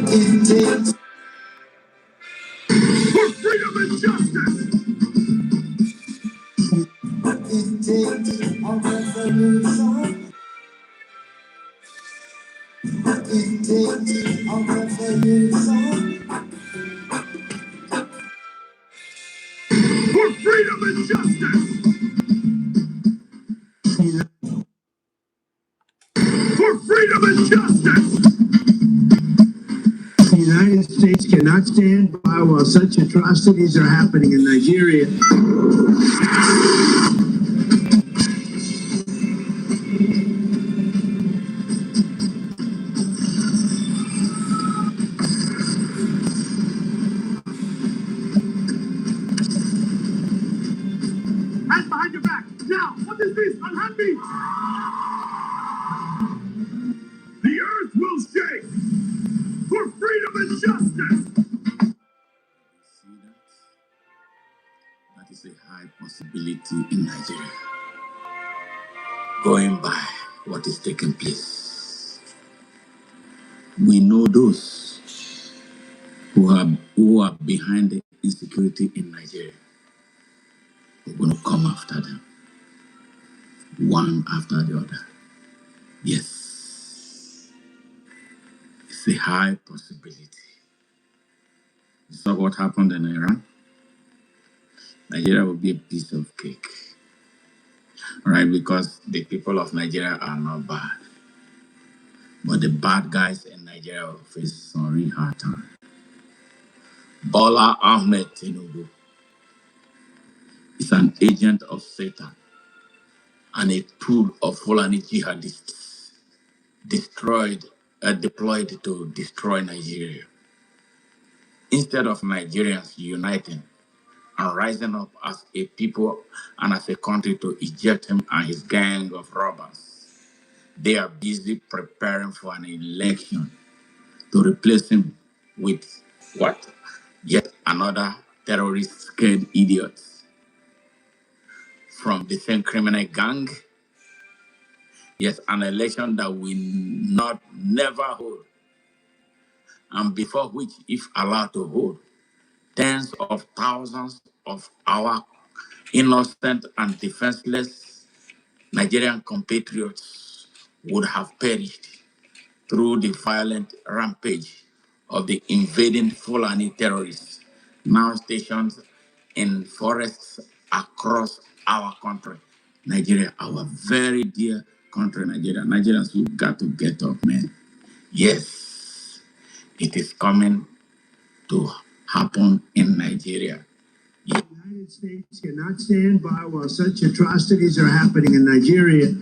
It takes for freedom and justice. It takes a revolution. It takes a revolution for freedom and justice. For freedom and justice. The United States cannot stand by while such atrocities are happening in Nigeria. Hands behind your back. Now, what is this? Unhand me. The earth will shake for freedom and justice. See that? That is a high possibility in Nigeria. Going by what is taking place. We know those who are behind the insecurity in Nigeria. We're going to come after them, one after the other. Yes, it's a high possibility. You saw what happened in Iran? Nigeria will be a piece of cake, right? Because the people of Nigeria are not bad, but the bad guys in Nigeria will face some real hard time. Bola Ahmed Tinubu is an agent of Satan and a tool of Fulani jihadists deployed to destroy Nigeria. Instead of Nigerians uniting and rising up as a people and as a country to eject him and his gang of robbers, they are busy preparing for an election to replace him with what? Yet another terrorist scared idiot from the same criminal gang. Yes, an election that will not never hold, and before which, if allowed to hold, tens of thousands of our innocent and defenseless Nigerian compatriots would have perished through the violent rampage of the invading Fulani terrorists, now stationed in forests across our country. Nigeria, our very dear country, Nigeria. Nigerians, we've got to get up, man. Yes, it is coming to happen in Nigeria. The United States cannot stand by while such atrocities are happening in Nigeria.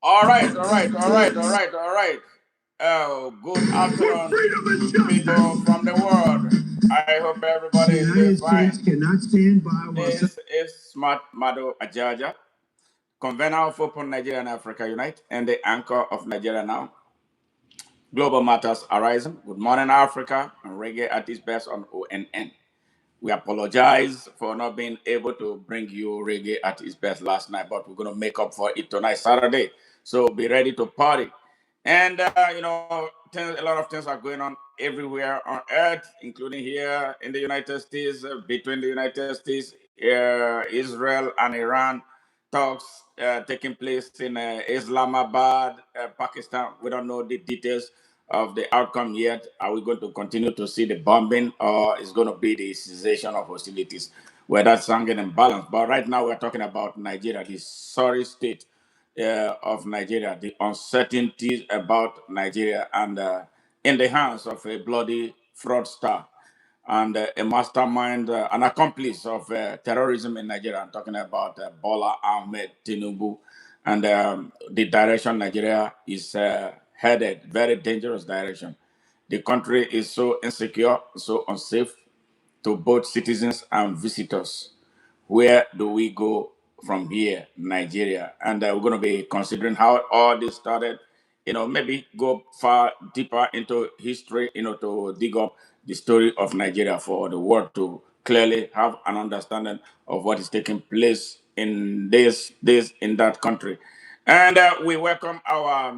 All right. Oh, good afternoon, people from the world. I hope hope everybody The is doing United States fine. cannot stand by while This is Smart Mado Ajaja, convener of Open Nigeria and Africa Unite, and the anchor of Nigeria Now. Global Matters Arising. Good morning, Africa, and reggae at its best on ONN. We apologize for not being able to bring you reggae at its best last night, but we're going to make up for it tonight, Saturday. So be ready to party. And, a lot of things are going on everywhere on earth, including here in the United States, between the United States, Israel, and Iran. Talks taking place in Islamabad, Pakistan. We don't know the details of the outcome yet. Are we going to continue to see the bombing, or is going to be the cessation of hostilities? Where that's hanging in balance. But right now, we're talking about Nigeria, the sorry state of Nigeria, the uncertainties about Nigeria, and in the hands of a bloody fraudster and a mastermind, an accomplice of terrorism in Nigeria. I'm talking about Bola Ahmed Tinubu, and the direction Nigeria is headed, very dangerous direction. The country is so insecure, so unsafe to both citizens and visitors. Where do we go from here, Nigeria? And we're going to be considering how all this started. Maybe go far deeper into history, to dig up the story of Nigeria for the world to clearly have an understanding of what is taking place in this in that country. And we welcome our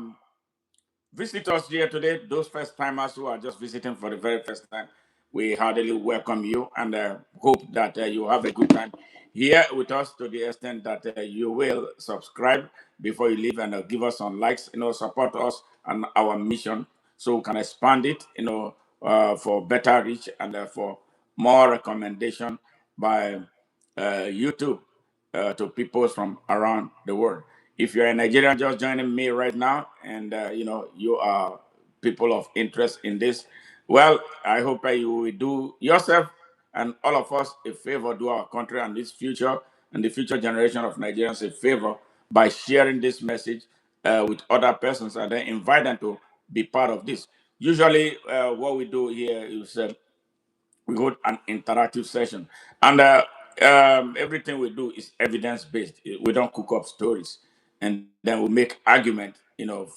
visitors here today, those first timers who are just visiting for the very first time. We heartily welcome you and hope that you have a good time here with us to the extent that you will subscribe before you leave and give us some likes, support us and our mission so we can expand it, for better reach and for more recommendation by YouTube to people from around the world. If you're a Nigerian just joining me right now, and you are people of interest in this, well, I hope you will do yourself and all of us a favor, do our country and this future and the future generation of Nigerians a favor by sharing this message with other persons and then invite them to be part of this. Usually, what we do here is we hold an interactive session, and everything we do is evidence based. We don't cook up stories, and then we make argument,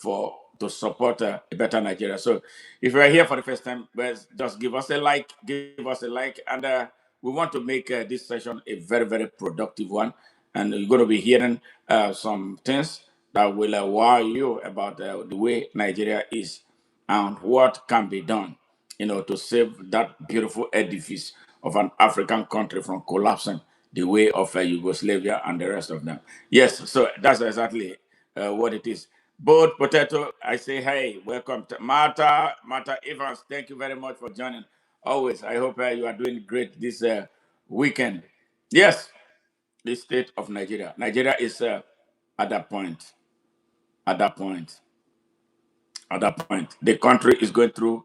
for to support a better Nigeria. So, if you're here for the first time, well, just give us a like, and we want to make this session a very, very productive one, and you're going to be hearing some things that will wow you about the way Nigeria is and what can be done, to save that beautiful edifice of an African country from collapsing the way of Yugoslavia and the rest of them. Yes, so that's exactly what it is. Both Potato, I say, hey, welcome to Martha Evans. Thank you very much for joining. Always, I hope you are doing great this weekend. Yes, the state of Nigeria. Nigeria is at that point, at that point, at that point. The country is going through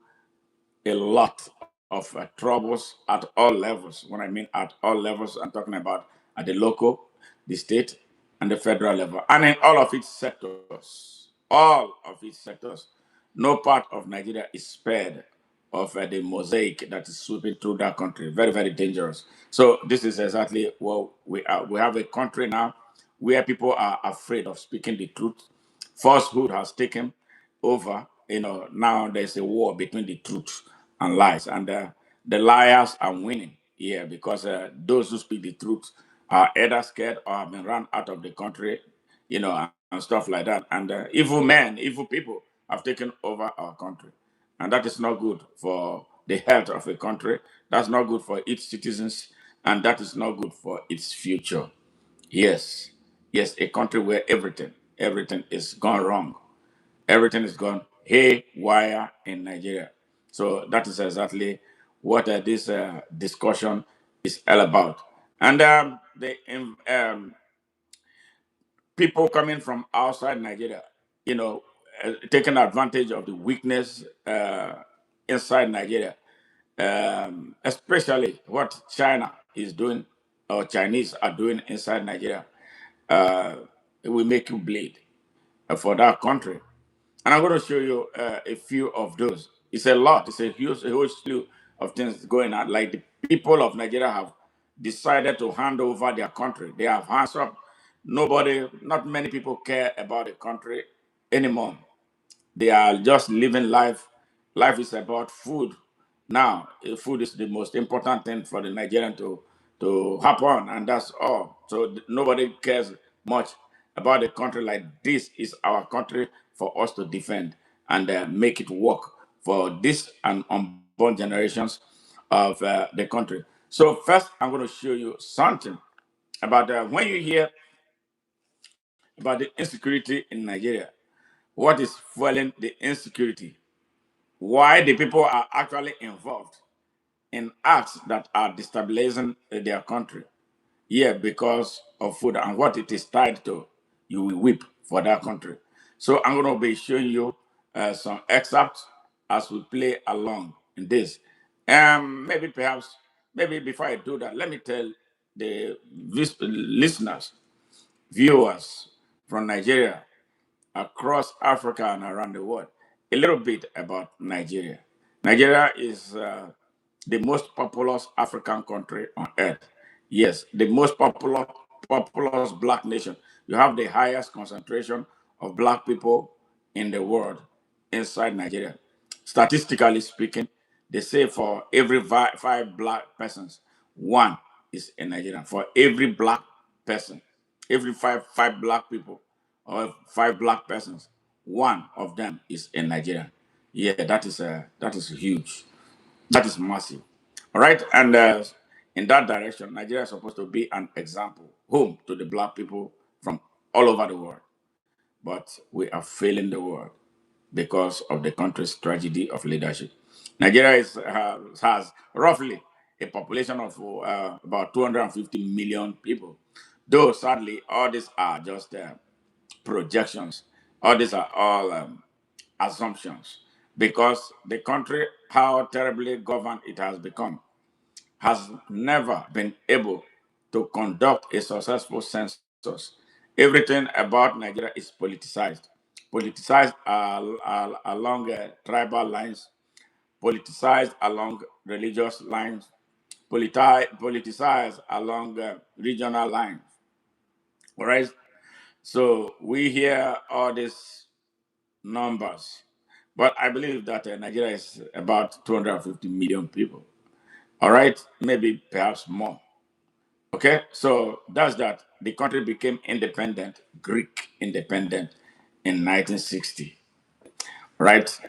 a lot of troubles at all levels. When I mean at all levels, I'm talking about at the local, the state, and the federal level, and in all of its sectors. All of its sectors. No part of Nigeria is spared of the mosaic that is sweeping through that country. Very, very dangerous. So this is exactly what we are. We have a country now where people are afraid of speaking the truth. Falsehood has taken over. Now there's a war between the truth and lies, and the liars are winning here because those who speak the truth are either scared or have been run out of the country, and stuff like that. And evil men, evil people have taken over our country, and that is not good for the health of a country. That's not good for its citizens, and that is not good for its future. Yes, yes, a country where everything is gone wrong. Everything is gone haywire in Nigeria. So that is exactly what this discussion is all about. And the people coming from outside Nigeria, taking advantage of the weakness inside Nigeria, especially what China is doing or Chinese are doing inside Nigeria. Uh, it will make you bleed for that country. And I'm going to show you a few of those. It's a lot. It's a huge slew of things going on. Like the people of Nigeria have decided to hand over their country. They have hands up. Nobody, not many people care about the country anymore. They are just living life. Life is about food. Now, food is the most important thing for the Nigerian to happen, and that's all. So nobody cares much about the country. Like this is our country for us to defend and make it work for this and unborn generations of the country. So first, I'm going to show you something about when you hear about the insecurity in Nigeria. What is fueling the insecurity? Why the people are actually involved in acts that are destabilizing their country? Yeah, because of food and what it is tied to. You will weep for that country. So I'm going to be showing you some excerpts as we play along in this. Maybe perhaps, maybe before I do that, let me tell the listeners, viewers from Nigeria, across Africa and around the world, a little bit about Nigeria. Nigeria is the most populous African country on earth. Yes, the most populous black nation. You have the highest concentration of black people in the world inside Nigeria. Statistically speaking, they say for every five black persons, one is a Nigerian. For every black person, every five black people or five black persons, one of them is a Nigerian. Yeah, that is huge. That is massive. All right, and in that direction, Nigeria is supposed to be an example, home to the black people from all over the world. But we are failing the world because of the country's tragedy of leadership. Nigeria has roughly a population of about 250 million people. Though sadly, all these are just projections. All these are all assumptions because the country, how terribly governed it has become, has never been able to conduct a successful census. Everything about Nigeria is politicized. Politicized along tribal lines, politicized along religious lines, politicized along regional lines. All right. So we hear all these numbers, but I believe that Nigeria is about 250 million people. All right, maybe perhaps more. Okay, so that's that. The country became independent, Greek independent, in 1960. Right,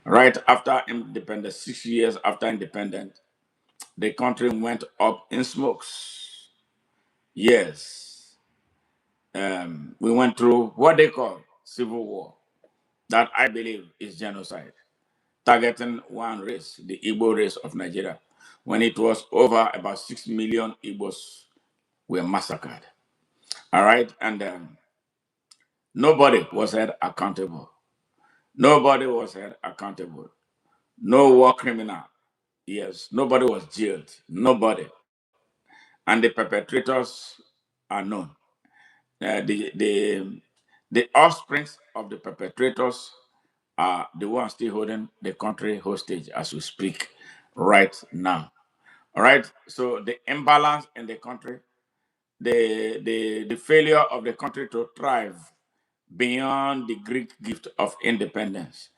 right after independence, 6 years after independence, the country went up in smokes. Yes, we went through what they call civil war. That I believe is genocide, targeting one race, the Igbo race of Nigeria. When it was over, about 6 million Igbos were massacred. All right, and nobody was held accountable. Nobody was held accountable. No war criminal. Yes, nobody was jailed. Nobody. And the perpetrators are known. The offsprings of the perpetrators are the ones still holding the country hostage as we speak right now. All right. So the imbalance in the country, the failure of the country to thrive beyond the Greek gift of independence.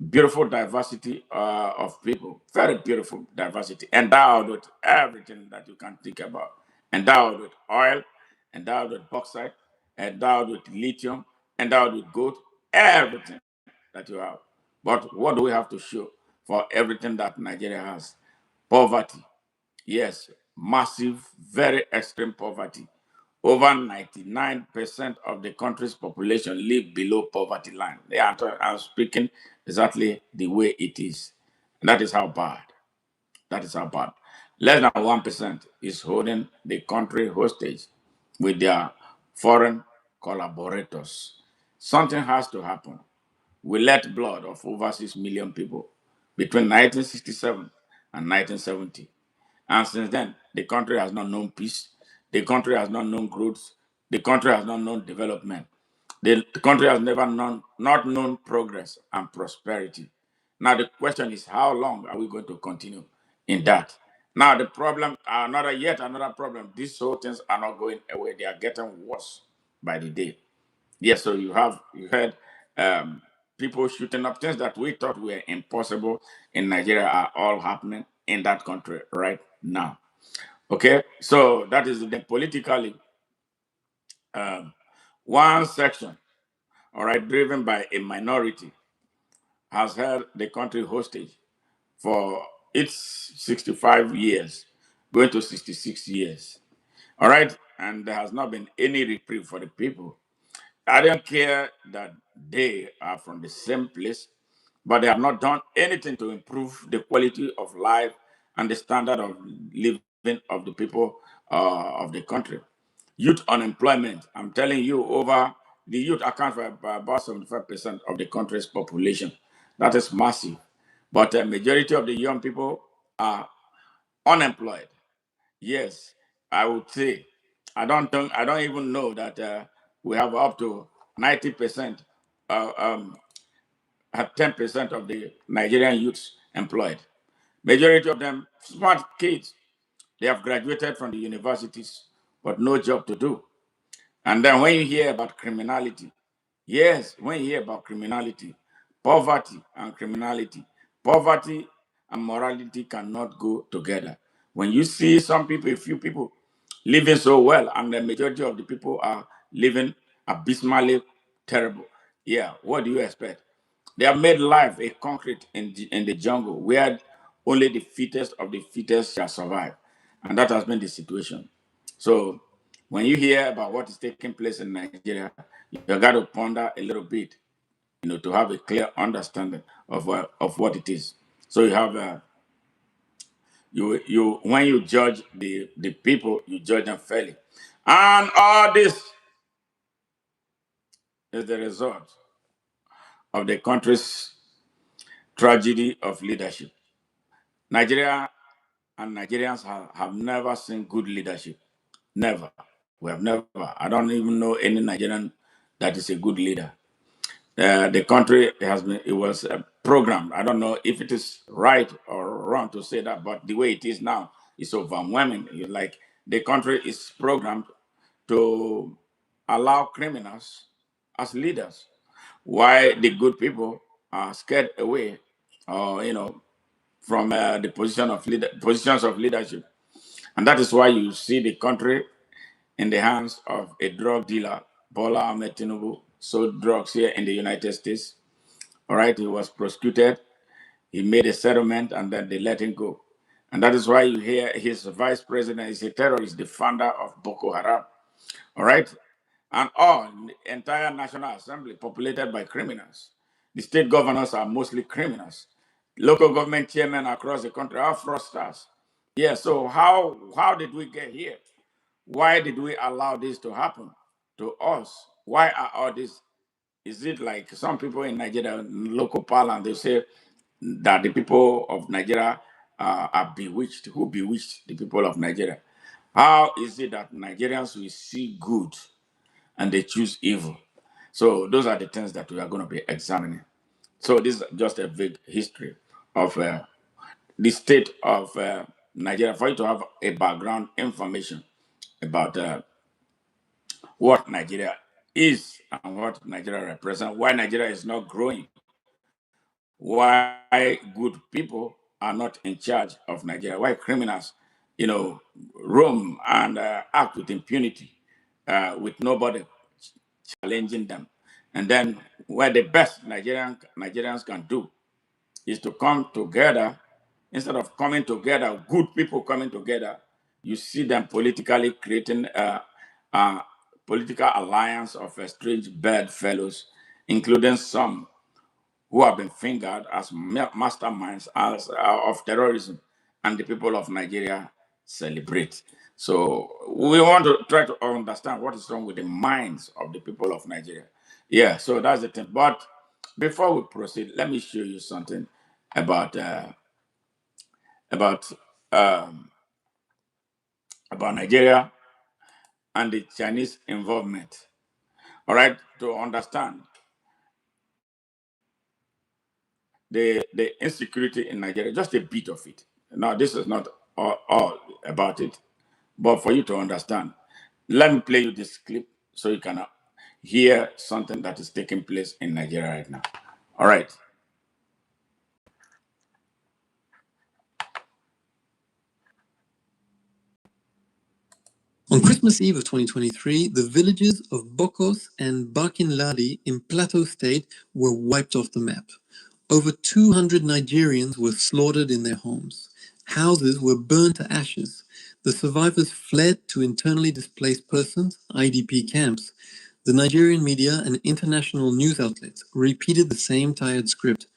Beautiful diversity of people, very beautiful diversity, endowed with everything that you can think about. Endowed with oil, endowed with bauxite, endowed with lithium, endowed with gold, everything that you have. But what do we have to show for everything that Nigeria has? Poverty. Yes, massive, very extreme poverty. Over 99% of the country's population live below poverty line. I'm speaking exactly the way it is. And that is how bad. That is how bad. Less than 1% is holding the country hostage with their foreign collaborators. Something has to happen. We let blood of over 6 million people between 1967 and 1970. And since then, the country has not known peace. The country has not known growth. The country has not known development. The country has never not known progress and prosperity. Now the question is, how long are we going to continue in that. Now the problem, yet another problem. These whole things are not going away. They are getting worse by the day. Yes, so you heard people shooting up things that we thought were impossible in Nigeria are all happening in that country right now. Okay, so that is the politically um, one section, all right, driven by a minority, has held the country hostage for its 65 years, going to 66 years. All right, and there has not been any reprieve for the people. I don't care that they are from the same place, but they have not done anything to improve the quality of life and the standard of living of the people of the country. Youth unemployment, I'm telling you, over the youth account for about 75% of the country's population. That is massive. But the majority of the young people are unemployed. Yes, I would say. I don't even know that we have up to 90%, uh, um, have 10% of the Nigerian youths employed. Majority of them smart kids. They have graduated from the universities, but no job to do. And then when you hear about criminality, yes, when you hear about criminality, poverty and morality cannot go together. When you see some people, a few people living so well, and the majority of the people are living abysmally terrible, yeah, what do you expect? They have made life a concrete in the jungle where only the fittest of the fittest shall survive. And that has been the situation. So when you hear about what is taking place in Nigeria, you got to ponder a little bit, to have a clear understanding of what it is. So you have you when you judge the people, you judge them fairly, and all this is the result of the country's tragedy of leadership. Nigeria and Nigerians have never seen good leadership. Never. We have never. I don't even know any Nigerian that is a good leader. The country has been, it was programmed. I don't know if it is right or wrong to say that, but the way it is now is overwhelming. It's like the country is programmed to allow criminals as leaders, while the good people are scared away, or from the positions of leadership. And that is why you see the country in the hands of a drug dealer. Bola Ahmed Tinubu sold drugs here in the United States. All right, he was prosecuted. He made a settlement, and then they let him go. And that is why you hear his vice president is a terrorist, the founder of Boko Haram. All right, and all the entire National Assembly populated by criminals. The state governors are mostly criminals. Local government chairmen across the country are fraudsters. Yeah, so how did we get here? Why did we allow this to happen to us? Why are all this? Is it like some people in Nigeria, local parlance, they say that the people of Nigeria are bewitched? Who bewitched the people of Nigeria? How is it that Nigerians will see good and they choose evil? So those are the things that we are going to be examining. So this is just a vague history of the state of Nigeria for you to have a background information about what Nigeria is and what Nigeria represents, why Nigeria is not growing, why good people are not in charge of Nigeria, why criminals, roam and act with impunity, with nobody challenging them. And then what the best Nigerians can do is to come together. Instead of coming together, good people coming together, you see them politically creating a political alliance of strange bad fellows, including some who have been fingered as masterminds of terrorism, and the people of Nigeria celebrate. So we want to try to understand what is wrong with the minds of the people of Nigeria. Yeah, so that's the thing. But before we proceed, let me show you something about about um, about Nigeria and the Chinese involvement. All right, to understand the insecurity in Nigeria, just a bit of it. Now, this is not all about it, but for you to understand, let me play you this clip so you can hear something that is taking place in Nigeria right now. All right. On Christmas Eve of 2023, the villages of Bokos and Barkinladi in Plateau State were wiped off the map. Over 200 Nigerians were slaughtered in their homes. Houses were burned to ashes. The survivors fled to internally displaced persons, IDP camps. The Nigerian media and international news outlets repeated the same tired script.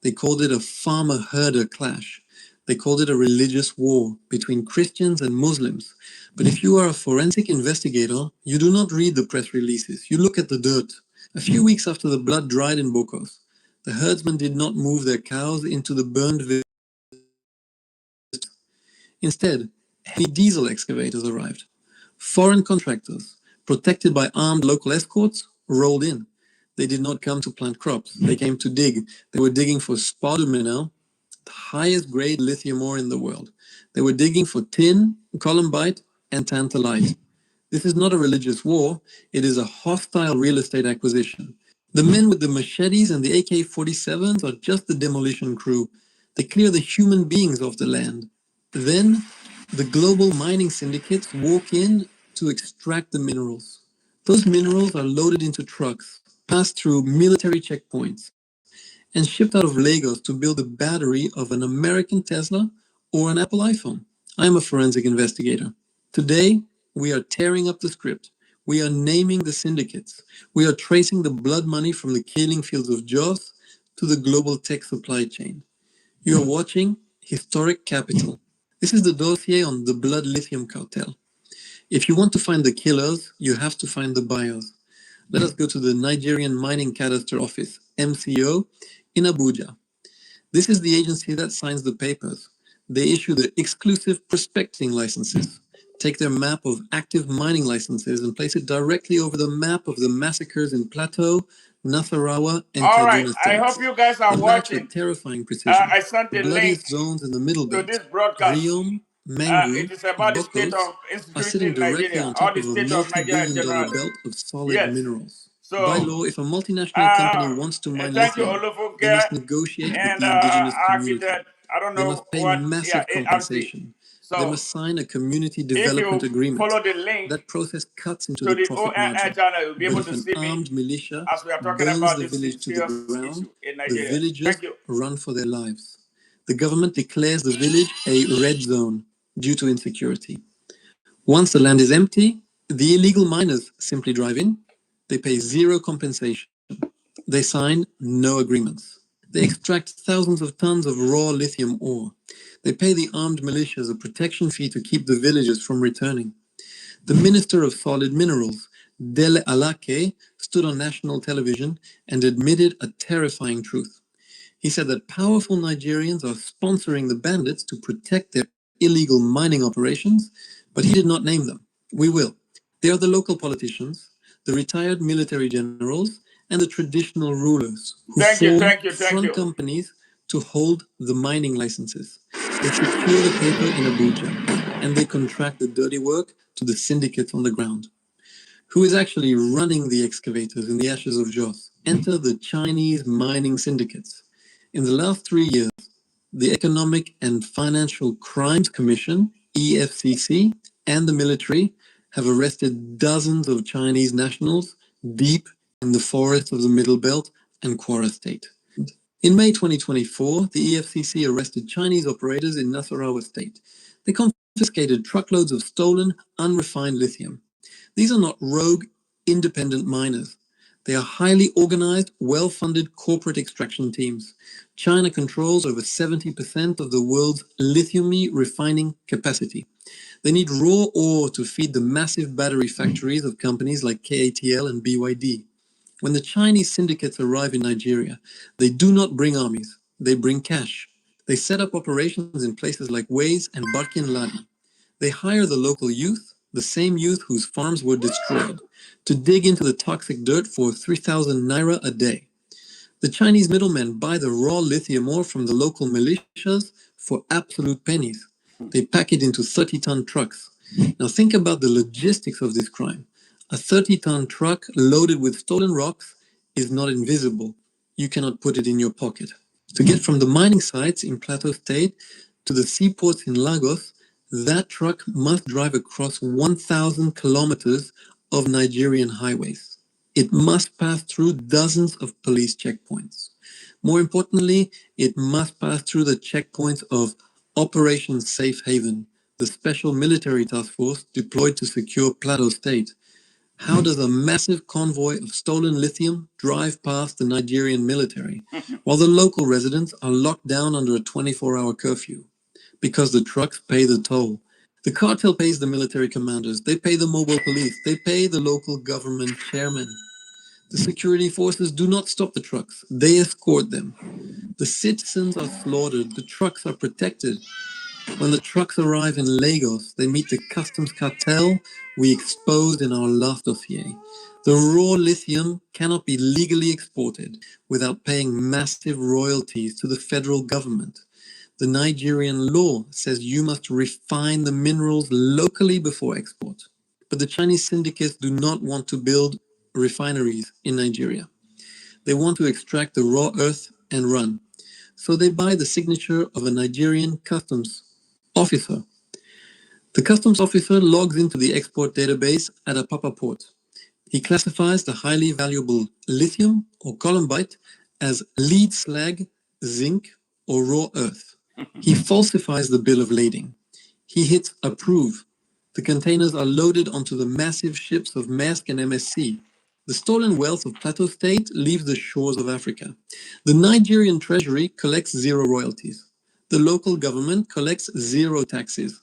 They called it a farmer-herder clash. They called it a religious war between Christians and Muslims. But if you are a forensic investigator, you do not read the press releases. You look at the dirt. A few weeks after the blood dried in Bokos, the herdsmen did not move their cows into the burned villages. Instead, heavy diesel excavators arrived. Foreign contractors, protected by armed local escorts, rolled in. They did not come to plant crops. They came to dig. They were digging for spodumene, the highest grade lithium ore in the world. They were digging for tin, columbite, and tantalite. This is not a religious war. It is a hostile real estate acquisition. The men with the machetes and the AK-47s are just the demolition crew. They clear the human beings off the land. Then, the global mining syndicates walk in to extract the minerals. Those minerals are loaded into trucks, passed through military checkpoints, and shipped out of Lagos to build the battery of an American Tesla or an Apple iPhone. I am a forensic investigator. Today, we are tearing up the script. We are naming the syndicates. We are tracing the blood money from the killing fields of Jos to the global tech supply chain. You are watching Historic Capital. This is the dossier on the blood lithium cartel. If you want to find the killers, you have to find the buyers. Let us go to the Nigerian Mining Cadastre Office, MCO, in Abuja. This is the agency that signs the papers. They issue the exclusive prospecting licenses, take their map of active mining licenses and place it directly over the map of the massacres in Plateau, Nasarawa, and All right. Kaduna I states. hope you guys are They match with watching. terrifying precision. I sent The a link bloodiest zones in the middle to belt, this broadcast. Riom, Mangu, It is about the state Bokos, of are insecurity sitting in directly Nigeria, on or top the of a state of Nigeria multi-billion-dollar generally. belt of solid Yes. minerals. By So, law, if a multinational company wants to mine thank you, lithium, they Olufunke, must negotiate with and the indigenous community. architect. I don't They know must pay what, massive ARC. compensation. They So, must sign a community if development you agreement. follow the link That process cuts into to the the profit ONI margin. channel, you'll be But able if to an see me armed militia as we are talking burns about the this village to the serious ground, issue in the Nigeria. villagers Thank you. run for their lives. The government declares the village a red zone due to insecurity. Once the land is empty, the illegal miners simply drive in. They pay zero compensation. They sign no agreements. They extract thousands of tons of raw lithium ore. They pay the armed militias a protection fee to keep the villagers from returning. The Minister of Solid Minerals, Dele Alake, stood on national television and admitted a terrifying truth. He said that powerful Nigerians are sponsoring the bandits to protect their illegal mining operations, but he did not name them. We will. They are the local politicians, the retired military generals, and the traditional rulers who form front companies to hold the mining licenses. They secure the paper in Abuja, and they contract the dirty work to the syndicates on the ground. Who is actually running the excavators in the ashes of Jos? Enter the Chinese mining syndicates. In the last 3 years, the Economic and Financial Crimes Commission, EFCC, and the military have arrested dozens of Chinese nationals deep in the forests of the Middle Belt and Kwara State. In May 2024, the EFCC arrested Chinese operators in Nasarawa State. They confiscated truckloads of stolen, unrefined lithium. These are not rogue, independent miners. They are highly organized, well-funded corporate extraction teams. China controls over 70% of the world's lithium refining capacity. They need raw ore to feed the massive battery factories of companies like KATL and BYD. When the Chinese syndicates arrive in Nigeria, they do not bring armies, they bring cash. They set up operations in places like Ways and Barkin Ladi. They hire the local youth, the same youth whose farms were destroyed, to dig into the toxic dirt for 3,000 naira a day. The Chinese middlemen buy the raw lithium ore from the local militias for absolute pennies. They pack it into 30-ton trucks. Now think about the logistics of this crime. A 30-ton truck loaded with stolen rocks is not invisible. You cannot put it in your pocket. To get from the mining sites in Plateau State to the seaports in Lagos, that truck must drive across 1,000 kilometers of Nigerian highways. It must pass through dozens of police checkpoints. More importantly, it must pass through the checkpoints of Operation Safe Haven, the special military task force deployed to secure Plateau State. How does a massive convoy of stolen lithium drive past the Nigerian military while the local residents are locked down under a 24-hour curfew? Because the trucks pay the toll. The cartel pays the military commanders, they pay the mobile police, they pay the local government chairman. The security forces do not stop the trucks, they escort them. The citizens are slaughtered, the trucks are protected. When the trucks arrive in Lagos, they meet the customs cartel we exposed in our last dossier. The raw lithium cannot be legally exported without paying massive royalties to the federal government. The Nigerian law says you must refine the minerals locally before export. But the Chinese syndicates do not want to build refineries in Nigeria. They want to extract the raw earth and run. So they buy the signature of a Nigerian customs officer. The customs officer logs into the export database at a Apapa port. He classifies the highly valuable lithium or columbite as lead slag, zinc, or raw earth. He falsifies the bill of lading. He hits approve. The containers are loaded onto the massive ships of Maersk and MSC. The stolen wealth of Plateau State leaves the shores of Africa. The Nigerian treasury collects zero royalties. The local government collects zero taxes.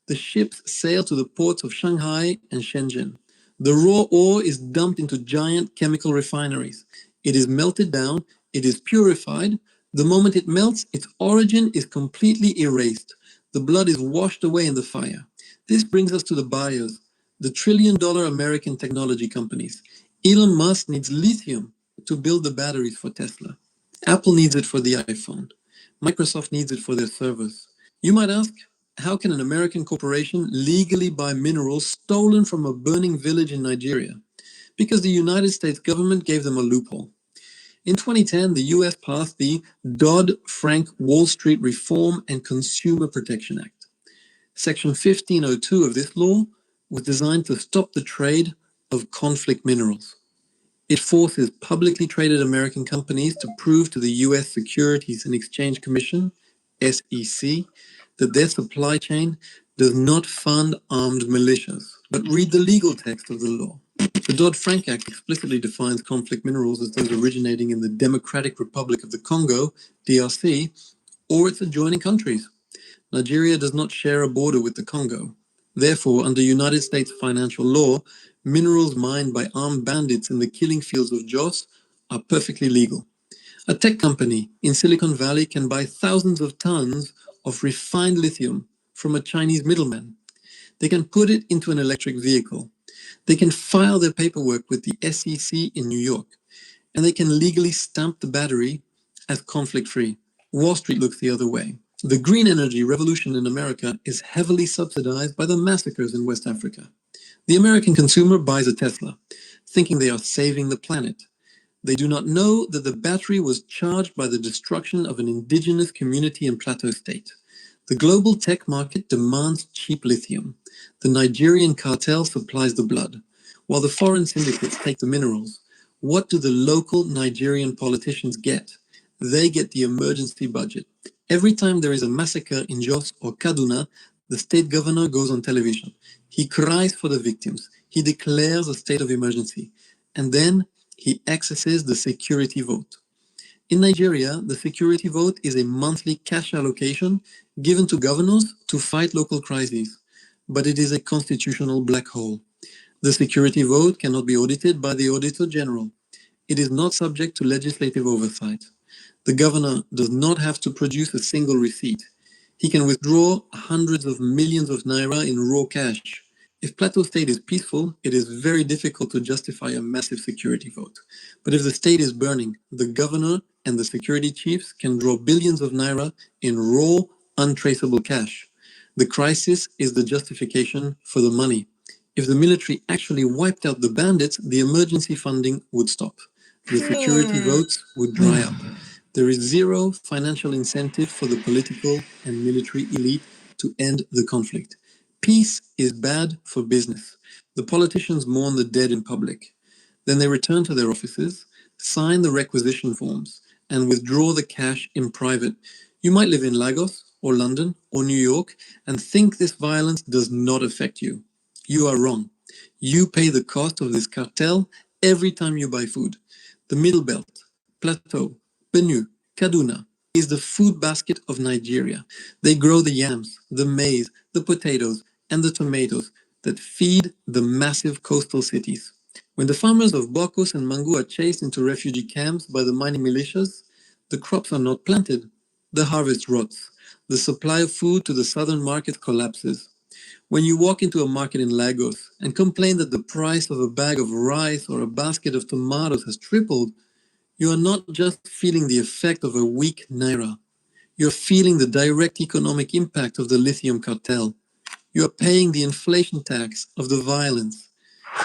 The ships sail to the ports of Shanghai and Shenzhen. The raw ore is dumped into giant chemical refineries. It is melted down, it is purified. The moment it melts, its origin is completely erased. The blood is washed away in the fire. This brings us to the buyers, the trillion-dollar American technology companies. Elon Musk needs lithium to build the batteries for Tesla. Apple needs it for the iPhone. Microsoft needs it for their servers. You might ask, how can an American corporation legally buy minerals stolen from a burning village in Nigeria? Because the United States government gave them a loophole. In 2010, the US passed the Dodd-Frank Wall Street Reform and Consumer Protection Act. Section 1502 of this law was designed to stop the trade of conflict minerals. It forces publicly traded American companies to prove to the US Securities and Exchange Commission, SEC, that their supply chain does not fund armed militias. But read the legal text of the law. The Dodd-Frank Act explicitly defines conflict minerals as those originating in the Democratic Republic of the Congo, DRC, or its adjoining countries. Nigeria does not share a border with the Congo. Therefore, under United States financial law, minerals mined by armed bandits in the killing fields of Jos are perfectly legal. A tech company in Silicon Valley can buy thousands of tons of refined lithium from a Chinese middleman. They can put it into an electric vehicle. They can file their paperwork with the SEC in New York, and they can legally stamp the battery as conflict-free. Wall Street looks the other way. The green energy revolution in America is heavily subsidized by the massacres in West Africa. The American consumer buys a Tesla, thinking they are saving the planet. They do not know that the battery was charged by the destruction of an indigenous community in Plateau State. The global tech market demands cheap lithium. The Nigerian cartel supplies the blood, while the foreign syndicates take the minerals. What do the local Nigerian politicians get? They get the emergency budget. Every time there is a massacre in Jos or Kaduna, the state governor goes on television. He cries for the victims. He declares a state of emergency. And then he accesses the security vote. In Nigeria, the security vote is a monthly cash allocation given to governors to fight local crises. But it is a constitutional black hole. The security vote cannot be audited by the Auditor General. It is not subject to legislative oversight. The governor does not have to produce a single receipt. He can withdraw hundreds of millions of naira in raw cash. If Plateau State is peaceful, it is very difficult to justify a massive security vote. But if the state is burning, the governor and the security chiefs can draw billions of naira in raw, untraceable cash. The crisis is the justification for the money. If the military actually wiped out the bandits, the emergency funding would stop. The security votes would dry up. There is zero financial incentive for the political and military elite to end the conflict. Peace is bad for business. The politicians mourn the dead in public. Then they return to their offices, sign the requisition forms, and withdraw the cash in private. You might live in Lagos or London or New York and think this violence does not affect you. You are wrong. You pay the cost of this cartel every time you buy food. The Middle Belt, Plateau, Benue, Kaduna is the food basket of Nigeria. They grow the yams, the maize, the potatoes, and the tomatoes that feed the massive coastal cities. When the farmers of Bokos and Mangu are chased into refugee camps by the mining militias, the crops are not planted. The harvest rots. The supply of food to the southern market collapses. When you walk into a market in Lagos and complain that the price of a bag of rice or a basket of tomatoes has tripled, you are not just feeling the effect of a weak naira. You're feeling the direct economic impact of the lithium cartel. You are paying the inflation tax of the violence.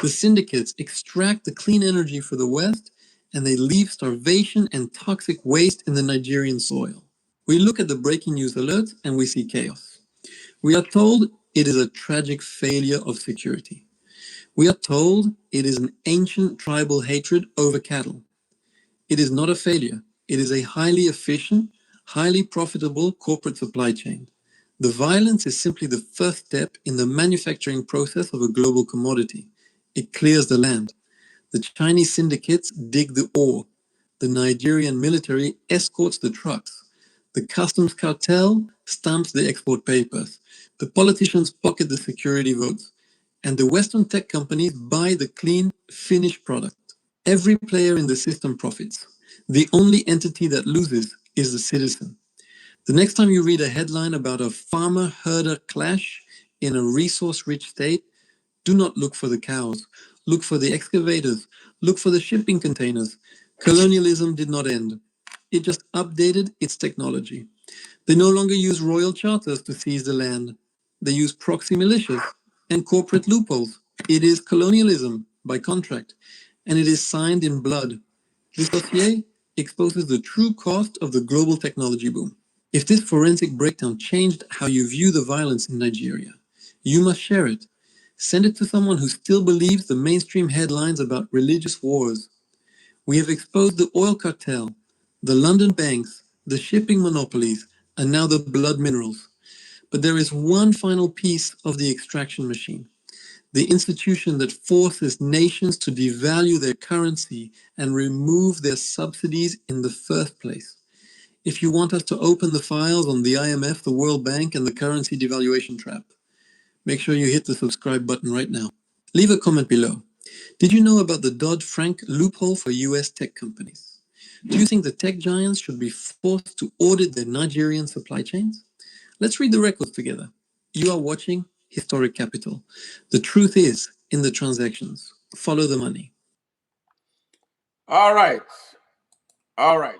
The syndicates extract the clean energy for the West, and they leave starvation and toxic waste in the Nigerian soil. We look at the breaking news alerts and we see chaos. We are told it is a tragic failure of security. We are told it is an ancient tribal hatred over cattle. It is not a failure. It is a highly efficient, highly profitable corporate supply chain. The violence is simply the first step in the manufacturing process of a global commodity. It clears the land. The Chinese syndicates dig the ore. The Nigerian military escorts the trucks. The customs cartel stamps the export papers. The politicians pocket the security votes. And the Western tech companies buy the clean, finished product. Every player in the system profits. The only entity that loses is the citizen. The next time you read a headline about a farmer-herder clash in a resource-rich state, do not look for the cows. Look for the excavators. Look for the shipping containers. Colonialism did not end. It just updated its technology. They no longer use royal charters to seize the land. They use proxy militias and corporate loopholes. It is colonialism by contract, and it is signed in blood. This dossier exposes the true cost of the global technology boom. If this forensic breakdown changed how you view the violence in Nigeria, you must share it. Send it to someone who still believes the mainstream headlines about religious wars. We have exposed the oil cartel, the London banks, the shipping monopolies, and now the blood minerals. But there is one final piece of the extraction machine. The institution that forces nations to devalue their currency and remove their subsidies in the first place. If you want us to open the files on the IMF, the World Bank, and the currency devaluation trap, make sure you hit the subscribe button right now. Leave a comment below. Did you know about the Dodd-Frank loophole for US tech companies? Do you think the tech giants should be forced to audit their Nigerian supply chains? Let's read the records together. You are watching Historic Capital. The truth is in the transactions. Follow the money. All right. All right.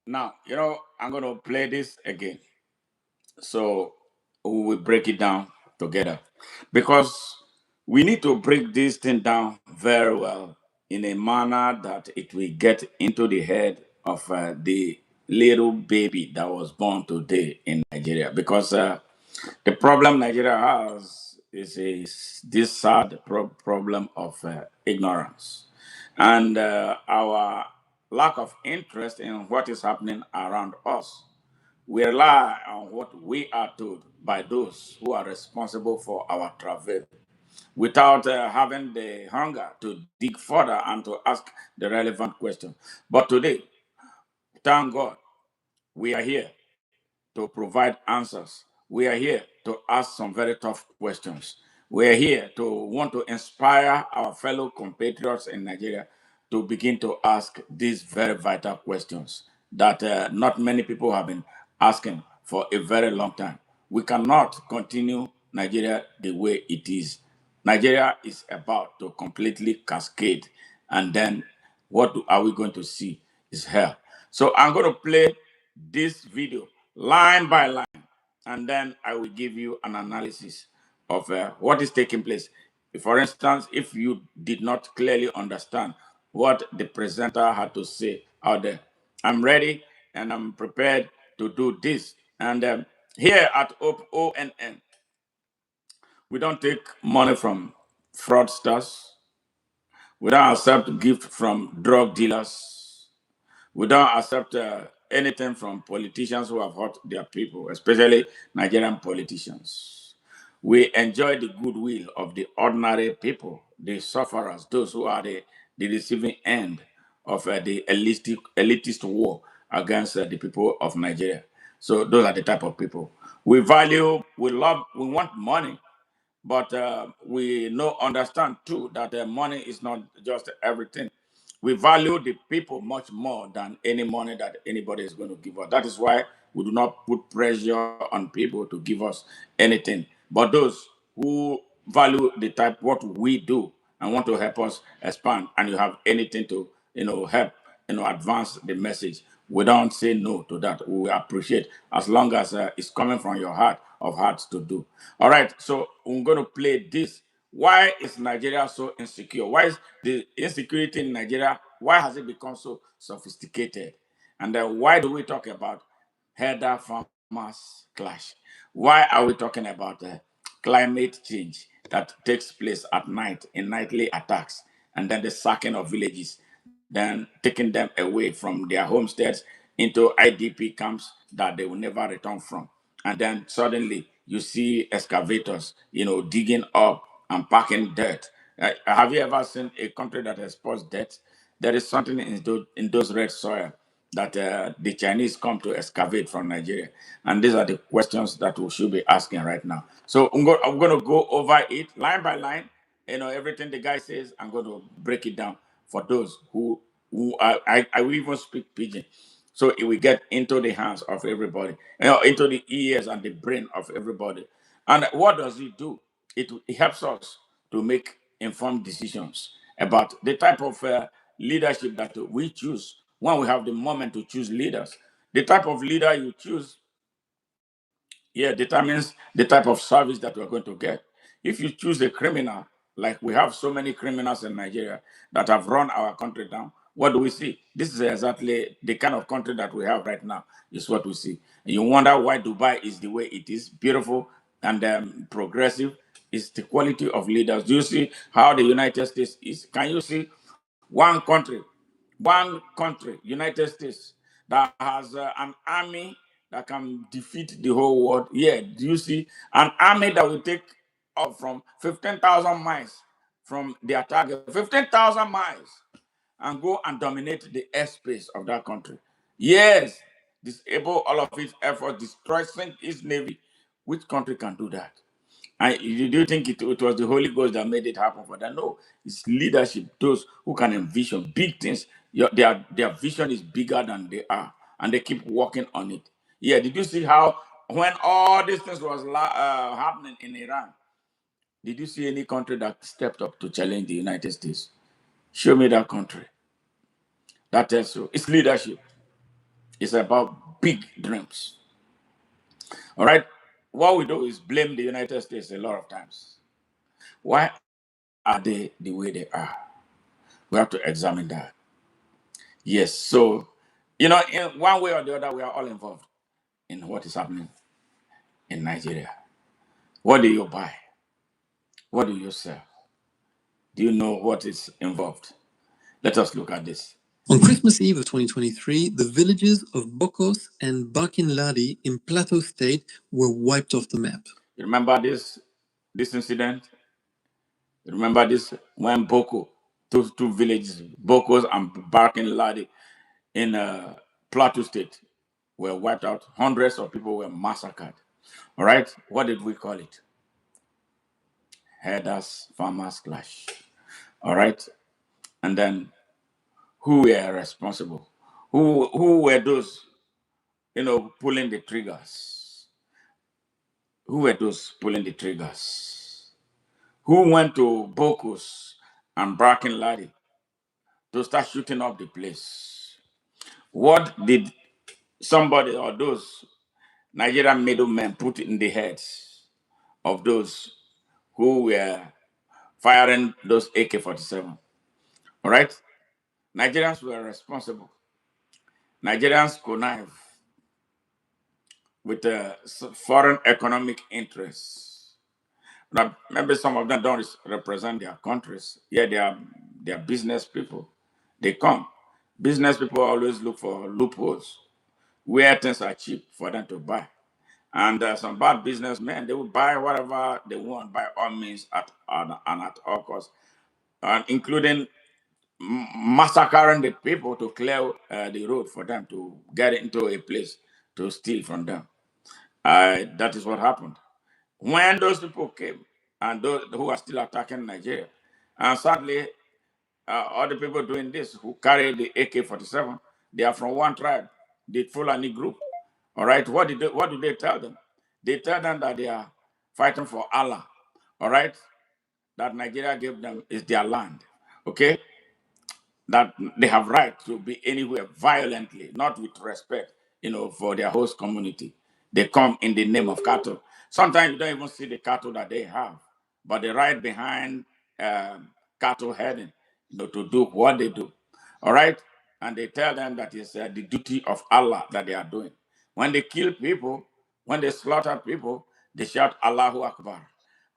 Now, I'm going to play this again. So we will break it down together because we need to break this thing down very well in a manner that it will get into the head of the little baby that was born today in Nigeria. Because the problem Nigeria has is this sad problem of ignorance and our lack of interest in what is happening around us. We rely on what we are told by those who are responsible for our travel without having the hunger to dig further and to ask the relevant question. But today, thank God, we are here to provide answers. We are here to ask some very tough questions. We are here to want to inspire our fellow compatriots in Nigeria to begin to ask these very vital questions that not many people have been asking for a very long time. We cannot continue Nigeria the way it is. Nigeria is about to completely cascade, and then are we going to see is hell. So I'm going to play this video line by line and then I will give you an analysis of what is taking place. For instance, if you did not clearly understand what the presenter had to say out there, I'm ready and I'm prepared to do this. And here at ONN, we don't take money from fraudsters. We don't accept gift from drug dealers. We don't accept anything from politicians who have hurt their people, especially Nigerian politicians. We enjoy the goodwill of the ordinary people, the sufferers, those who are the receiving end of the elitist war against the people of Nigeria. So those are the type of people. We value, we love, we want money, but we know understand too that money is not just everything. We value the people much more than any money that anybody is going to give us. That is why we do not put pressure on people to give us anything. But those who value the type what we do and want to help us expand, and you have anything to help advance the message, we don't say no to that. We appreciate as long as it's coming from your heart of hearts to do. All right, so I'm going to play this. Why is Nigeria so insecure? Why is the insecurity in Nigeria? Why has it become so sophisticated? And then why do we talk about herder farmers clash? Why are we talking about climate change that takes place at night in nightly attacks, and then the sacking of villages, then taking them away from their homesteads into IDP camps that they will never return from? And then suddenly you see excavators, digging up and packing dirt. Have you ever seen a country that exports dirt? There is something in those red soil that the Chinese come to excavate from Nigeria. And these are the questions that we should be asking right now. So I'm going to go over it line by line. Everything the guy says, I'm going to break it down for those who I will even speak pidgin. So it will get into the hands of everybody, into the ears and the brain of everybody. And what does it do? It helps us to make informed decisions about the type of leadership that we choose when we have the moment to choose leaders. The type of leader you choose, yeah, determines the type of service that we're going to get. If you choose a criminal, like we have so many criminals in Nigeria that have run our country down, what do we see? This is exactly the kind of country that we have right now, is what we see. And you wonder why Dubai is the way it is, beautiful and progressive. It's the quality of leaders. Do you see how the United States is? Can you see one country, United States, that has an army that can defeat the whole world? Yeah, do you see an army that will take off from 15,000 miles from their target, 15,000 miles, and go and dominate the airspace of that country? Yes, disable all of its effort, destroy, sink its navy. Which country can do that? And do you think it was the Holy Ghost that made it happen for that? No, it's leadership. Those who can envision big things. Their vision is bigger than they are, and they keep working on it. Yeah, did you see how when all these things was happening in Iran, did you see any country that stepped up to challenge the United States? Show me that country. That tells you it's leadership. It's about big dreams. All right. What we do is blame the United States a lot of times. Why are they the way they are? We have to examine that. Yes. So, in one way or the other, we are all involved in what is happening in Nigeria. What do you buy? What do you sell? Do you know what is involved? Let us look at this. On Christmas Eve of 2023, the villages of Bokos and Barkin Ladi in Plateau State were wiped off the map. You remember this incident? You remember this when two villages, Bokos and Barkin Ladi in Plateau State, were wiped out. Hundreds of people were massacred. All right, what did we call it? Herders farmers clash. All right, and then who were responsible? Who were those pulling the triggers? Who were those pulling the triggers? Who went to Bokos and Bracken Laddie to start shooting up the place? What did somebody or those Nigerian middlemen put in the heads of those who were firing those AK-47. All right? Nigerians were responsible. Nigerians connive with foreign economic interests. Now, maybe some of them don't represent their countries. Yeah, they are business people. They come. Business people always look for loopholes where things are cheap for them to buy. And some bad businessmen, they will buy whatever they want by all means and at all costs, and including massacring the people to clear the road for them to get into a place to steal from them. That is what happened. When those people came, and those who are still attacking Nigeria, and sadly, all the people doing this who carry the AK-47, they are from one tribe, the Fulani group. All right, what do they tell them? They tell them that they are fighting for Allah. All right, that Nigeria gave them is their land. Okay, that they have right to be anywhere violently, not with respect, for their host community. They come in the name of cattle. Sometimes you don't even see the cattle that they have, but they ride behind cattle herding, to do what they do. All right? And they tell them that it's the duty of Allah that they are doing. When they kill people, when they slaughter people, they shout Allahu Akbar.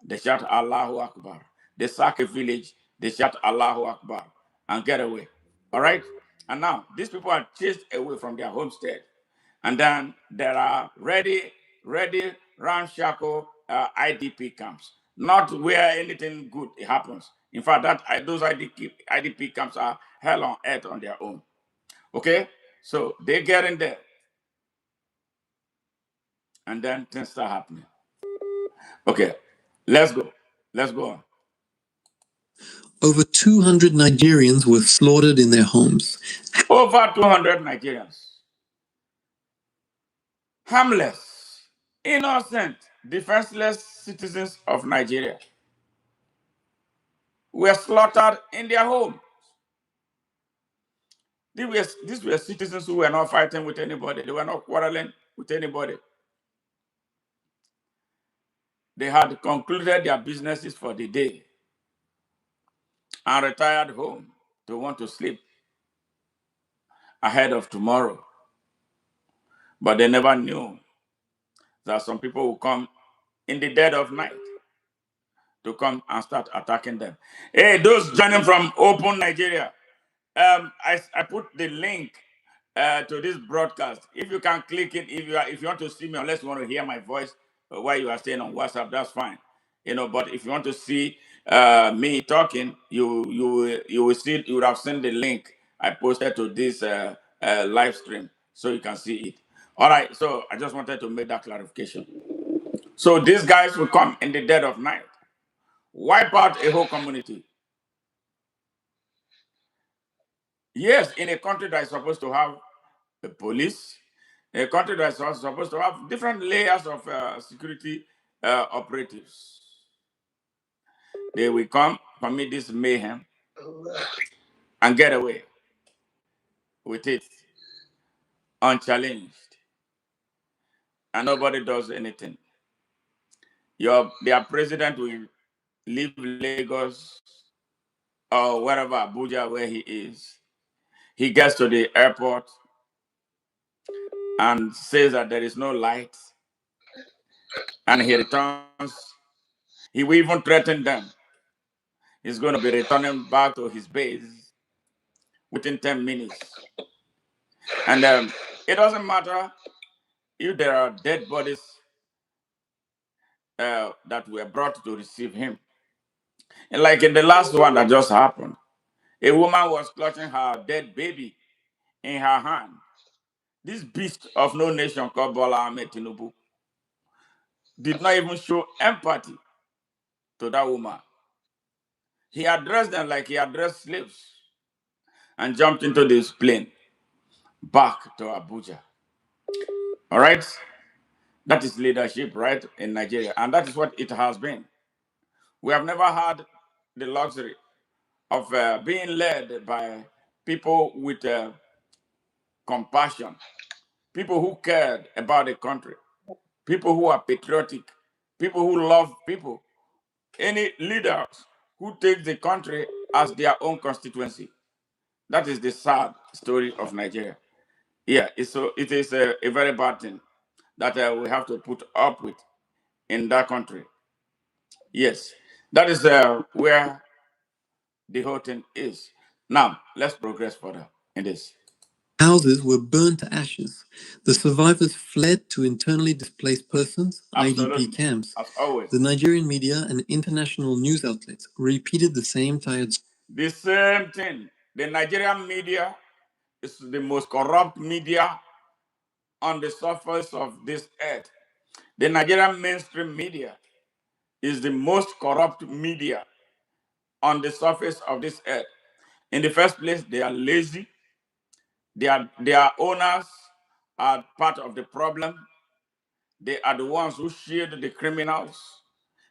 They shout Allahu Akbar. They sack a village, they shout Allahu Akbar and get away. All right? And now these people are chased away from their homestead. And then there are ready ramshackle IDP camps, not where anything good happens. In fact, those IDP camps are hell on earth on their own. Okay? So they get in there, and then things start happening. Okay, let's go. Let's go on. Over 200 Nigerians were slaughtered in their homes. Over 200 Nigerians, harmless, innocent, defenseless citizens of Nigeria, were slaughtered in their home. These were citizens who were not fighting with anybody. They were not quarreling with anybody. They had concluded their businesses for the day and retired home to want to sleep ahead of tomorrow. But they never knew that some people will come in the dead of night to come and start attacking them. Hey, those joining from Open Nigeria, I put the link to this broadcast. If you can click it, if you want to see me, unless you want to hear my voice while you are staying on WhatsApp, that's fine. But if you want to see me talking, you will see, you would have seen the link I posted to this live stream, so you can see it. All right, so I just wanted to make that clarification. So these guys will come in the dead of night, wipe out a whole community. Yes, in a country that is supposed to have a police, a country that is also supposed to have different layers of security operatives. They will come, commit this mayhem, and get away with it unchallenged, and nobody does anything. Their president will leave Lagos or wherever, Abuja, where he is. He gets to the airport and says that there is no light, and he returns. He will even threaten them. He's going to be returning back to his base within 10 minutes. And it doesn't matter if there are dead bodies that were brought to receive him. And like in the last one that just happened, a woman was clutching her dead baby in her hand. This beast of no nation called Bola Ahmed Tinubu did not even show empathy to that woman. He addressed them like he addressed slaves and jumped into this plane back to Abuja. All right? That is leadership, right, in Nigeria. And that is what it has been. We have never had the luxury of being led by people with compassion, people who cared about the country. people who are patriotic, people who love people, any leaders who take the country as their own constituency. That is the sad story of Nigeria. Yeah, it is a very bad thing that we have to put up with in that country. Yes, that is where the whole thing is. Now, let's progress further in this. Houses were burned to ashes. The survivors fled to internally displaced persons, IDP Absolutely, camps. as always. The Nigerian media and international news outlets repeated the same tired story. The same thing. The Nigerian media is the most corrupt media on the surface of this earth. The Nigerian mainstream media is the most corrupt media on the surface of this earth. In the first place, they are lazy. Their owners are part of the problem. They are the ones who shield the criminals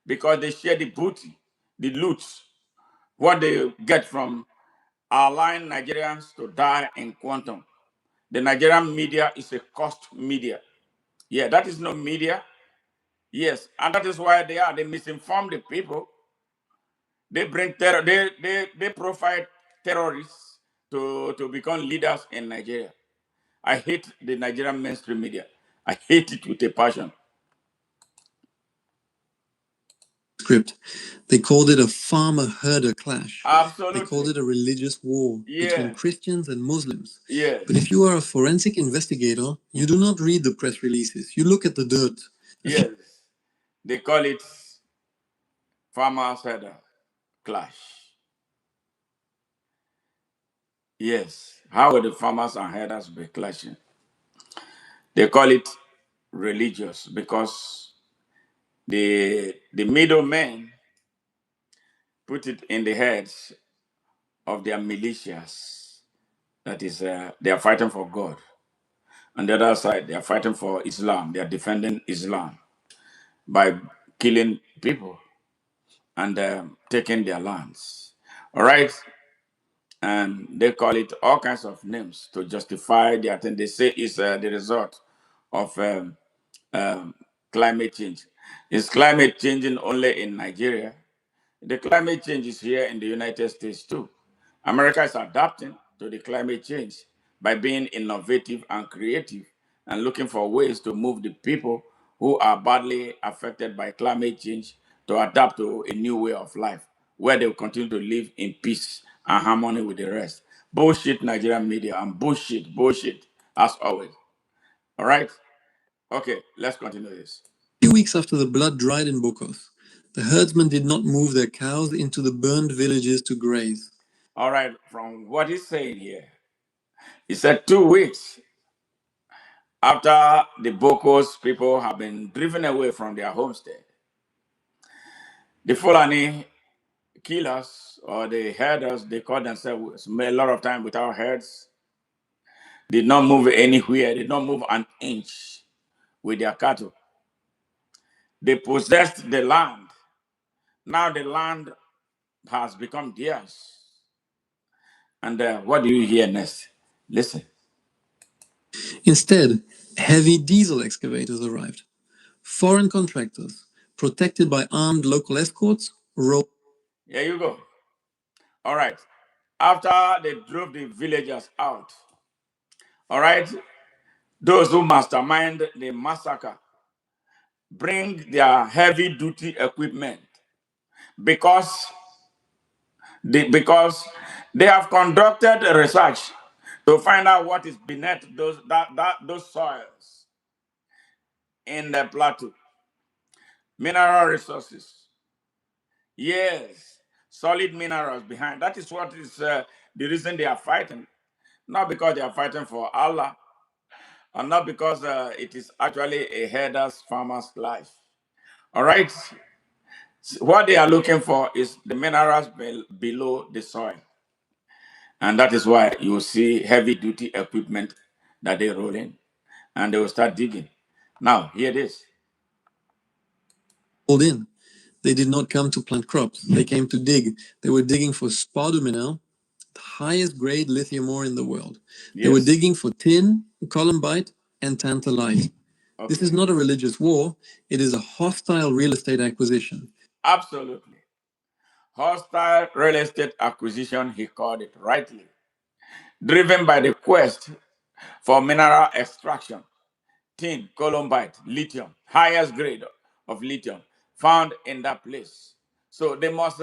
because they share the booty, the loot, what they get from allowing Nigerians to die in quantum. The Nigerian media is a cost media. Yeah, that is no media. Yes, and that is why they misinform the people. They bring terror, they profile terrorists to become leaders in Nigeria. I hate the Nigerian mainstream media. I hate it with a passion. Script. They called it a farmer-herder clash. Absolutely. They called it a religious war between Yes. Christians and Muslims. Yes. But if you are a forensic investigator, you do not read the press releases. You look at the dirt. Yes. They call it farmers herder clash. Yes. How will the farmers and herders be clashing? They call it religious because the middlemen put it in the heads of their militias. That is, they are fighting for God. On the other side, they are fighting for Islam. They are defending Islam by killing people and taking their lands. All right? And they call it all kinds of names to justify their thing. They say it's the result of um, climate change. Is climate changing only in Nigeria? The climate change is here in the United States too. America is adapting to the climate change by being innovative and creative and looking for ways to move the people who are badly affected by climate change to adapt to a new way of life where they will continue to live in peace and harmony with the rest. Bullshit Nigerian media and bullshit, as always. All right? Okay, let's continue this. A few weeks after the blood dried in Bokos, the herdsmen did not move their cows into the burned villages to graze. All right, from what he's saying here, he said 2 weeks after the Bokos people have been driven away from their homestead, the Fulani killers or the herders, they call themselves a lot of time without herds, did not move anywhere, did not move an inch with their cattle. They possessed the land. Now the land has become theirs. And what do you hear next? Listen. Instead, heavy diesel excavators arrived. Foreign contractors, protected by armed local escorts, rolled. Here you go. All right. After they drove the villagers out, all right, those who mastermind the massacre bring their heavy duty equipment because they have conducted research to find out what is beneath those soils in the plateau. Mineral resources. Yes, solid minerals behind. That is what is the reason they are fighting. Not because they are fighting for Allah, and not because it is actually a herder's farmer's life. All right. What they are looking for is the minerals below the soil. And that is why you see heavy duty equipment that they roll in and they will start digging. Now, hear this. In. They did not come to plant crops. They came to dig. They were digging for spodumene, the highest grade lithium ore in the world. They were Yes. digging for tin, columbite, and tantalite. This is not a religious war, it is a hostile real estate acquisition. Absolutely. Hostile real estate acquisition, he called it rightly, driven by the quest for mineral extraction, tin, columbite, lithium, highest grade of lithium found in that place. So they must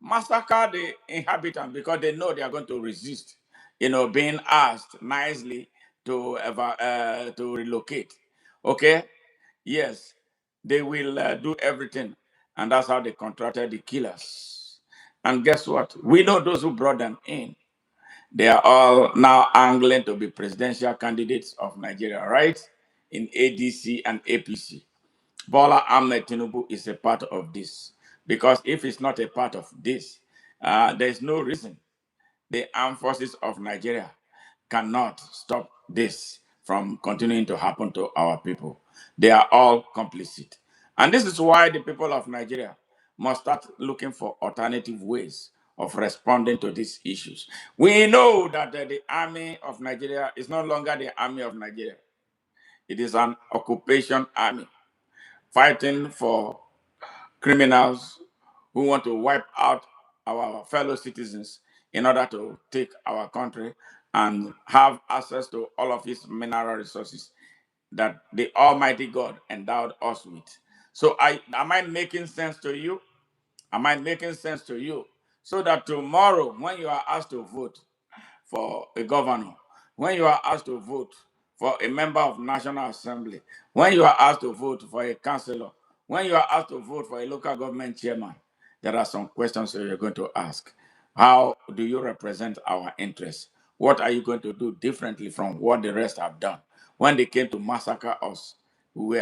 massacre the inhabitants because they know they are going to resist, being asked nicely to relocate. Okay, yes, they will do everything, and that's how they contracted the killers. And guess what? We know those who brought them in. They are all now angling to be presidential candidates of Nigeria, right? In ADC and APC. Bola Ahmed Tinubu is a part of this. Because if it's not a part of this, there's no reason the armed forces of Nigeria cannot stop this from continuing to happen to our people. They are all complicit. And this is why the people of Nigeria must start looking for alternative ways of responding to these issues. We know that the army of Nigeria is no longer the army of Nigeria. It is an occupation army fighting for criminals who want to wipe out our fellow citizens in order to take our country and have access to all of its mineral resources that the Almighty God endowed us with. So, am I making sense to you? Am I making sense to you? So that tomorrow, when you are asked to vote for a governor, when you are asked to vote for a member of National Assembly, when you are asked to vote for a councillor, when you are asked to vote for a local government chairman, there are some questions that you're going to ask. How do you represent our interests? What are you going to do differently from what the rest have done? When they came to massacre us, we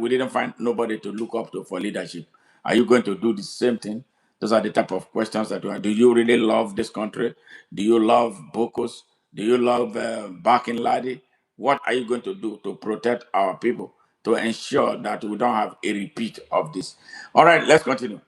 didn't find nobody to look up to for leadership. Are you going to do the same thing? Those are the type of questions that you are. Do you really love this country? Do you love Bokos? Do you love Bakin Ladi? What are you going to do to protect our people to ensure that we don't have a repeat of this? All right, let's continue.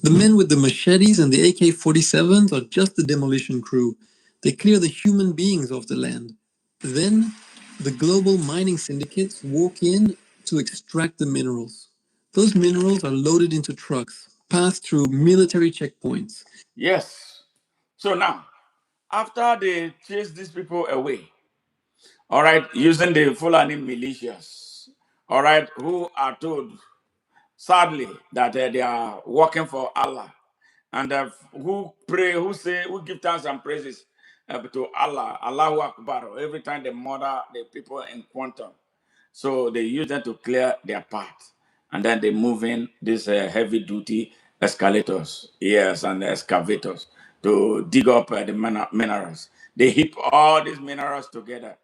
The men with the machetes and the AK-47s are just the demolition crew. They clear the human beings off the land. Then, the global mining syndicates walk in to extract the minerals. Those minerals are loaded into trucks, passed through military checkpoints. Yes. So now, after they chase these people away, all right, using the Fulani militias, all right, who are told sadly that they are working for Allah, and who pray, who say, who give thanks and praises to Allah, Allahu Akbar, every time they murder the people in quantum. So they use them to clear their path. And then they move in these heavy duty escalators, yes, and excavators to dig up the minerals. They heap all these minerals together,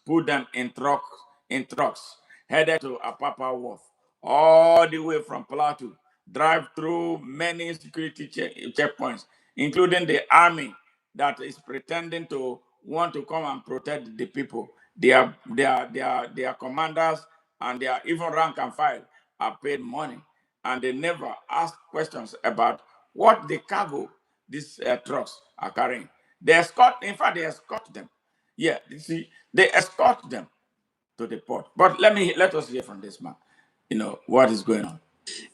put them in trucks, headed to Apapa Wharf, all the way from Plateau, drive through many security checkpoints, including the army that is pretending to want to come and protect the people. Their commanders and their even rank and file are paid money, and they never ask questions about what the cargo these trucks are carrying. They escort, in fact, they escort them. Yeah, you see, they escort them to the port. But let us hear from this man. What is going on.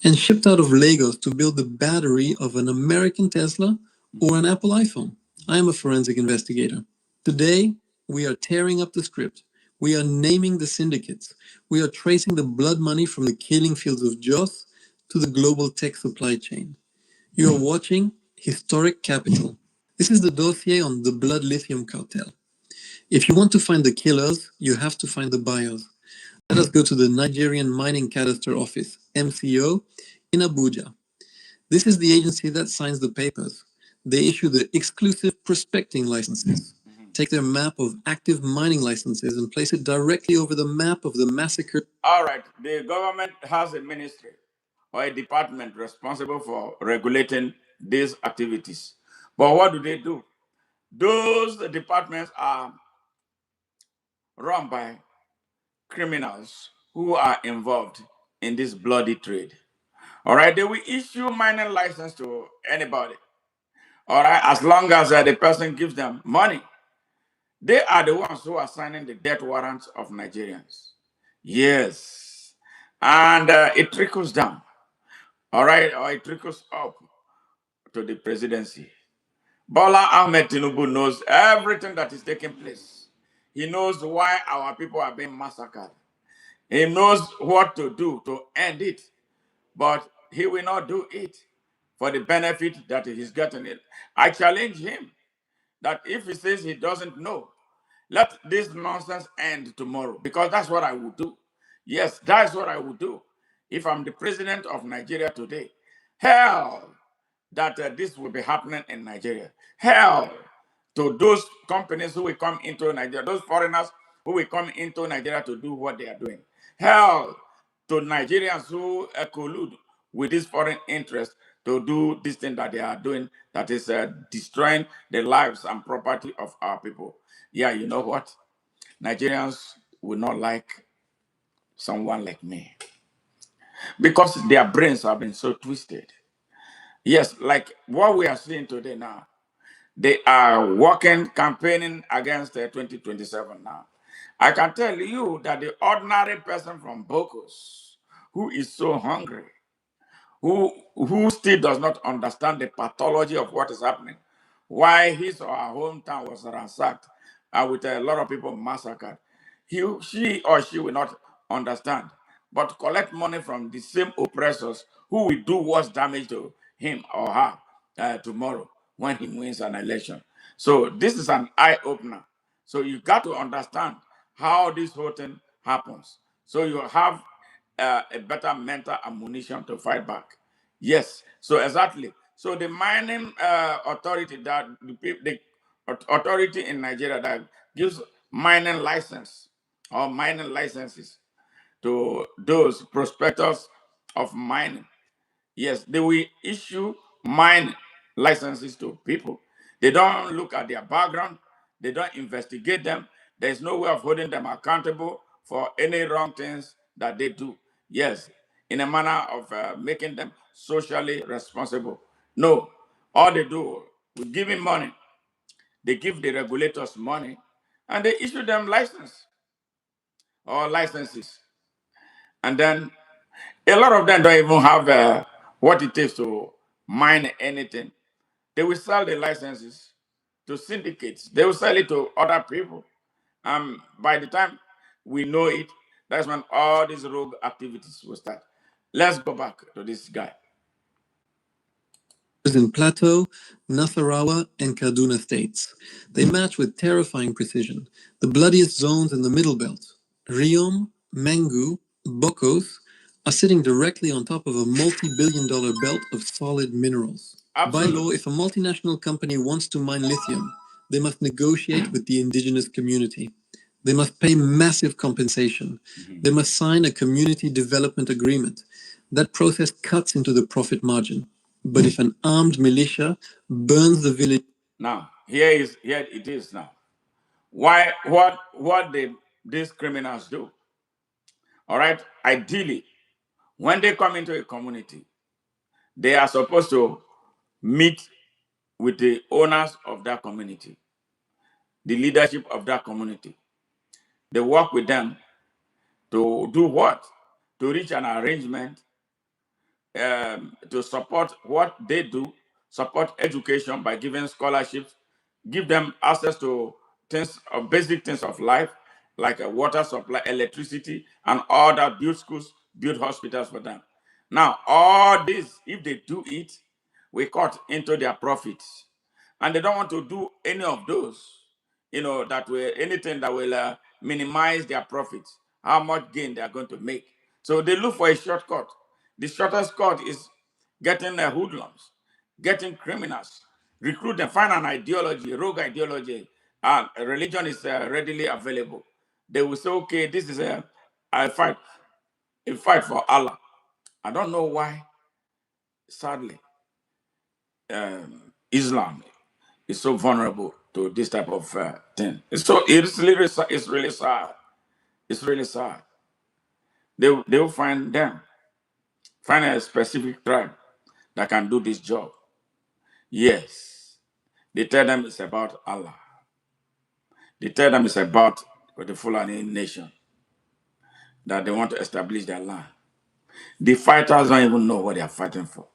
And shipped out of Lagos to build the battery of an American Tesla or an Apple iPhone. I am a forensic investigator. Today, we are tearing up the script. We are naming the syndicates. We are tracing the blood money from the killing fields of Jos to the global tech supply chain. You are watching Historic Capital. This is the dossier on the blood lithium cartel. If you want to find the killers, you have to find the buyers. Let us go to the Nigerian Mining Cadastre Office, MCO, in Abuja. This is the agency that signs the papers. They issue the exclusive prospecting licenses, take their map of active mining licenses and place it directly over the map of the massacre. All right, the government has a ministry or a department responsible for regulating these activities. But what do? Those departments are run by criminals who are involved in this bloody trade. All right, they will issue mining license to anybody. All right, as long as the person gives them money. They are the ones who are signing the death warrants of Nigerians. Yes. And it trickles down. All right. Or it trickles up to the presidency. Bola Ahmed Tinubu knows everything that is taking place. He knows why our people are being massacred. He knows what to do to end it. But he will not do it for the benefit that he's getting it. I challenge him that if he says he doesn't know, let this nonsense end tomorrow, because that's what I would do. Yes, that's what I would do if I'm the president of Nigeria today. Hell, that this will be happening in Nigeria. Hell to those companies who will come into Nigeria, those foreigners who will come into Nigeria to do what they are doing. Hell to Nigerians who collude with these foreign interests to do this thing that they are doing, that is destroying the lives and property of our people. Yeah, you know what? Nigerians will not like someone like me because their brains have been so twisted. Yes, like what we are seeing today now. They are working, campaigning against 2027 now. I can tell you that the ordinary person from Bokos, who is so hungry, who still does not understand the pathology of what is happening, why his or her hometown was ransacked and with a lot of people massacred. She or she will not understand, but collect money from the same oppressors who will do worse damage to him or her tomorrow when he wins an election. So this is an eye opener. So you got to understand how this whole thing happens. So you have a better mental ammunition to fight back. Yes. So exactly. So the mining authority that the authority in Nigeria that gives mining license or mining licenses to those prospectors of mining. Yes, they will issue mine licenses to people. They don't look at their background. They don't investigate them. There's no way of holding them accountable for any wrong things that they do. Yes, in a manner of making them socially responsible. No, all they do, we give him money. They give the regulators money, and they issue them license or licenses. And then a lot of them don't even have what it takes to mine anything. They will sell the licenses to syndicates. They will sell it to other people. By the time we know it, that's when all these rogue activities will start. Let's go back to this guy. In Plateau, Nasarawa, and Kaduna states. They match with terrifying precision. The bloodiest zones in the Middle Belt, Riom, Mengu, Bokos, are sitting directly on top of a multi-billion-dollar belt of solid minerals. Absolutely. By law, if a multinational company wants to mine lithium, they must negotiate with the indigenous community. They must pay massive compensation. They must sign a community development agreement. That process cuts into the profit margin. But if an armed militia burns the village... Now, here it is now. What did these criminals do? All right, ideally, when they come into a community, they are supposed to meet with the owners of that community, the leadership of that community. They work with them to do what? To reach an arrangement to support what they do, support education by giving scholarships, give them access to things, basic things of life, like a water supply, electricity, and all that, build schools, build hospitals for them. Now, all this, if they do it, we cut into their profits. And they don't want to do any of those, that will, anything that will minimize their profits, how much gain they are going to make. So they look for a shortcut. The shortest cut is getting hoodlums, getting criminals, recruit them, find an ideology, rogue ideology, and religion is readily available. They will say, okay, this is a fight for Allah. I don't know why, sadly, Islam is so vulnerable to this type of thing. It's really sad. It's really sad. They will find a specific tribe that can do this job. Yes. They tell them it's about Allah. They tell them it's about the Fulani nation, that they want to establish their land. The fighters don't even know what they are fighting for.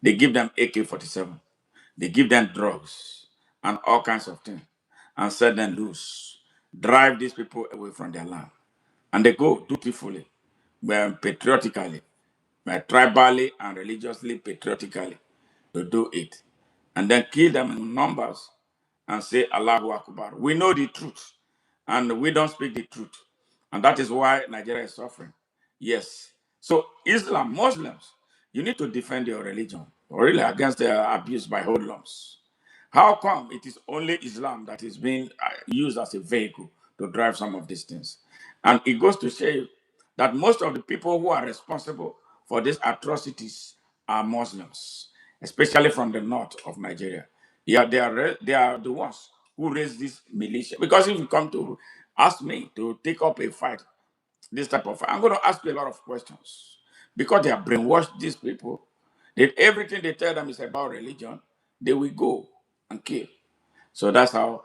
They give them AK-47. They give them drugs and all kinds of things and set them loose. Drive these people away from their land. And they go dutifully, patriotically, tribally and religiously patriotically to do it. And then kill them in numbers and say Allahu Akbar. We know the truth and we don't speak the truth. And that is why Nigeria is suffering. Yes. So Islam, Muslims, you need to defend your religion, or really against the abuse by hoodlums. How come it is only Islam that is being used as a vehicle to drive some of these things? And it goes to show you that most of the people who are responsible for these atrocities are Muslims, especially from the north of Nigeria. Yeah, they are the ones who raise this militia. Because if you come to ask me to take up a fight, this type of fight, I'm going to ask you a lot of questions. Because they have brainwashed these people, that everything they tell them is about religion, they will go and kill. So that's how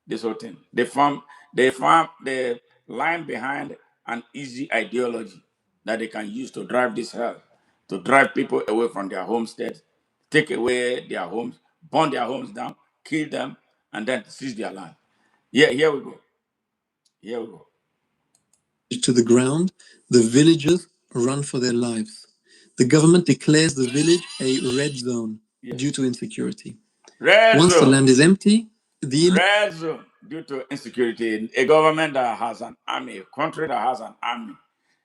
this whole thing. They form the line behind an easy ideology that they can use to drive this hell, to drive people away from their homesteads, take away their homes, burn their homes down, kill them, and then seize their land. Yeah, here we go. Here we go. To the ground, the villagers run for their lives. The government declares the village a red zone due to insecurity. Red Once the zone. land is empty, the Red zone due to insecurity. A government that has an army, a country that has an army,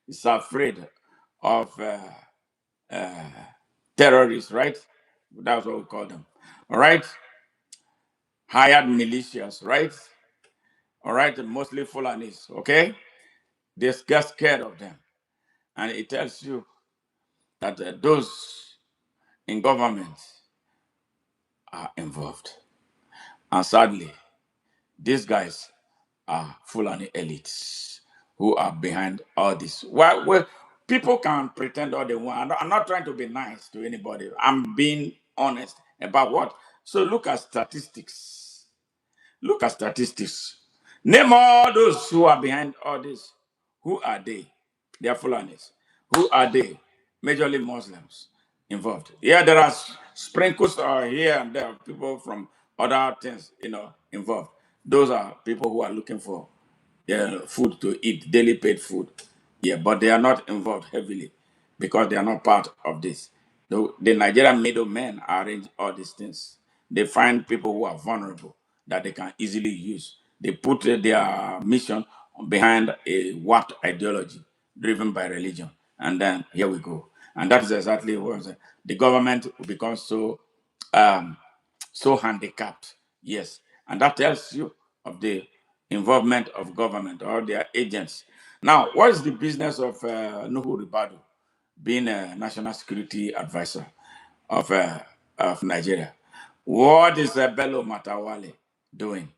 is afraid of terrorists, right? That's what we call them. All right? Hired militias, right? All right? Mostly Fulanis, okay? They get scared of them. And it tells you that those in government are involved. And sadly, these guys are Fulani elites who are behind all this. Well, people can pretend all they want. I'm not trying to be nice to anybody. I'm being honest about what. So look at statistics. Look at statistics. Name all those who are behind all this. Who are they? They are Fulanis. Who are they? Majorly Muslims involved. Yeah, there are sprinkles here and there, people from other things, involved. Those are people who are looking for food to eat, daily paid food. Yeah, but they are not involved heavily because they are not part of this. The Nigerian middlemen arrange all these things. They find people who are vulnerable that they can easily use. They put their mission behind a warped ideology driven by religion. And then here we go. And that is exactly what the government will become um, so handicapped. Yes. And that tells you of the involvement of government or their agents. Now, what is the business of Nuhu Ribadu being a national security advisor of Nigeria? What is Bello Matawale doing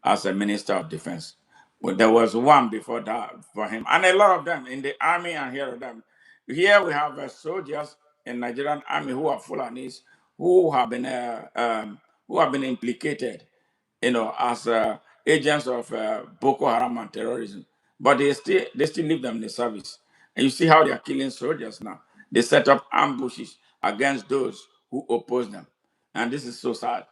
as a minister of defense? Well, there was one before that for him, and a lot of them in the army, and here of them. Here we have soldiers in Nigerian army who are Fulanis who have been implicated, as agents of Boko Haram and terrorism. But they still leave them in the service. And you see how they are killing soldiers now. They set up ambushes against those who oppose them. And this is so sad.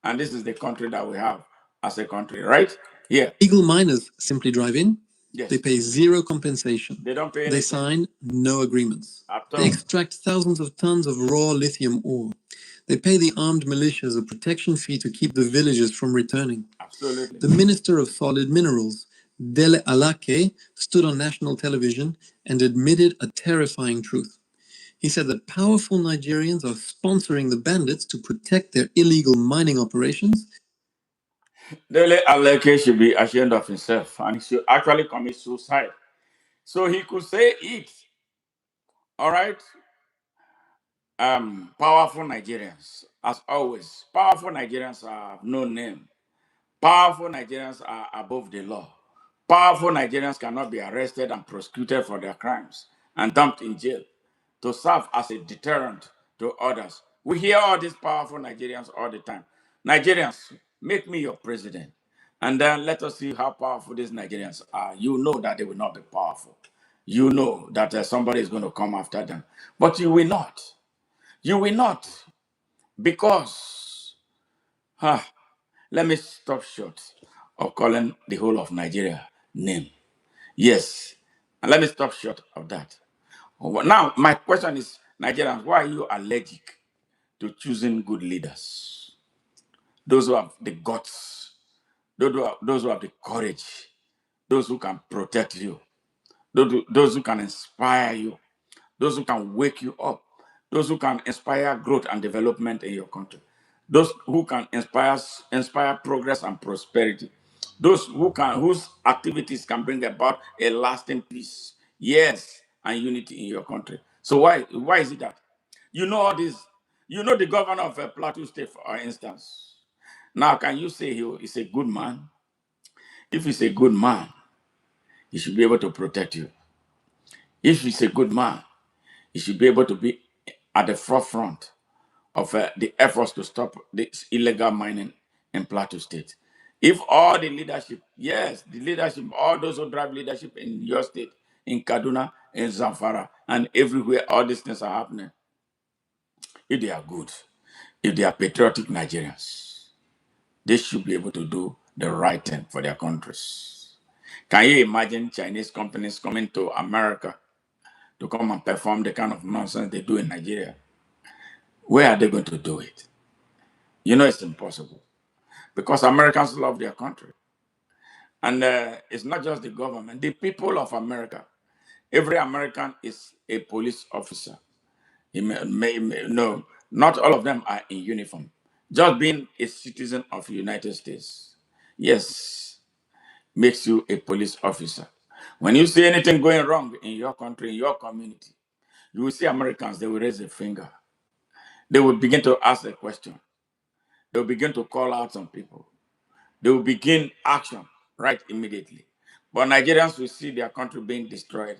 And this is the country that we have as a country, right? Yeah. illegal miners simply drive in, Yes. they pay zero compensation. They don't pay They anything sign no agreements. at They all. extract thousands of tons of raw lithium ore. They pay the armed militias a protection fee to keep the villagers from returning. Absolutely. The Minister of Solid Minerals, Dele Alake, stood on national television and admitted a terrifying truth. He said that powerful Nigerians are sponsoring the bandits to protect their illegal mining operations. Dele Aleke should be ashamed of himself and he should actually commit suicide. So he could say it. All right. Powerful Nigerians, as always. Powerful Nigerians have no name. Powerful Nigerians are above the law. Powerful Nigerians cannot be arrested and prosecuted for their crimes and dumped in jail to serve as a deterrent to others. We hear all these powerful Nigerians all the time. Nigerians, make me your president. And then let us see how powerful these Nigerians are. You know that they will not be powerful. You know that somebody is going to come after them. But you will not. You will not. Because, let me stop short of calling the whole of Nigeria name. Yes. And let me stop short of that. Now, my question is, Nigerians, why are you allergic to choosing good leaders? Those who have the guts, those who have the courage, those who can protect you, those who can inspire you, those who can wake you up, those who can inspire growth and development in your country, those who can inspire progress and prosperity, those whose activities can bring about a lasting peace, yes, and unity in your country. So why is it that you know all this? You know the governor of a Plateau State, for instance. Now, can you say he is a good man? If he's a good man, he should be able to protect you. If he's a good man, he should be able to be at the forefront of the efforts to stop this illegal mining in Plateau State. If all the leadership, yes, the leadership, all those who drive leadership in your state, in Kaduna, in Zamfara, and everywhere, all these things are happening, if they are good, if they are patriotic Nigerians, they should be able to do the right thing for their countries. Can you imagine Chinese companies coming to America to come and perform the kind of nonsense they do in Nigeria? Where are they going to do it? You know it's impossible because Americans love their country. And it's not just the government, the people of America. Every American is a police officer. No, not all of them are in uniform. Just being a citizen of the United States, yes, makes you a police officer. When you see anything going wrong in your country, in your community, you will see Americans, they will raise a finger. They will begin to ask a question. They will begin to call out some people. They will begin action right immediately. But Nigerians will see their country being destroyed.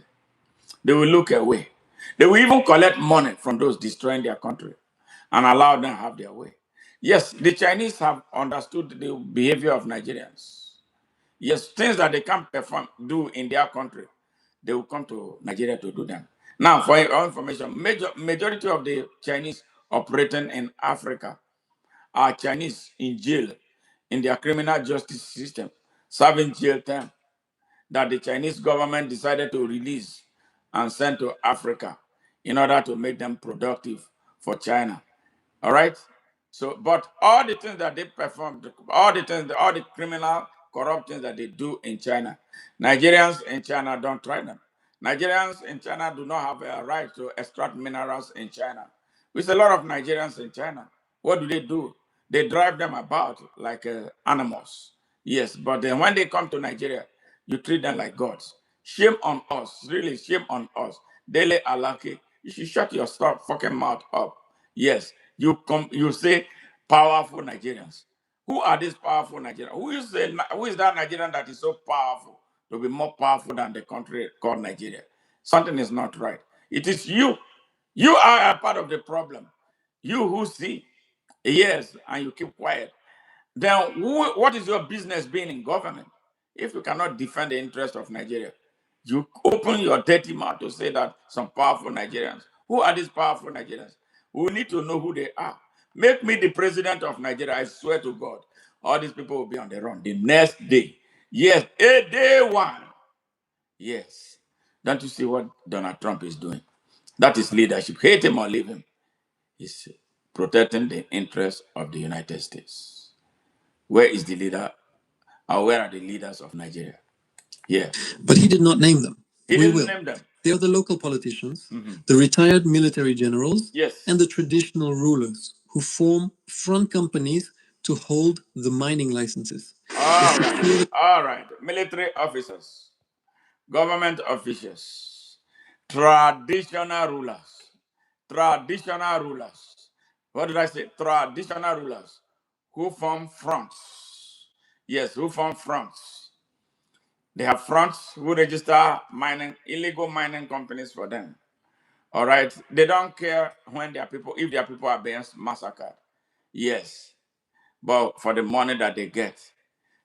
They will look away. They will even collect money from those destroying their country and allow them to have their way. Yes, the Chinese have understood the behavior of Nigerians. Yes, things that they can't do in their country, they will come to Nigeria to do them. Now, for your information, majority of the Chinese operating in Africa are Chinese in jail in their criminal justice system, serving jail time that the Chinese government decided to release and send to Africa in order to make them productive for China. All right? So, but all the things that they perform, all the criminal, corrupt things that they do in China, Nigerians in China don't try them. Nigerians in China do not have a right to extract minerals in China. With a lot of Nigerians in China, what do? They drive them about like animals. Yes, but then when they come to Nigeria, you treat them like gods. Shame on us, really, shame on us. Dele Alaki, you should shut your stop fucking mouth up. Yes, you say powerful Nigerians. Who are these powerful Nigerians? Who is that Nigerian that is so powerful to be more powerful than the country called Nigeria? Something is not right. It is you. You are a part of the problem. You who see, yes, and you keep quiet. Then what is your business being in government if you cannot defend the interest of Nigeria? You open your dirty mouth to say that some powerful Nigerians. Who are these powerful Nigerians? We need to know who they are. Make me the president of Nigeria. I swear to God, all these people will be on the run the next day. Yes, a day one. Yes. Don't you see what Donald Trump is doing? That is leadership. Hate him or leave him. He's protecting the interests of the United States. Where is the leader? Or where are the leaders of Nigeria? Yeah. But he did not name them. He We didn't will. name them. They are the local politicians, the retired military generals, Yes. and the traditional rulers who form front companies to hold the mining licenses. All right. All right. Military officers, government officials, traditional rulers. Traditional rulers. What did I say? Traditional rulers who form fronts. Yes, who form fronts. They have fronts who register mining, illegal mining companies for them. All right. They don't care when their people, if their people are being massacred. Yes. But for the money that they get,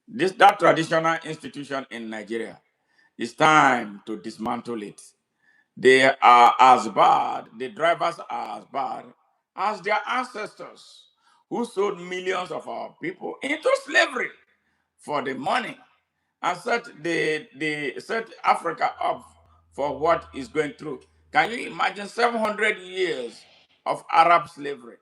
That traditional institution in Nigeria, it's time to dismantle it. They are as bad, the drivers are as bad as their ancestors who sold millions of our people into slavery for the money and set Africa up for what is going through. Can you imagine 700 years of Arab slavery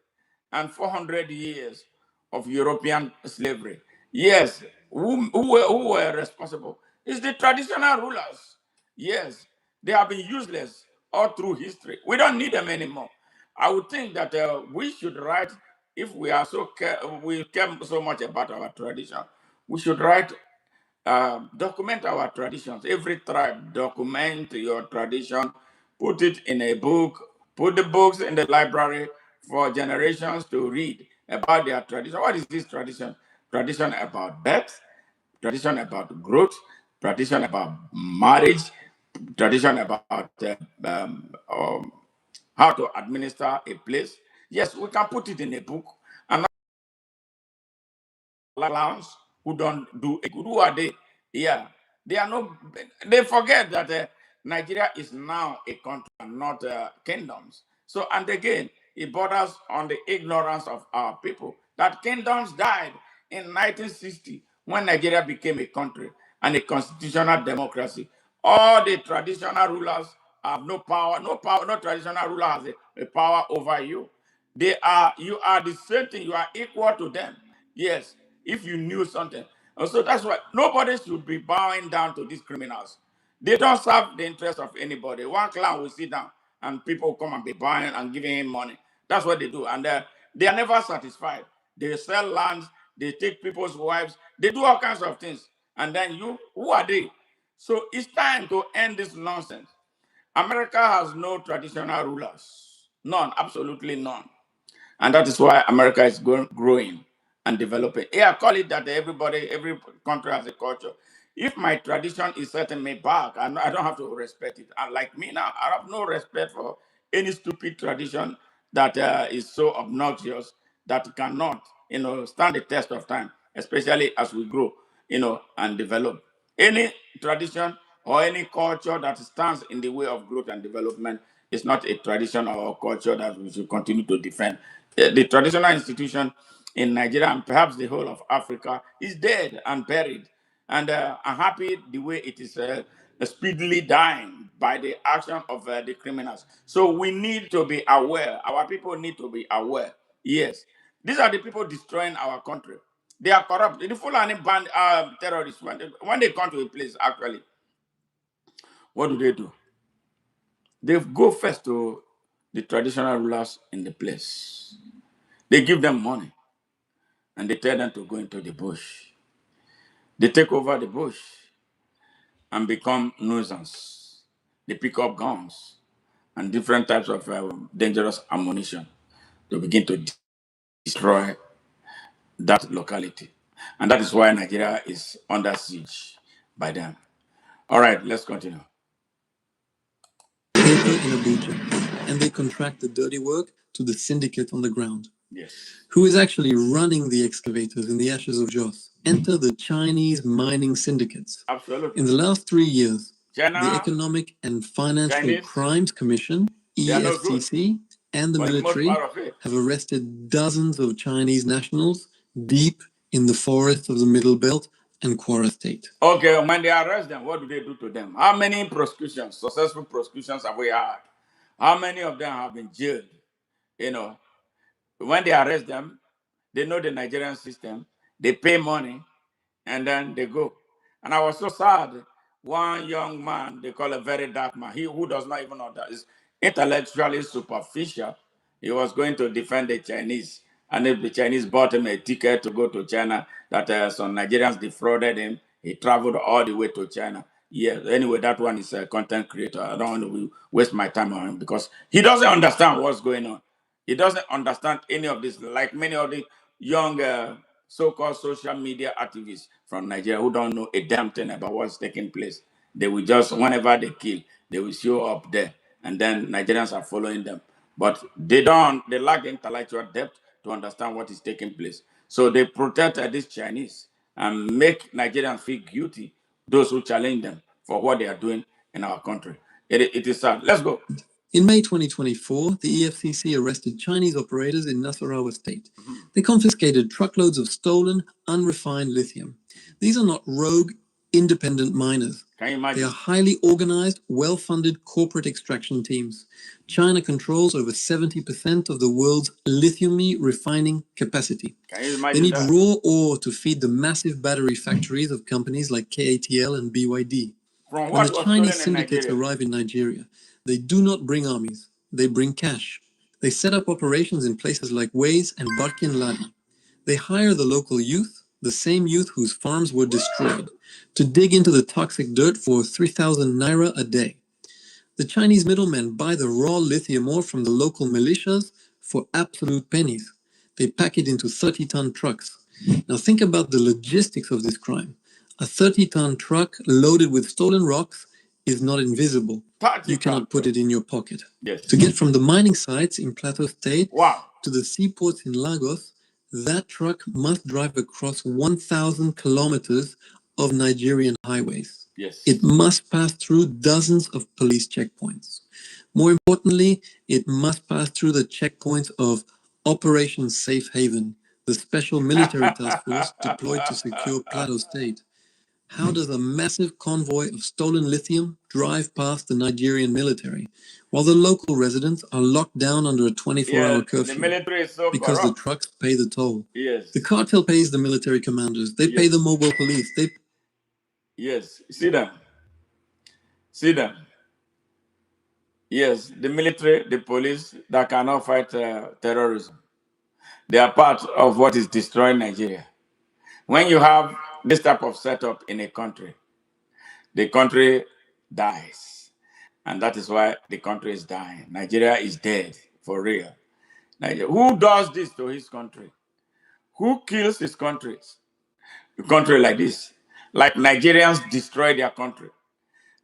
and 400 years of European slavery? Yes, who were responsible? It's the traditional rulers. Yes, they have been useless all through history. We don't need them anymore. I would think that we should write, if we are we care so much about our tradition, we should write, document our traditions. Every tribe, document your tradition, put it in a book, put the books in the library for generations to read about their tradition. What is this tradition? Tradition about birth, tradition about growth, tradition about marriage, tradition about how to administer a place. Yes, we can put it in a book. And clowns who don't do a good. Who are they? Yeah, they are no. They forget that Nigeria is now a country and not kingdoms. So, and again, it borders on the ignorance of our people that kingdoms died in 1960 when Nigeria became a country and a constitutional democracy. All the traditional rulers have no power. No power. No traditional ruler has a power over you. You are the same thing. You are equal to them. Yes, if you knew something. And so that's why nobody should be bowing down to these criminals. They don't serve the interest of anybody. One clown will sit down and people come and be buying and giving him money. That's what they do. And they are never satisfied. They sell lands, they take people's wives, they do all kinds of things. And then who are they? So it's time to end this nonsense. America has no traditional rulers. None, absolutely none. And that is why America is growing and developing. Yeah, I call it that every country has a culture. If my tradition is setting me back, I don't have to respect it. And like me now, I have no respect for any stupid tradition that is so obnoxious that cannot, stand the test of time, especially as we grow, and develop. Any tradition or any culture that stands in the way of growth and development is not a tradition or culture that we should continue to defend. The traditional institution in Nigeria and perhaps the whole of Africa is dead and buried. And I'm happy the way it is speedily dying by the action of the criminals. So we need to be aware. Our people need to be aware. Yes. These are the people destroying our country. They are corrupt. The Fulani band terrorists, when they come to a place, actually, what do? They go first to the traditional rulers in the place. They give them money and they tell them to go into the bush. They take over the bush and become nuisance. They pick up guns and different types of dangerous ammunition to begin to destroy that locality. And that is why Nigeria is under siege by them. All right, let's continue. Paper in Abuja, and they contract the dirty work to the syndicate on the ground. Yes. Who is actually running the excavators in the ashes of Jos? Enter the Chinese mining syndicates. Absolutely. In the last 3 years, the China, Economic and Financial Chinese, Crimes Commission, they are no good EFCC, and the for the most military part of it. have arrested dozens of Chinese nationals deep in the forests of the Middle Belt and Kwara State. Okay, when they arrest them, what do they do to them? How many prosecutions, successful prosecutions have we had? How many of them have been jailed? You know, when they arrest them, they know the Nigerian system, they pay money, and then they go. And I was so sad. One young man, they call a very dark man, he who does not even know that is intellectually superficial. He was going to defend the Chinese. And if the Chinese bought him a ticket to go to China, that some Nigerians defrauded him, he traveled all the way to China. Yeah, anyway, that one is a content creator. I don't want to waste my time on him because he doesn't understand what's going on. He doesn't understand any of this, like many of the young so-called social media activists from Nigeria who don't know a damn thing about what's taking place. They will just, whenever they kill, they will show up there, and then Nigerians are following them. But they lack the intellectual depth to understand what is taking place. So they protect these Chinese. and make Nigerians feel guilty, those who challenge them for what they are doing in our country. It is sad. Let's go. In May 2024, the EFCC arrested Chinese operators in Nasarawa state. They confiscated truckloads of stolen, unrefined lithium. These are not rogue, independent miners. Can you They imagine? are highly organized, well-funded corporate extraction teams. China controls over 70% of the world's lithium refining capacity. Can you They imagine need that? raw ore to feed the massive battery factories of companies like KATL and BYD. From When the what was Chinese stolen in syndicates Nigeria. arrive in Nigeria, they do not bring armies, they bring cash. They set up operations in places like Ways and Barkin Ladi. They hire the local youth, the same youth whose farms were destroyed, to dig into the toxic dirt for 3,000 naira a day. The Chinese middlemen buy the raw lithium ore from the local militias for absolute pennies. They pack it into 30-ton trucks. Now think about the logistics of this crime. A 30-ton truck loaded with stolen rocks is not invisible. You cannot put it in your pocket. Yes. To get from the mining sites in Plateau State Wow. to the seaports in Lagos, that truck must drive across 1,000 kilometers of Nigerian highways. Yes. It must pass through dozens of police checkpoints. More importantly, it must pass through the checkpoints of Operation Safe Haven, the special military task force deployed to secure Plateau State. How does a massive convoy of stolen lithium drive past the Nigerian military, while the local residents are locked down under a 24-hour curfew? The military is so because corrupt. the trucks pay the toll. Yes. The cartel pays the military commanders. They pay the mobile police. Yes. See them. See them. Yes, the military, the police that cannot fight terrorism. They are part of what is destroying Nigeria. When you have this type of setup in a country, the country dies. And that is why the country is dying. Nigeria is dead, for real. Who does this to his country? Who kills his country? A country like this. Like Nigerians destroy their country.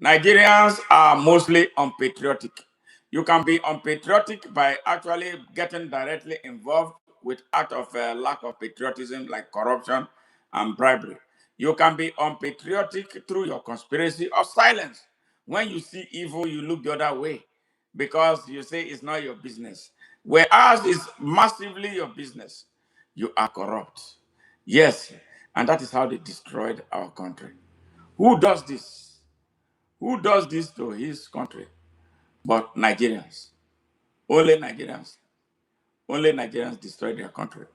Nigerians are mostly unpatriotic. You can be unpatriotic by actually getting directly involved with act of lack of patriotism like corruption and bribery. You can be unpatriotic through your conspiracy or silence. When you see evil, you look the other way because you say it's not your business. Whereas it's massively your business. You are corrupt. Yes, and that is how they destroyed our country. Who does this? Who does this to his country? But Nigerians. Only Nigerians. Only Nigerians destroy their country.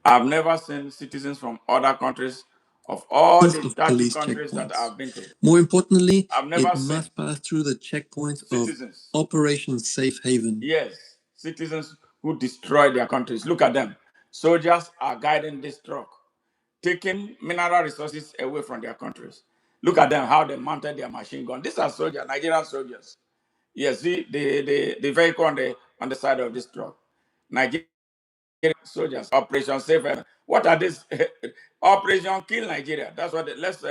I've never seen citizens from other countries of all the 30 countries that I've been to. More importantly, I've never it seen must pass through the checkpoints citizens. of Operation Safe Haven. Yes, citizens who destroy their countries. Look at them. Soldiers are guiding this truck, taking mineral resources away from their countries. Look at them, how they mounted their machine gun. These are soldiers, Nigerian soldiers. Yes, see the vehicle on the side of this truck. Nigerian soldiers, Operation Safe Haven. What are these? Operation Kill Nigeria. That's what. Let's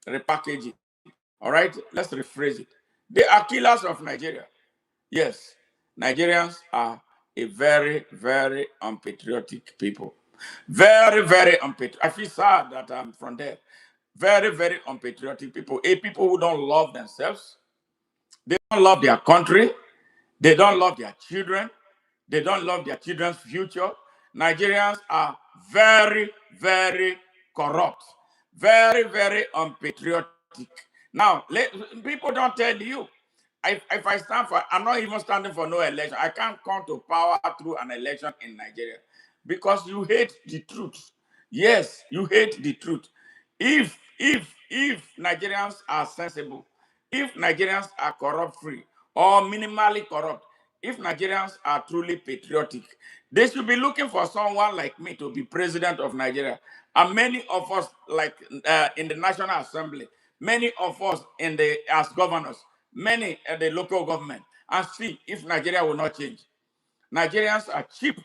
repackage it. All right, let's rephrase it. They are killers of Nigeria. Yes, Nigerians are a very, very unpatriotic people. Very, very unpatriotic. I feel sad that I'm from there. Very, very unpatriotic people. A people who don't love themselves. They don't love their country. They don't love their children. They don't love their children's future. Nigerians are very, very corrupt. Very, very unpatriotic. Now, people don't tell you. If I stand for, I'm not even standing for no election. I can't come to power through an election in Nigeria because you hate the truth. Yes, you hate the truth. If Nigerians are sensible, if Nigerians are corrupt free or minimally corrupt, if Nigerians are truly patriotic, they should be looking for someone like me to be president of Nigeria. And many of us, like in the National Assembly, many of us as governors, many at the local government, and see if Nigeria will not change. Nigerians are cheap.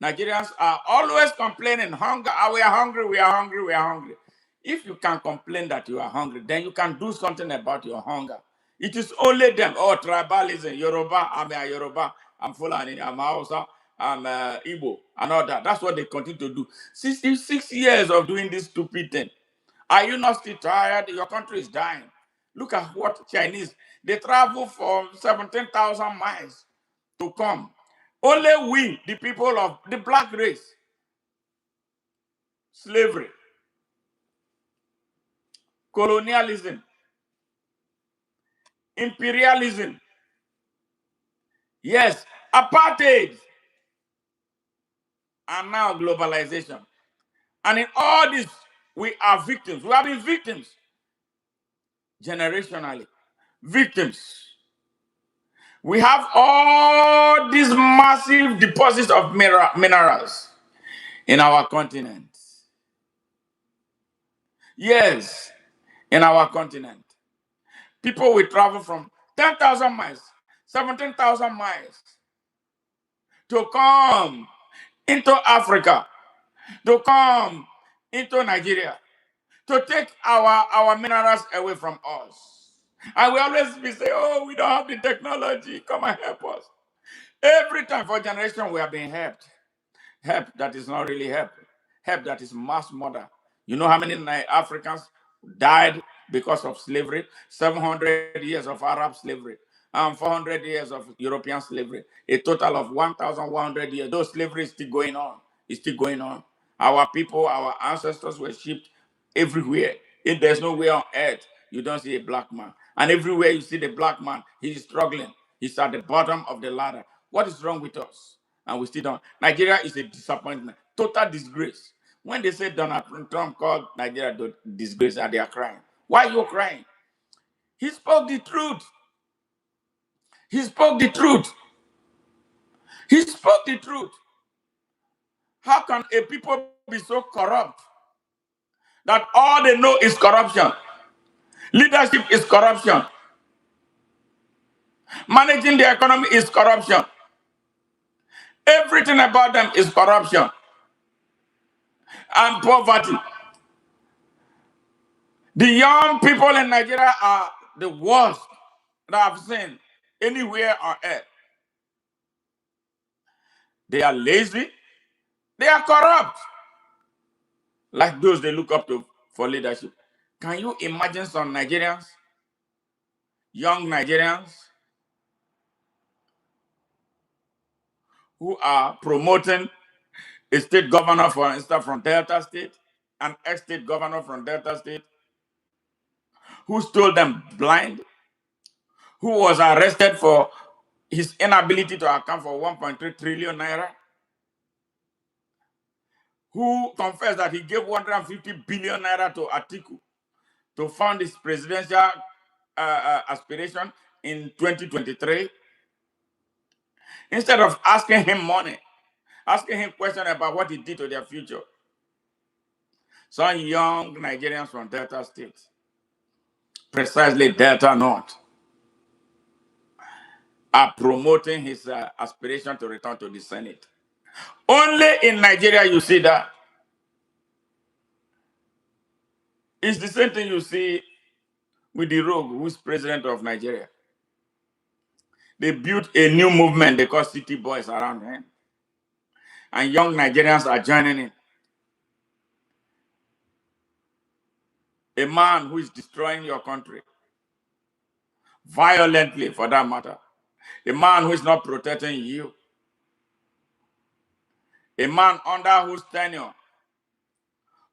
Nigerians are always complaining, hunger, we are hungry, we are hungry, we are hungry. If you can complain that you are hungry, then you can do something about your hunger. It is only them, tribalism, Yoruba, I'm a Yoruba, I'm Fulani, I'm Hausa, and Igbo and all that. That's what they continue to do. 66 years of doing this stupid thing. Are you not still tired? Your country is dying. Look at what Chinese, they travel for 17,000 miles to come. Only we, the people of the black race, slavery, colonialism, imperialism, yes, apartheid, and now globalization. And in all this, we are victims. We have been victims generationally. Victims. We have all these massive deposits of minerals in our continent. Yes, in our continent. People will travel from 10,000 miles, 17,000 miles to come into Africa, to come into Nigeria, to take our minerals away from us. And we always be saying, oh, we don't have the technology. Come and help us. Every time for generation we have been helped. Help that is not really help. Help that is mass murder. You know how many Africans died because of slavery? 700 years of Arab slavery and 400 years of European slavery. A total of 1,100 years. Those slavery is still going on. It's still going on. Our people, our ancestors were shipped everywhere. If there's nowhere on earth, you don't see a black man. And everywhere you see the black man, he's struggling. He's at the bottom of the ladder. What is wrong with us? And we still don't. Nigeria is a disappointment, total disgrace. When they say Donald Trump called Nigeria the disgrace, and they are crying. Why are you crying? He spoke the truth. He spoke the truth. He spoke the truth. How can a people be so corrupt that all they know is corruption? Leadership is corruption. Managing the economy is corruption. Everything about them is corruption and poverty. The young people in Nigeria are the worst that I've seen anywhere on earth. They are lazy. They are corrupt. Like those they look up to for leadership. Can you imagine some Nigerians, young Nigerians, who are promoting a state governor, for instance, from Delta State, an ex-state governor from Delta State, who stole them blind, who was arrested for his inability to account for 1.3 trillion naira, who confessed that he gave 150 billion naira to Atiku to fund his presidential aspiration in 2023. Instead of asking him money, asking him questions about what he did to their future. Some young Nigerians from Delta State, precisely Delta North, are promoting his aspiration to return to the Senate. Only in Nigeria you see that. It's the same thing you see with the rogue who's president of Nigeria. They built a new movement they call City Boys around him. And young Nigerians are joining in. A man who is destroying your country, violently for that matter. A man who is not protecting you. A man under whose tenure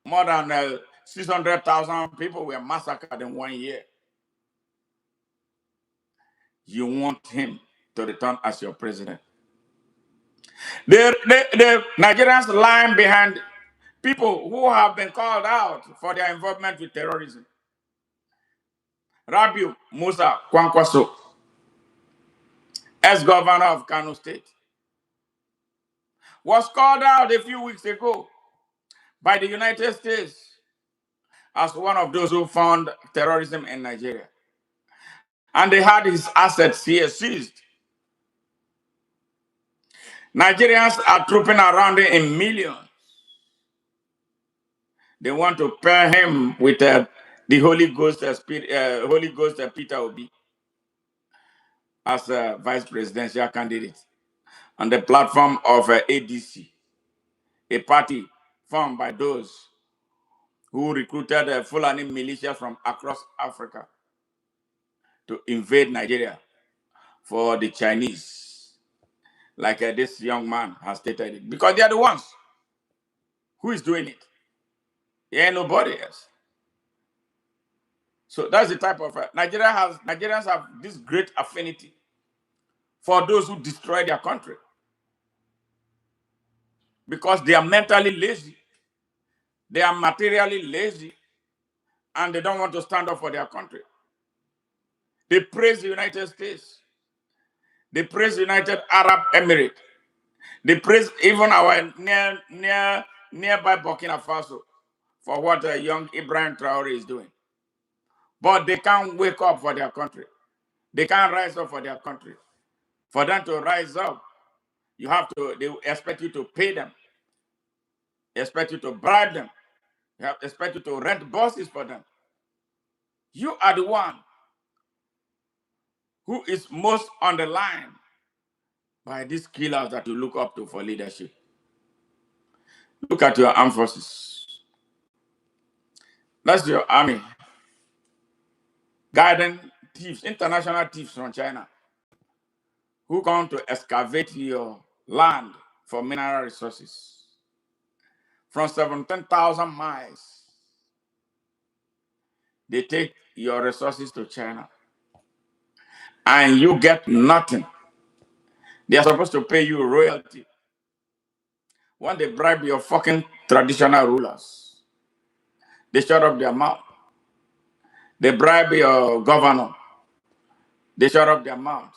more than 600,000 people were massacred in 1 year. You want him to return as your president. The Nigerians lying behind people who have been called out for their involvement with terrorism. Rabiu Musa Kwankwaso, ex-governor of Kano State, was called out a few weeks ago by the United States as one of those who found terrorism in Nigeria. And they had his assets here seized. Nigerians are trooping around him in millions. They want to pair him with the Holy Ghost, Peter Obi, as a vice presidential candidate. on the platform of ADC, a party formed by those who recruited Fulani militias from across Africa to invade Nigeria for the Chinese, like this young man has stated it, because they are the ones who is doing it. There ain't nobody else. So that's the type of Nigerians have this great affinity for those who destroy their country because they are mentally lazy, they are materially lazy, and they don't want to stand up for their country. They praise the United States. They praise the United Arab Emirates. They praise even our nearby Burkina Faso for what young Ibrahim Traore is doing. But they can't wake up for their country. They can't rise up for their country. For them to rise up, they expect you to pay them. They expect you to bribe them. They expect you to rent buses for them. You are the one who is most on the line by these killers that you look up to for leadership. Look at your armed forces. That's your army guiding thieves, international thieves from China, who come to excavate your land for mineral resources from 17,000 miles. They take your resources to China and you get nothing. They are supposed to pay you royalty. When they bribe your fucking traditional rulers, they shut up their mouth. They bribe your governor, they shut up their mouths.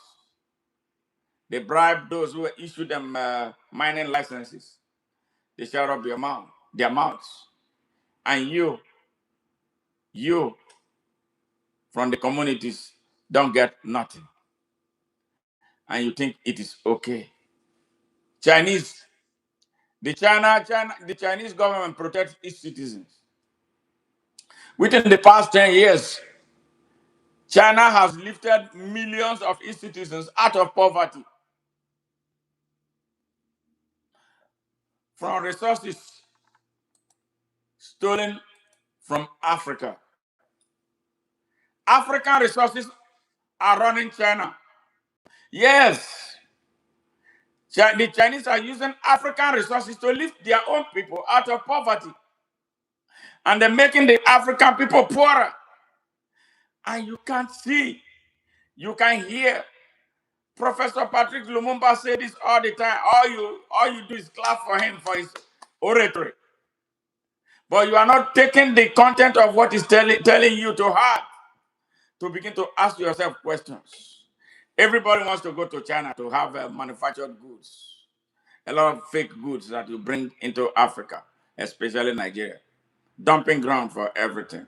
They bribe those who issue them mining licenses, they shut up their mouths. And you from the communities don't get nothing. And you think it is okay. The Chinese government protects its citizens. Within the past 10 years, China has lifted millions of its citizens out of poverty from resources stolen from Africa. African resources are running China. Yes, the Chinese are using African resources to lift their own people out of poverty. And they're making the African people poorer. And you can't see, you can hear. Professor Patrick Lumumba said this all the time. All you do is clap for him for his oratory. But you are not taking the content of what he's telling you to heart to begin to ask yourself questions. Everybody wants to go to China to have manufactured goods, a lot of fake goods that you bring into Africa, especially Nigeria. Dumping ground for everything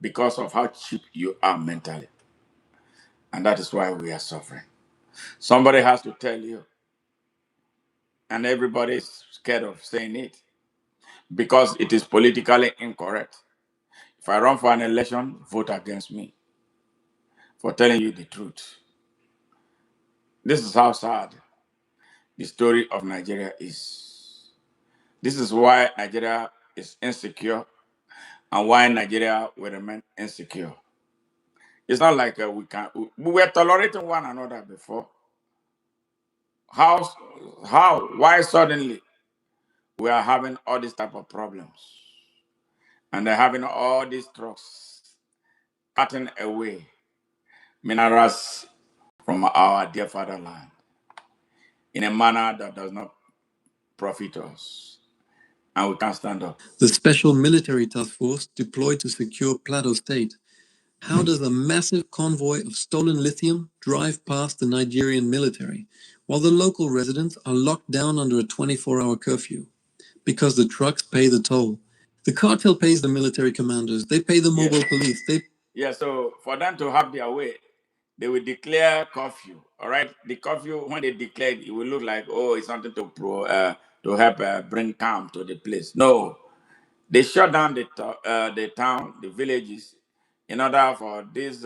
because of how cheap you are mentally. And that is why we are suffering. Somebody has to tell you, and everybody is scared of saying it because it is politically incorrect. If I run for an election, vote against me for telling you the truth. This is how sad the story of Nigeria is. This is why Nigeria is insecure and why Nigeria will remain insecure. It's not like we were tolerating one another before. How, why suddenly we are having all these type of problems? And they're having all these trucks cutting away minerals from our dear fatherland in a manner that does not profit us. And we can't stand up. The special military task force deployed to secure Plateau State. How does a massive convoy of stolen lithium drive past the Nigerian military, while the local residents are locked down under a 24-hour curfew? Because the trucks pay the toll. The cartel pays the military commanders. They pay the mobile police. So for them to have their way, they will declare curfew. All right, the curfew, when they declare it, it will look like, oh, it's something to help bring calm to the place. No, they shut down the town, the villages, in order for these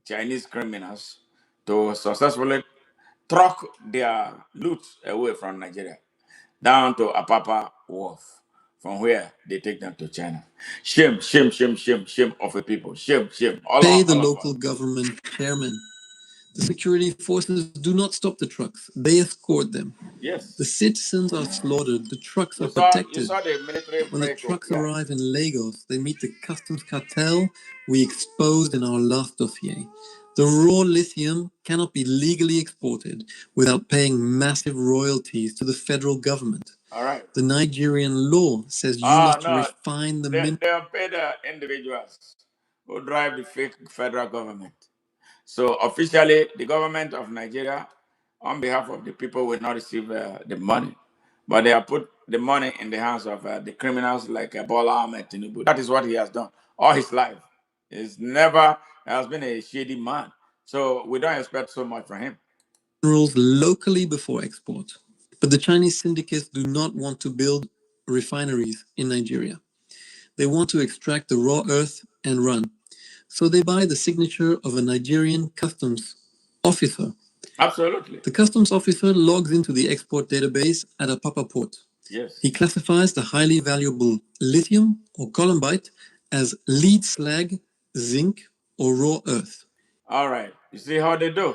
Chinese criminals to successfully truck their loot away from Nigeria down to Apapa Wharf, from where they take them to China. Shame, shame, shame, shame, shame of the people. Shame, shame. Pay the All of local us. government chairman. The security forces do not stop the trucks, they escort them. The Yes. citizens are slaughtered, the trucks are You protected. saw the military When the break. trucks Yeah. arrive in Lagos, they meet the customs cartel we exposed in our last dossier. The raw lithium cannot be legally exported without paying massive royalties to the federal government. All right. The Nigerian law says you Ah, must no. refine the They'll pay the individuals who drive the fake federal government. So officially, the government of Nigeria, on behalf of the people, will not receive the money, but they have put the money in the hands of the criminals like Bola Ahmed Tinubu. That is what he has done all his life. He's never has been a shady man, so we don't expect so much from him. minerals locally before export. But the Chinese syndicates do not want to build refineries in Nigeria. They want to extract the raw earth and run. So they buy the signature of a Nigerian customs officer. Absolutely. The customs officer logs into the export database at a Papa port. Yes. He classifies the highly valuable lithium or columbite as lead slag, zinc, or raw earth. All right. You see how they do?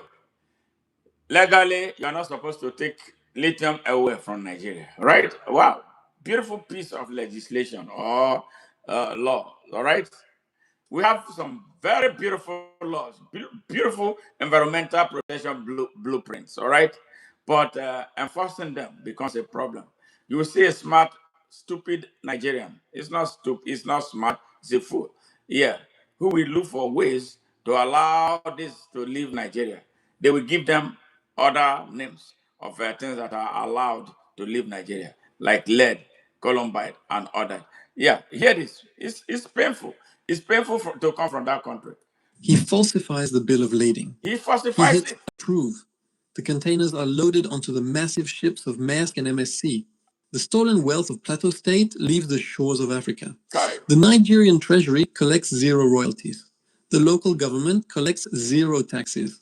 Legally, you're not supposed to take lithium away from Nigeria, right? Wow. Beautiful piece of legislation or law, all right? We have some very beautiful laws, beautiful environmental protection blueprints, all right? But enforcing them becomes a problem. You will see a smart, stupid Nigerian. It's not stupid, it's not smart, it's a fool. Yeah, who will look for ways to allow this to leave Nigeria. They will give them other names of things that are allowed to leave Nigeria, like lead, columbite, and other. Yeah, hear this. It's painful. It's painful to come from that country. He falsifies the bill of lading. He He falsifies hits it. approve. The containers are loaded onto the massive ships of Maersk and MSC. The stolen wealth of Plateau State leaves the shores of Africa. Correct. The Nigerian treasury collects zero royalties. The local government collects zero taxes.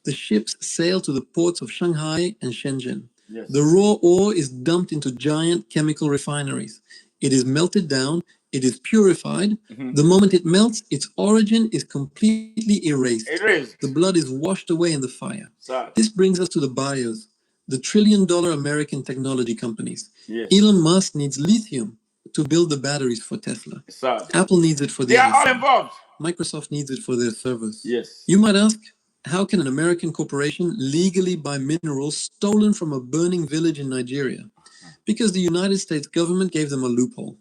The ships sail to the ports of Shanghai and Shenzhen. Yes. The raw ore is dumped into giant chemical refineries. It is melted down, it is purified. The moment it melts, its origin is completely erased. Erased. The blood is washed away in the fire. Sad. This brings us to the buyers, the trillion-dollar American technology companies. Yes. Elon Musk needs lithium to build the batteries for Tesla. Sad. Apple needs it for They the are all iPhone. involved. Microsoft needs it for their servers. Yes. You might ask, how can an American corporation legally buy minerals stolen from a burning village in Nigeria? Because the United States government gave them a loophole.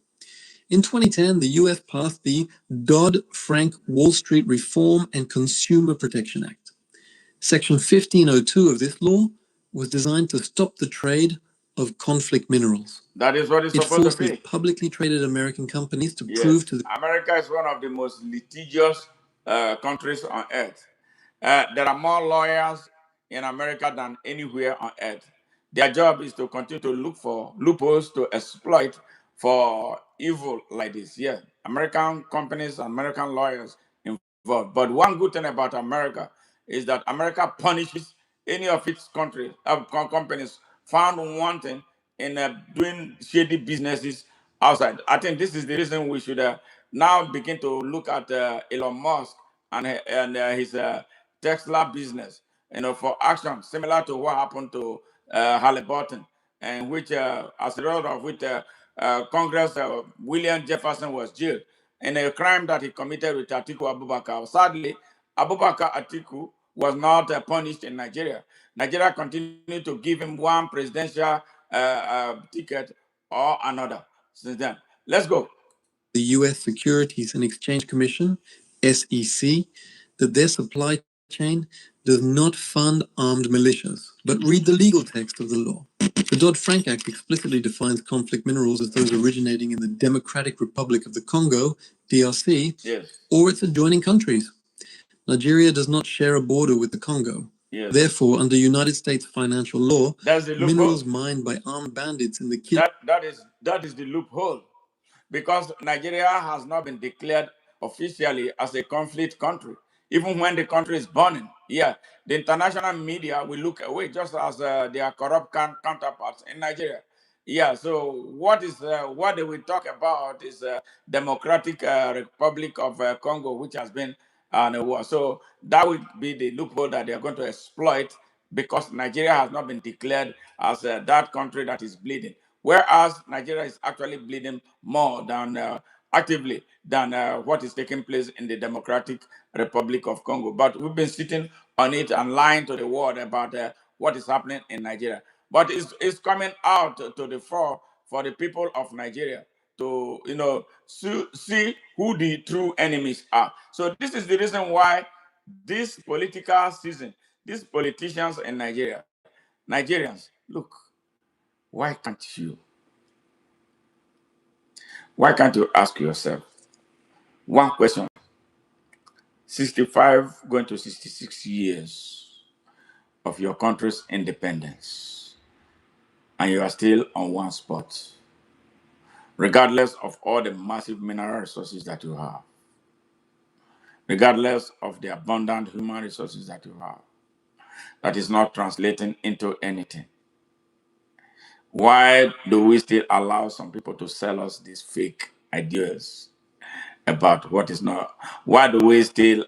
In 2010, the US passed the Dodd-Frank Wall Street Reform and Consumer Protection Act. Section 1502 of this law was designed to stop the trade of conflict minerals. That is what it's It supposed to forces be. publicly traded American companies to Yes. prove to the America is one of the most litigious countries on earth. There are more lawyers in America than anywhere on earth. Their job is to continue to look for loopholes to exploit for evil like this. Yeah, American companies, American lawyers involved. But one good thing about America is that America punishes any of its countries, companies found wanting in doing shady businesses outside. I think this is the reason we should now begin to look at Elon Musk and his Tesla business, for action similar to what happened to Halliburton, and which, as a result of which, Congress William Jefferson was jailed in a crime that he committed with Atiku Abubakar. Sadly, Abubakar Atiku was not punished in Nigeria. Nigeria continued to give him one presidential ticket or another since then. Let's go. the US Securities and Exchange Commission, SEC, that their supply chain does not fund armed militias, but read the legal text of the law. The Dodd-Frank Act explicitly defines conflict minerals as those originating in the Democratic Republic of the Congo, DRC, Yes. or its adjoining countries. Nigeria does not share a border with the Congo. Yes. Therefore, under United States financial law, That's the loophole. minerals mined by armed bandits in the that is the loophole, because Nigeria has not been declared officially as a conflict country. even when the country is burning. Yeah, the international media will look away, just as their corrupt counterparts in Nigeria. Yeah, so what they will talk about is Democratic Republic of Congo, which has been in a war. So that would be the loophole that they are going to exploit, because Nigeria has not been declared as that country that is bleeding, whereas Nigeria is actually bleeding more than actively than what is taking place in the Democratic Republic of Congo. But we've been sitting on it and lying to the world about what is happening in Nigeria. But it's coming out to the fore for the people of Nigeria to see who the true enemies are. So this is the reason why this political season, these politicians in Nigeria, Nigerians, look, why can't you? Why can't you ask yourself one question? 65 going to 66 years of your country's independence, and you are still on one spot, regardless of all the massive mineral resources that you have, regardless of the abundant human resources that you have, that is not translating into anything. Why do we still allow some people to sell us these fake ideas about what is not? Why do we still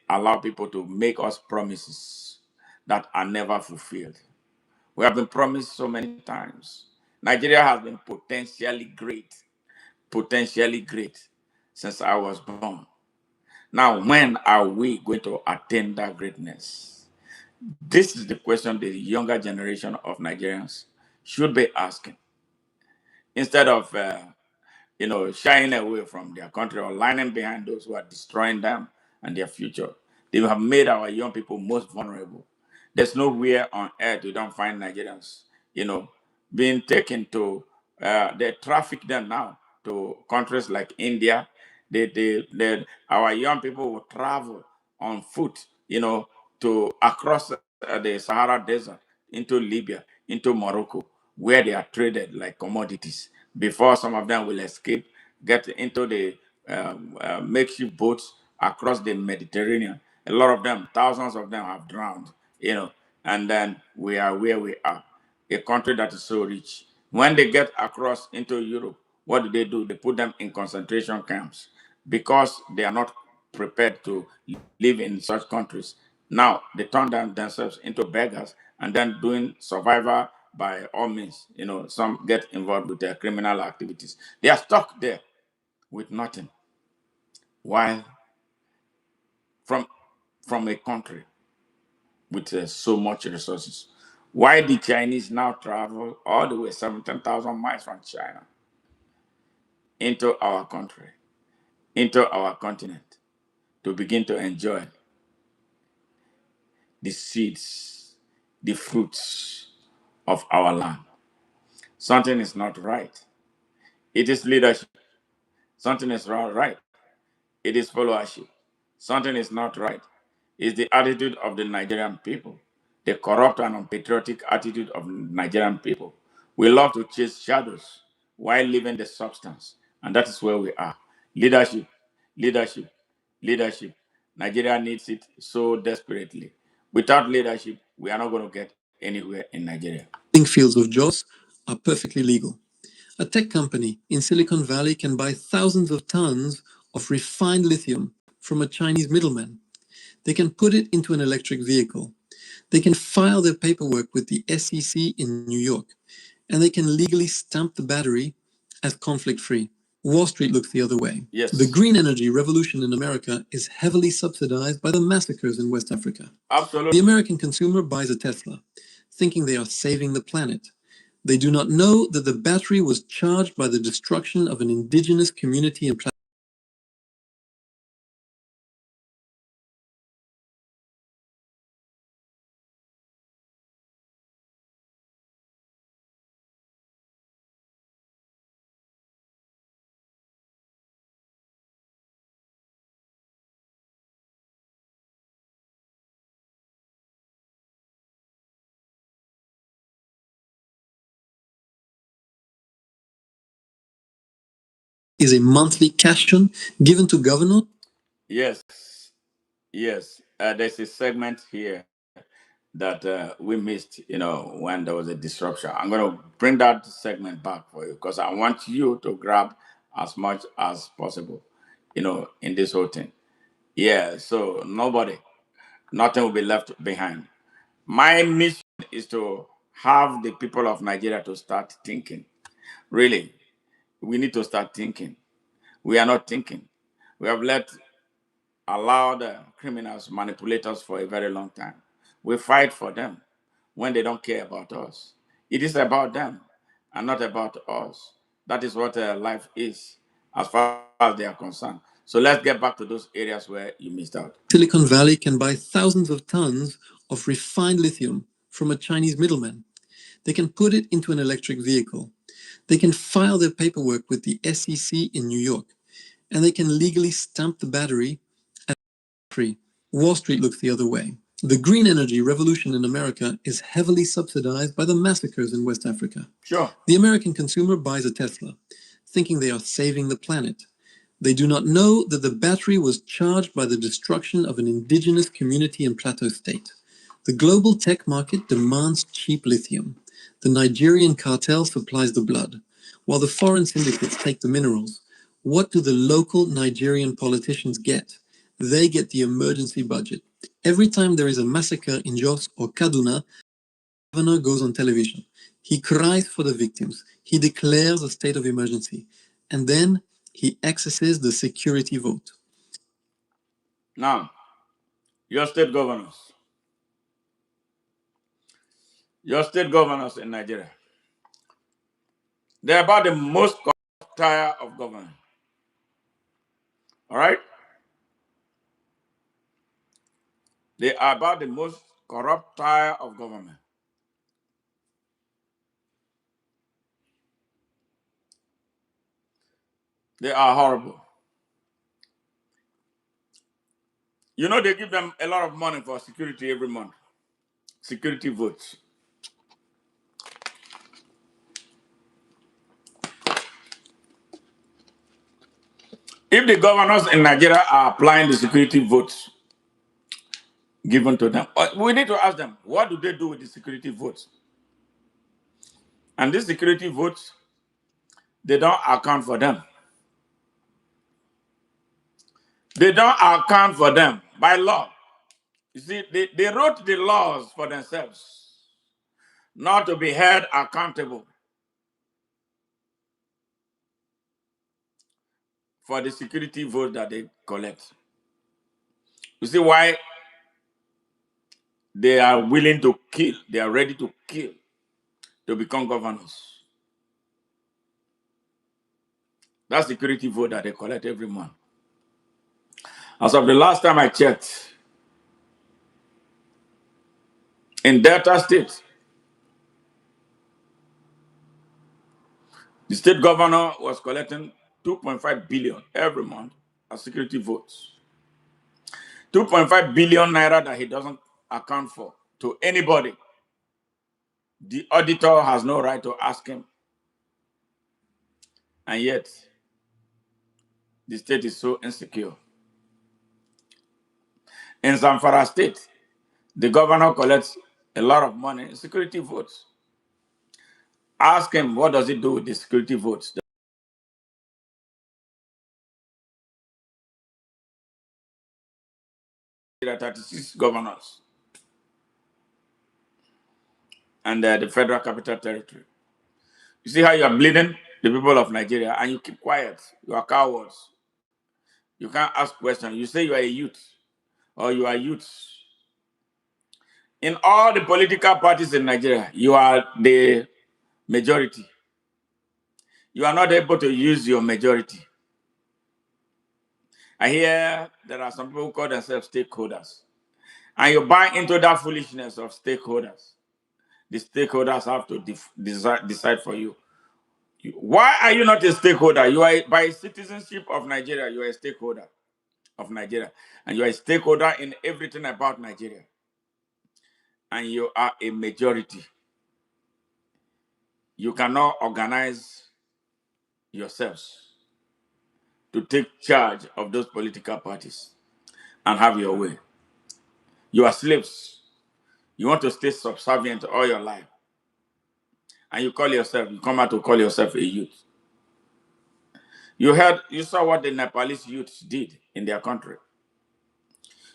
allow people to make us promises that are never fulfilled? We have been promised so many times. Nigeria has been potentially great since I was born. Now, when are we going to attain that greatness? This is the question the younger generation of Nigerians should be asking, instead of shying away from their country or lining behind those who are destroying them and their future. They have made our young people most vulnerable. There's nowhere on earth you don't find Nigerians, being taken to, they traffic them now to countries like India. Our young people will travel on foot, to across the Sahara Desert into Libya, into Morocco, where they are traded like commodities. Before some of them will escape, get into the makeshift boats across the Mediterranean. A lot of them, thousands of them, have drowned. And then we are where we are, a country that is so rich. When they get across into Europe, what do? They put them in concentration camps because they are not prepared to live in such countries. Now they turn them themselves into beggars and then doing survival by all means. Some get involved with their criminal activities. They are stuck there with nothing. While from a country with so much resources, why the Chinese now travel all the way 17,000 miles from China into our country, into our continent, to begin to enjoy the seeds, the fruits of our land? Something is not right. It is leadership. Something is not right. It is followership. Something is not right. It's the attitude of the Nigerian people, the corrupt and unpatriotic attitude of Nigerian people. We love to chase shadows while leaving the substance, and that is where we are. Leadership, leadership, leadership. Nigeria needs it so desperately. Without leadership, we are not going to get anywhere in Nigeria. Fields of Joss are perfectly legal. A tech company in Silicon Valley can buy thousands of tons of refined lithium from a Chinese middleman. They can put it into an electric vehicle. They can file their paperwork with the SEC in New York, and they can legally stamp the battery as conflict-free. Wall Street looks the other way. Yes. The green energy revolution in America is heavily subsidized by the massacres in West Africa. Absolutely. The American consumer buys a Tesla, thinking they are saving the planet. They do not know that the battery was charged by the destruction of an indigenous community and is a monthly cash given to government. Yes. Yes, there's a segment here that we missed, when there was a disruption. I'm going to bring that segment back for you because I want you to grab as much as possible, in this whole thing. Yeah, so nothing will be left behind. My mission is to have the people of Nigeria to start thinking. Really, we need to start thinking. We are not thinking. We have allowed criminals manipulate us for a very long time. We fight for them when they don't care about us. It is about them and not about us. That is what life is as far as they are concerned. So let's get back to those areas where you missed out. Silicon Valley can buy thousands of tons of refined lithium from a Chinese middleman. They can put it into an electric vehicle. They can file their paperwork with the SEC in New York, and they can legally stamp the battery as free. Wall Street looks the other way. The green energy revolution in America is heavily subsidized by the massacres in West Africa. Sure. The American consumer buys a Tesla, thinking they are saving the planet. They do not know that the battery was charged by the destruction of an indigenous community in Plateau State. The global tech market demands cheap lithium. The Nigerian cartel supplies the blood, while the foreign syndicates take the minerals. What do the local Nigerian politicians get? They get the emergency budget. Every time there is a massacre in Jos or Kaduna, the governor goes on television. He cries for the victims. He declares a state of emergency. And then he exercises the security vote. Now, your state governors, in Nigeria, they're about the most corrupt tier of government. All right? They are about the most corrupt tier of government. They are horrible. They give them a lot of money for security every month. Security votes. If the governors in Nigeria are applying the security votes given to them, we need to ask them, what do they do with the security votes? And these security votes, they don't account for them. They don't account for them by law. You see, they wrote the laws for themselves, not to be held accountable for the security vote that they collect. You see why they are willing to kill, they are ready to kill to become governors. That security vote that they collect every month. As of the last time I checked, in Delta State, the state governor was collecting 2.5 billion every month as security votes. 2.5 billion naira that he doesn't account for to anybody. The auditor has no right to ask him. And yet, the state is so insecure. In Zamfara State, the governor collects a lot of money in security votes. Ask him, what does he do with the security votes? There are 36 governors and the Federal Capital Territory. You see how you are bleeding the people of Nigeria and you keep quiet. You are cowards. You can't ask questions. You say you are a youth or you are youths. In all the political parties in Nigeria, you are the majority. You are not able to use your majority. I hear there are some people who call themselves stakeholders. And you buy into that foolishness of stakeholders. The stakeholders have to decide for you. Why are you not a stakeholder? You are, by citizenship of Nigeria, you are a stakeholder of Nigeria. And you are a stakeholder in everything about Nigeria. And you are a majority. You cannot organize yourselves to take charge of those political parties. and have your way. You are slaves. You want to stay subservient all your life. And you come out to call yourself a youth. You saw what the Nepalese youths did in their country.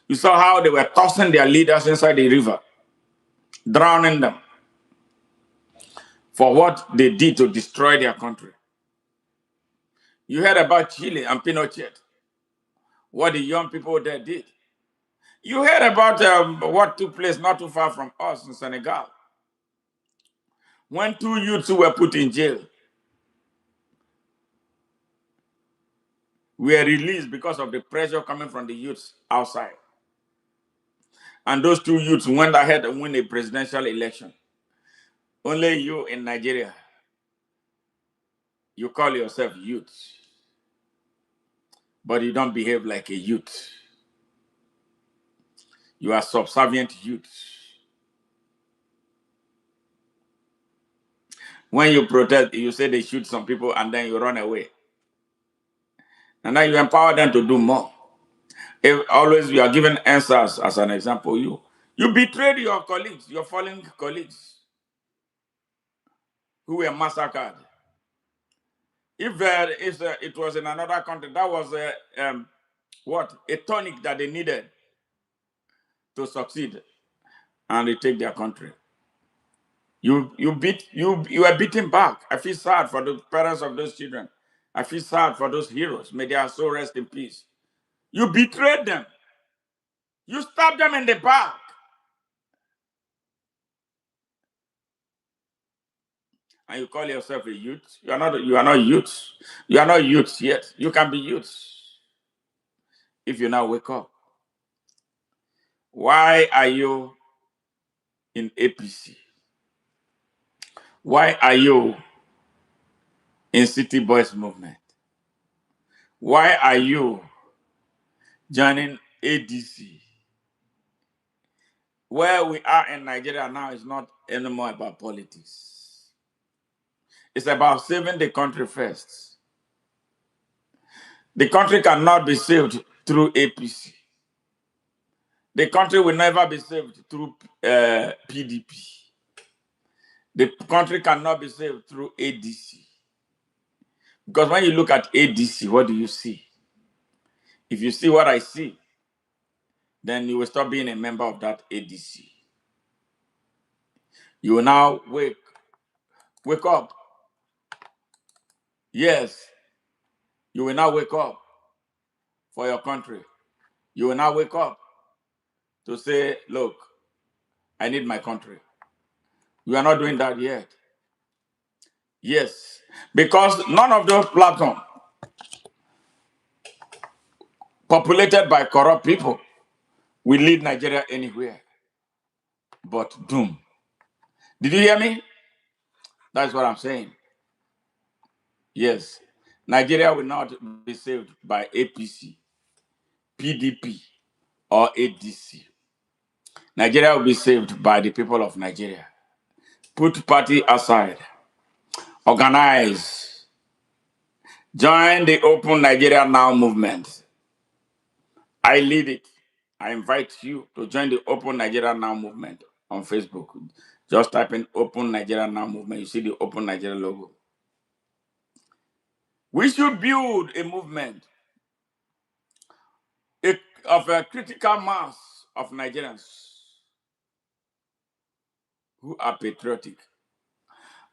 You saw how they were tossing their leaders inside the river, drowning them for what they did to destroy their country. You heard about Chile and Pinochet, what the young people there did. You heard about what took place not too far from us in Senegal, when two youths who were put in jail were released because of the pressure coming from the youths outside. And those two youths went ahead and win a presidential election. Only you in Nigeria, you call yourself youth, but you don't behave like a youth. You are subservient youth. When you protest, you say they shoot some people and then you run away. And then you empower them to do more. If always you are given answers, as an example, you betrayed your colleagues, your fallen colleagues who were massacred. If it was in another country, that was a tonic that they needed to succeed and retake their country. You were beaten back. I feel sad for the parents of those children. I feel sad for those heroes. May their soul rest in peace. You betrayed them. You stabbed them in the back. And you call yourself a youth. You are not youths. You are not youths yet. You can be youths if you now wake up. Why are you in APC? Why are you in City Boys movement? Why are you joining ADC? Where we are in Nigeria now is not anymore about politics. It's about saving the country first. The country cannot be saved through APC. The country will never be saved through PDP. The country cannot be saved through ADC. Because when you look at ADC, what do you see? If you see what I see, then you will stop being a member of that ADC. You will now wake up. Yes, you will now wake up for your country. You will now wake up to say, look, I need my country. We are not doing that yet. Yes, because none of those platforms populated by corrupt people will lead Nigeria anywhere but doom. Did you hear me? That's what I'm saying. Yes, Nigeria will not be saved by APC, PDP, or ADC. Nigeria will be saved by the people of Nigeria. Put party aside. Organize. Join the Open Nigeria Now movement. I lead it. I invite you to join the Open Nigeria Now movement on Facebook. Just type in Open Nigeria Now movement. You see the Open Nigeria logo. We should build a movement of a critical mass of Nigerians who are patriotic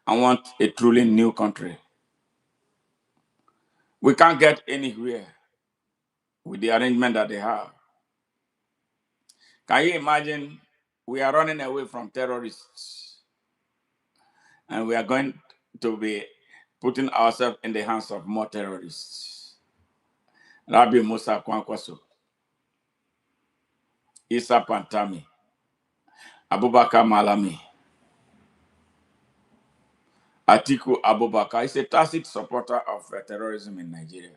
and want a truly new country. We can't get anywhere with the arrangement that they have. Can you imagine? We are running away from terrorists and we are going to be putting ourselves in the hands of more terrorists. Rabbi Musa Kwankwaso, Isa Pantami, Abubakar Malami, Atiku Abubakar is a tacit supporter of terrorism in Nigeria.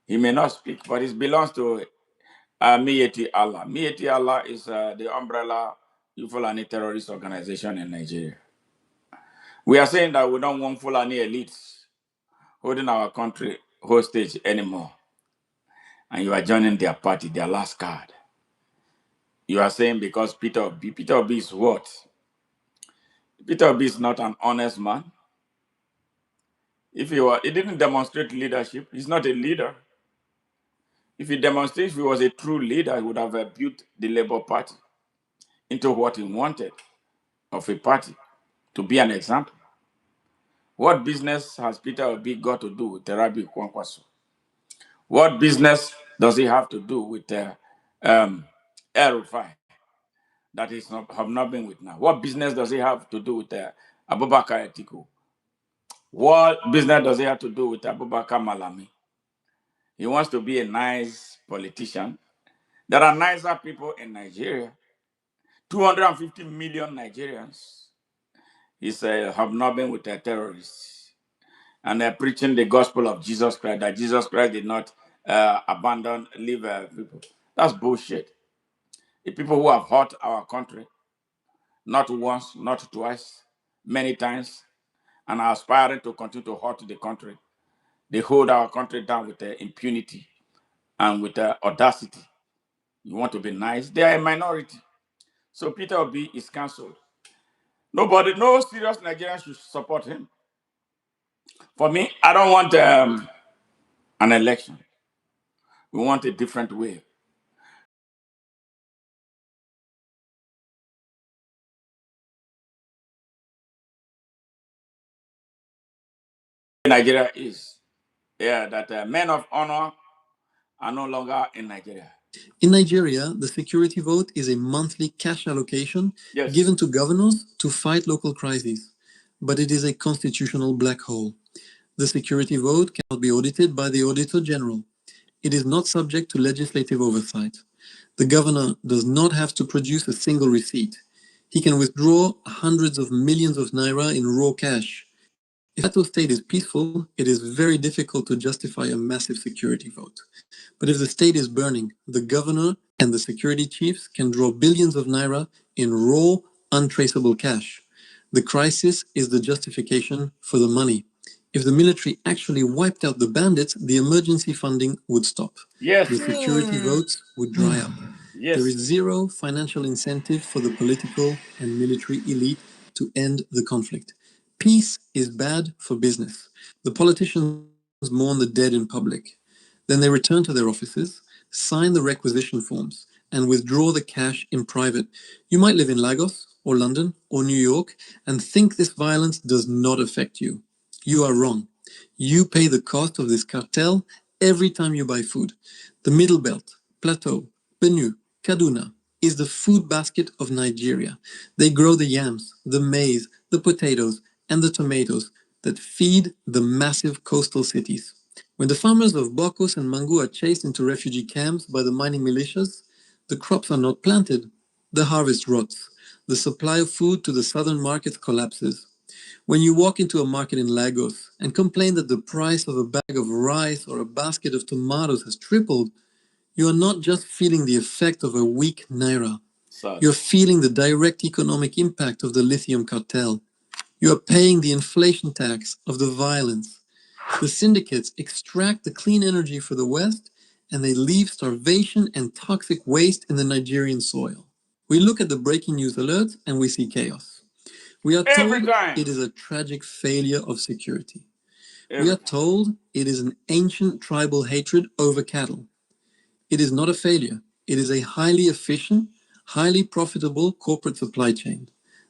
He may not speak, but it belongs to Miyeti Allah. Miyeti Allah is the umbrella Fulani terrorist organization in Nigeria. We are saying that we don't want Fulani elites holding our country hostage anymore. and you are joining their party, their last card. You are saying because Peter Obi is what? Peter Obi is not an honest man. If he didn't demonstrate leadership, he's not a leader. If he was a true leader, he would have built the Labour Party into what he wanted of a party, to be an example. What business has Peter Obi got to do with Terabi Kwankwaso? What business does he have to do with El-Rufai that have not been with now? What business does he have to do with Abubakar Atiku? What business does he have to do with Abubakar Malami? He wants to be a nice politician. There are nicer people in Nigeria. 250 million Nigerians have not been with the terrorists. And they're preaching the gospel of Jesus Christ, that Jesus Christ did not leave people. That's bullshit. The people who have hurt our country, not once, not twice, many times, and are aspiring to continue to hurt the country, they hold our country down with impunity and with audacity. You want to be nice? They are a minority. So Peter Obi is cancelled. No serious Nigerian should support him. For me, I don't want an election. We want a different way. Nigeria is. Yeah, that men of honor are no longer in Nigeria. In Nigeria, the security vote is a monthly cash allocation given to governors to fight local crises. But it is a constitutional black hole. The security vote cannot be audited by the Auditor General. It is not subject to legislative oversight. The governor does not have to produce a single receipt. He can withdraw hundreds of millions of naira in raw cash. If Plateau State is peaceful, it is very difficult to justify a massive security vote. But if the state is burning, the governor and the security chiefs can draw billions of naira in raw, untraceable cash. The crisis is the justification for the money. If the military actually wiped out the bandits, the emergency funding would stop. Yes. The security votes would dry up. Yes. There is zero financial incentive for the political and military elite to end the conflict. Peace is bad for business. The politicians mourn the dead in public. Then they return to their offices, sign the requisition forms, and withdraw the cash in private. You might live in Lagos or London or New York and think this violence does not affect you. You are wrong. You pay the cost of this cartel every time you buy food. The Middle Belt, Plateau, Benue, Kaduna is the food basket of Nigeria. They grow the yams, the maize, the potatoes, and the tomatoes that feed the massive coastal cities. When the farmers of Bokos and Mangu are chased into refugee camps by the mining militias, the crops are not planted. The harvest rots. The supply of food to the southern markets collapses. When you walk into a market in Lagos and complain that the price of a bag of rice or a basket of tomatoes has tripled, you are not just feeling the effect of a weak naira. You're feeling the direct economic impact of the lithium cartel. You are paying the inflation tax of the violence. The syndicates extract the clean energy for the West, and they leave starvation and toxic waste in the Nigerian soil. We look at the breaking news alerts and we see chaos. We are told it is a tragic failure of security. We are told it is an ancient tribal hatred over cattle. It is not a failure. It is a highly efficient, highly profitable corporate supply chain.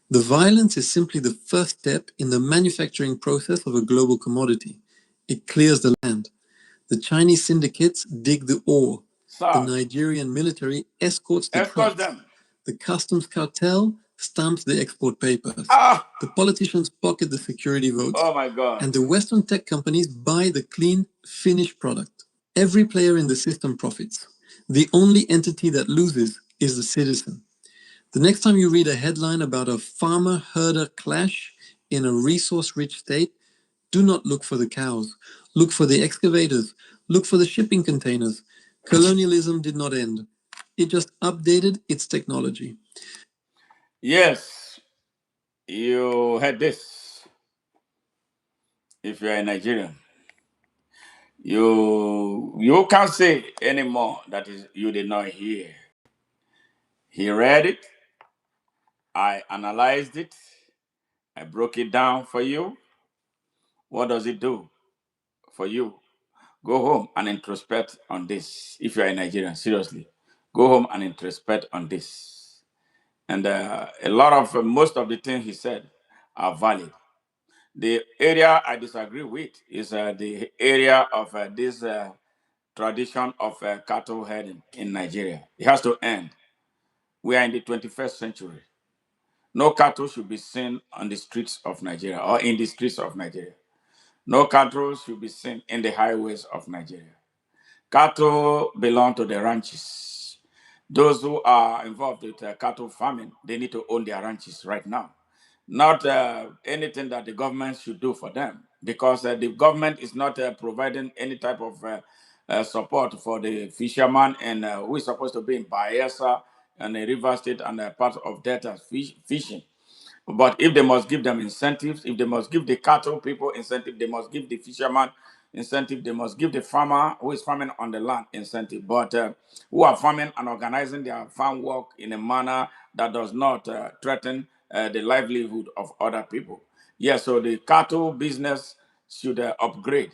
The violence is simply the first step in the manufacturing process of a global commodity. It clears the land. The Chinese syndicates dig the ore. The Nigerian military escorts the trucks. The customs cartel stamps the export papers. The politicians pocket the security votes. Oh my God. And the Western tech companies buy the clean, finished product. Every player in the system profits. The only entity that loses is the citizen. The next time you read a headline about a farmer-herder clash in a resource-rich state, do not look for the cows. Look for the excavators. Look for the shipping containers. Colonialism did not end. It just updated its technology. Yes, you had this. If you are a Nigerian, You can't say anymore that is you did not hear. He read it, I analyzed it, I broke it down for you. What does it do for you? Go home and introspect on this. If you are a Nigerian, seriously, go home and introspect on this. And a lot of most of the things he said are valid. The area I disagree with is the area of this tradition of cattle herding in Nigeria. It has to end. We are in the 21st century. No cattle should be seen on the streets of Nigeria or in the streets of Nigeria. No cattle should be seen in the highways of Nigeria. Cattle belong to the ranches. Those who are involved with cattle farming, they need to own their ranches right now. Not anything that the government should do for them, because the government is not providing any type of support for the fisherman and who is supposed to be in Bayelsa and the River State and part of Delta fishing. But if they must give them incentives, if they must give the cattle people incentive, they must give the fisherman incentive, they must give the farmer who is farming on the land incentive. But who are farming and organizing their farm work in a manner that does not threaten the livelihood of other people. Yes, so the cattle business should upgrade.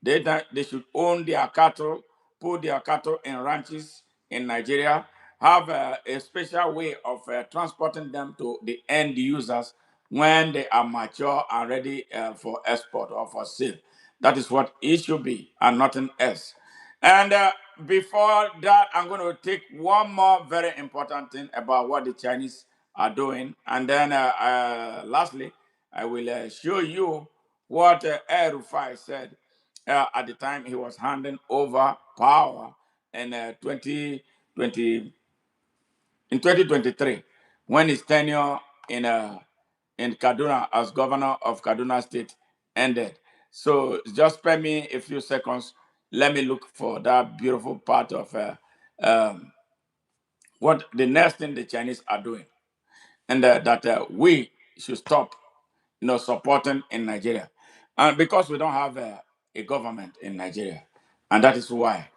They should own their cattle, put their cattle in ranches in Nigeria, have a special way of transporting them to the end users when they are mature and ready for export or for sale. That is what it should be and nothing else. And before that, I'm going to take one more very important thing about what the Chinese are doing. And then lastly, I will show you what El-Rufai said at the time he was handing over power in 2023, when his tenure in Kaduna as governor of Kaduna State ended. So just spare me a few seconds. Let me look for that beautiful part of what the next thing the Chinese are doing, and that we should stop, supporting in Nigeria, and because we don't have a government in Nigeria, and that is why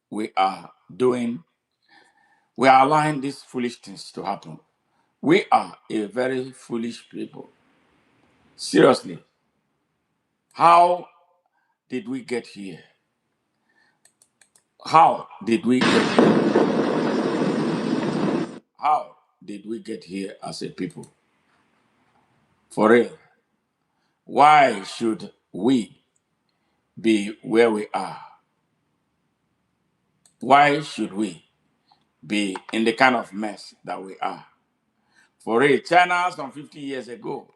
we are doing, we are allowing these foolish things to happen. We are a very foolish people. Seriously, how did we get here? How did we get here? How did we get here as a people? For real. Why should we be where we are? Why should we be in the kind of mess that we are? For real, China some 50 years ago,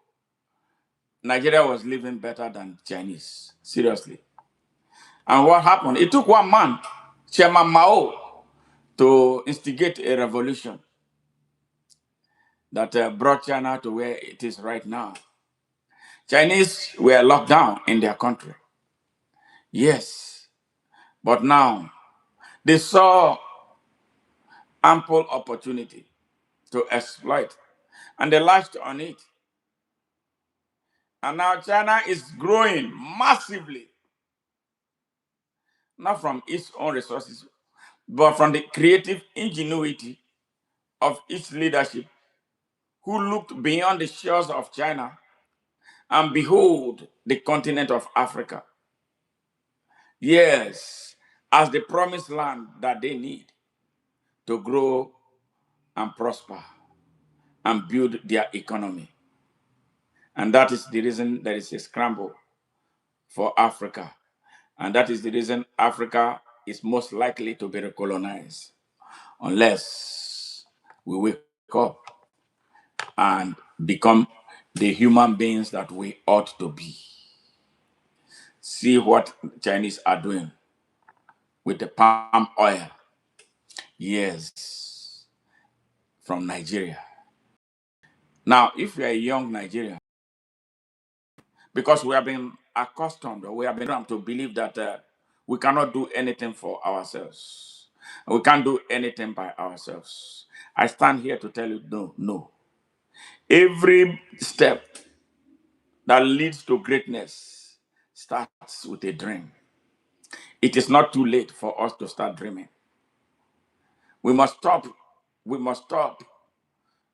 Nigeria was living better than Chinese. Seriously. And what happened? It took one man, Chairman Mao, to instigate a revolution that brought China to where it is right now. Chinese were locked down in their country. Yes, but now they saw ample opportunity to exploit, and they latched on it. And now China is growing massively, not from its own resources, but from the creative ingenuity of its leadership, who looked beyond the shores of China and behold the continent of Africa. Yes, as the promised land that they need to grow and prosper and build their economy. And that is the reason there is a scramble for Africa. And that is the reason Africa is most likely to be recolonized unless we wake up and become the human beings that we ought to be. See what Chinese are doing with the palm oil. Yes, from Nigeria. Now, if you're a young Nigerian, because we have been accustomed, or we have been trained to believe that we cannot do anything for ourselves. We can't do anything by ourselves. I stand here to tell you, no, no. Every step that leads to greatness starts with a dream. It is not too late for us to start dreaming. We must stop. We must stop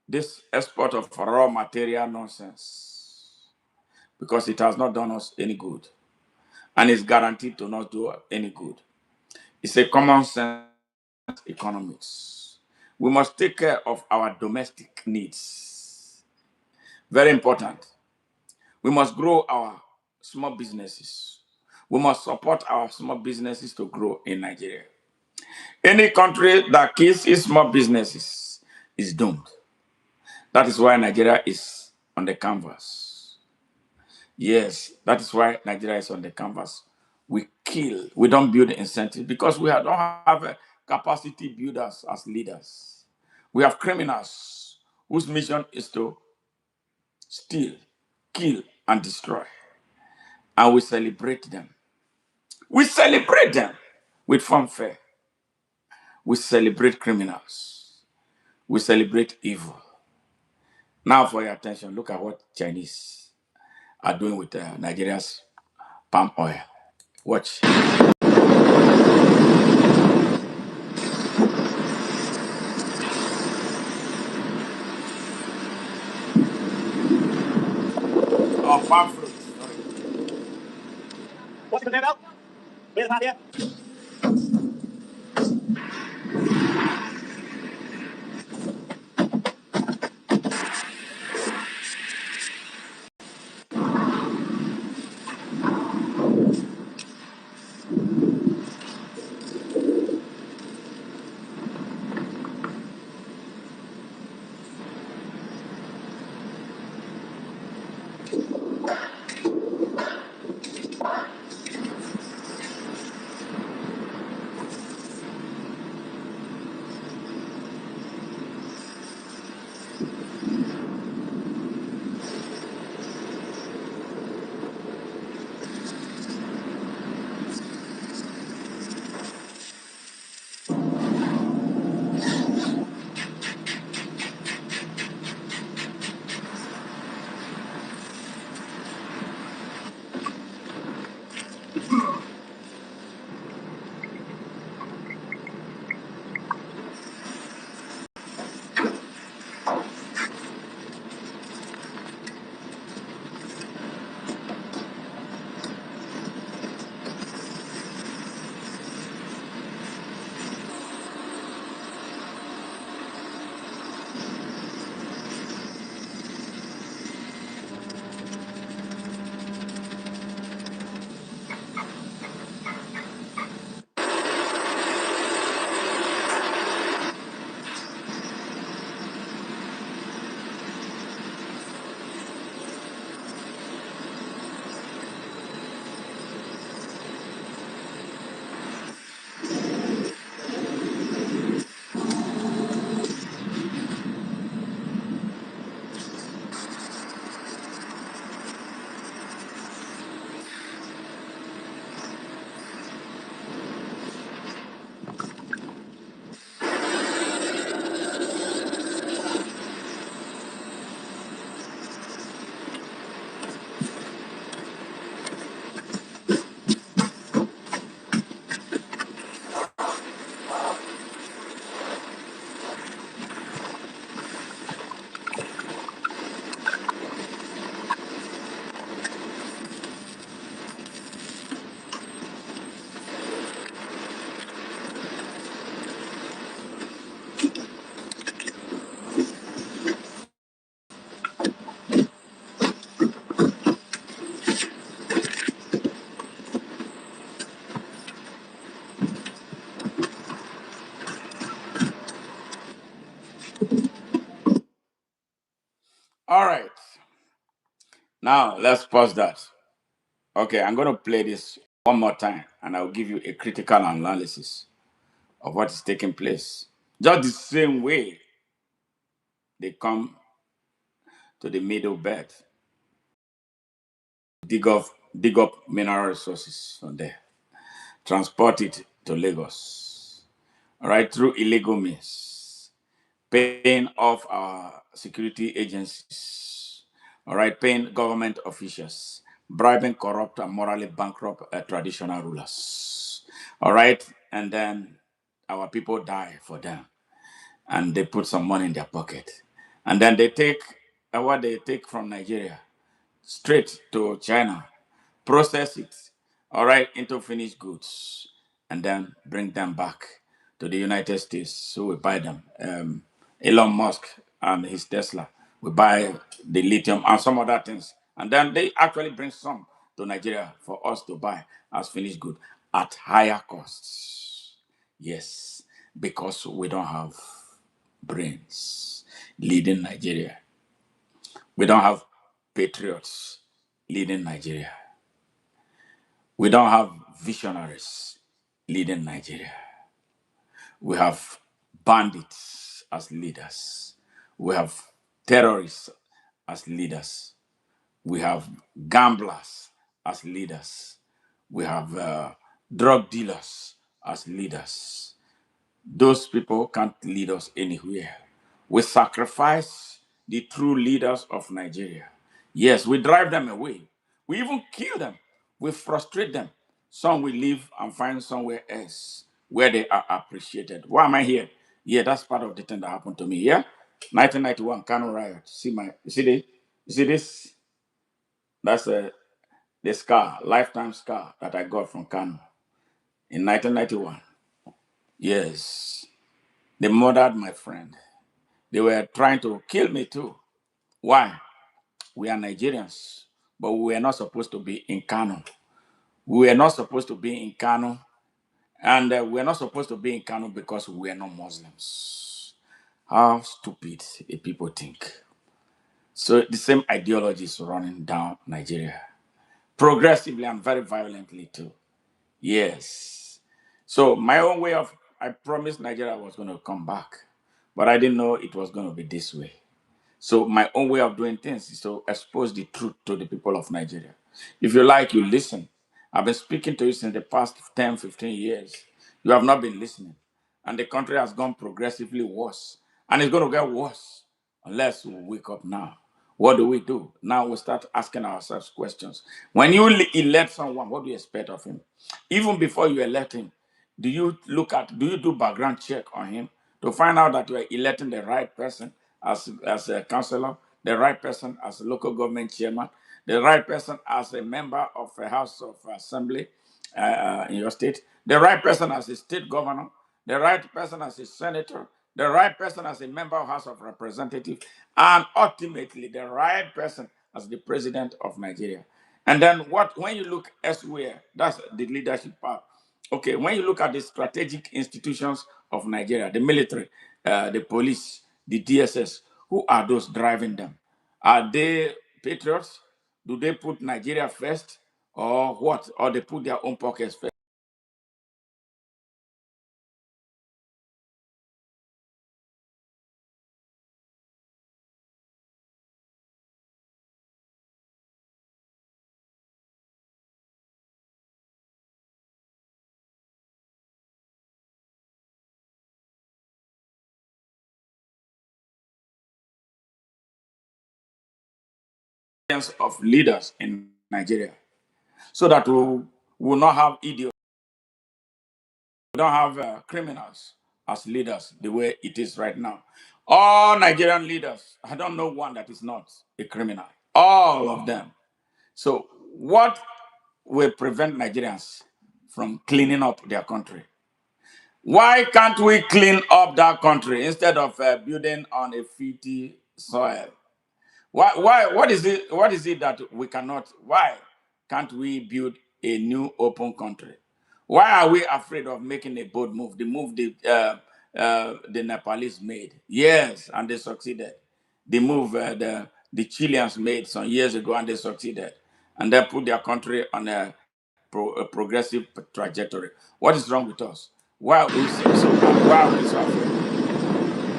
this export of raw material nonsense because it has not done us any good and is guaranteed to not do any good. It's a common sense economics. We must take care of our domestic needs. Very important. We must grow our small businesses. We must support our small businesses to grow in Nigeria. Any country that kills its small businesses is doomed. That is why Nigeria is on the canvas. Yes, that is why Nigeria is on the canvas. We kill, we don't build incentives because we don't have a capacity builders as leaders. We have criminals whose mission is to steal, kill, and destroy. And we celebrate them. We celebrate them with fanfare. We celebrate criminals. We celebrate evil. Now, for your attention, look at what Chinese are doing with Nigeria's palm oil. Watch. Oh, palm fruit. Sorry. What's the name out? Where's not here? All right. Now, let's pause that. Okay, I'm going to play this one more time and I'll give you a critical analysis of what is taking place. Just the same way they come to the middle belt, dig up mineral resources from there, transport it to Lagos, all right, through illegal means, paying off our security agencies, all right, paying government officials, bribing corrupt and morally bankrupt traditional rulers. All right. And then our people die for them. And they put some money in their pocket. And then they take what they take from Nigeria straight to China, process it, all right, into finished goods, and then bring them back to the United States. So we buy them. Elon Musk and his Tesla, we buy the lithium and some other things. And then they actually bring some to Nigeria for us to buy as finished good at higher costs. Yes, because we don't have brains leading Nigeria. We don't have patriots leading Nigeria. We don't have visionaries leading Nigeria. We have bandits as leaders. We have terrorists as leaders. We have gamblers as leaders. We have drug dealers as leaders. Those people can't lead us anywhere. We sacrifice the true leaders of Nigeria. Yes, we drive them away. We even kill them. We frustrate them. Some will leave and find somewhere else where they are appreciated. Why am I here? Yeah, that's part of the thing that happened to me. Yeah, 1991 Kano riot. You see this? That's the scar, lifetime scar that I got from Kano in 1991. Yes, they murdered my friend. They were trying to kill me too. Why? We are Nigerians, but we were not supposed to be in Kano. We were not supposed to be in Kano, and we're not supposed to be in Kano because we are not Muslims. How stupid the people think. So the same ideology is running down Nigeria, progressively and very violently too. Yes. So my own way of, I promised Nigeria was going to come back, but I didn't know it was going to be this way. So my own way of doing things is to expose the truth to the people of Nigeria. If you like, you listen. I've been speaking to you since the past 10, 15 years. You have not been listening. And the country has gone progressively worse. And it's going to get worse unless we wake up now. What do we do? Now we start asking ourselves questions. When you elect someone, what do you expect of him? Even before you elect him, do you do background check on him to find out that you are electing the right person as a councillor, the right person as a local government chairman, the right person as a member of a house of assembly in your state, the right person as a state governor, the right person as a senator, the right person as a member of House of Representatives, and ultimately the right person as the president of Nigeria. And then when you look elsewhere, that's the leadership part. Okay, when you look at the strategic institutions of Nigeria, the military, the police, the DSS, who are those driving them? Are they patriots? Do they put Nigeria first, or what? Or they put their own pockets first? Of leaders in Nigeria, so that we will not have idiots, we don't have criminals as leaders the way it is right now. All Nigerian leaders, I don't know one that is not a criminal. All of them. So, what will prevent Nigerians from cleaning up their country? Why can't we clean up that country instead of building on a feety soil? What is it that we cannot, why can't we build a new open country? Why are we afraid of making a bold move? The move the Nepalese made. Yes, and they succeeded. The move the Chileans made some years ago and they succeeded. And they put their country on a progressive trajectory. What is wrong with us? Why are we so afraid?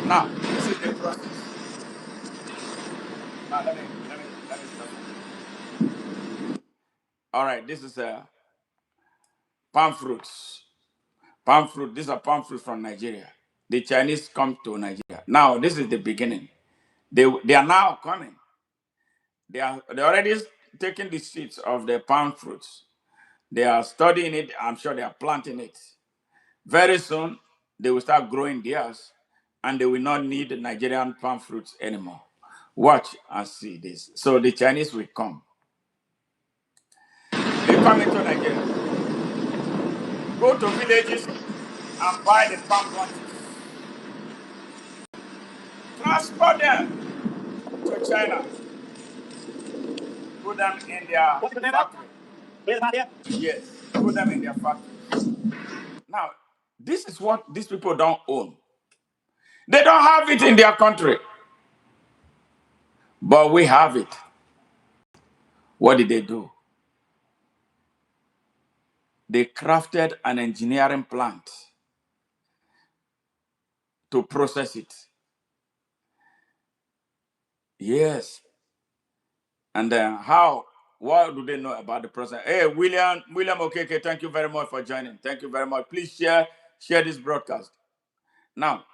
Now, this is the process. Now let me start. All right, this is palm fruits. Palm fruit. These are palm fruits from Nigeria. The Chinese come to Nigeria. Now, this is the beginning. They are now coming. They already taking the seeds of the palm fruits. They are studying it. I'm sure they are planting it. Very soon, they will start growing theirs, and they will not need Nigerian palm fruits anymore. Watch and see this. So the Chinese will come. They come into Nigeria, go to villages and buy the palm bunches, transport them to China, put them in their factory. Yes, put them in their factories. Now, this is what these people don't own. They don't have it in their country, but we have it. What did they do? They crafted an engineering plant to process it. Yes. And then what do they know about the process? Hey, William Okeke, thank you very much for joining. Thank you very much. Please share this broadcast. Now,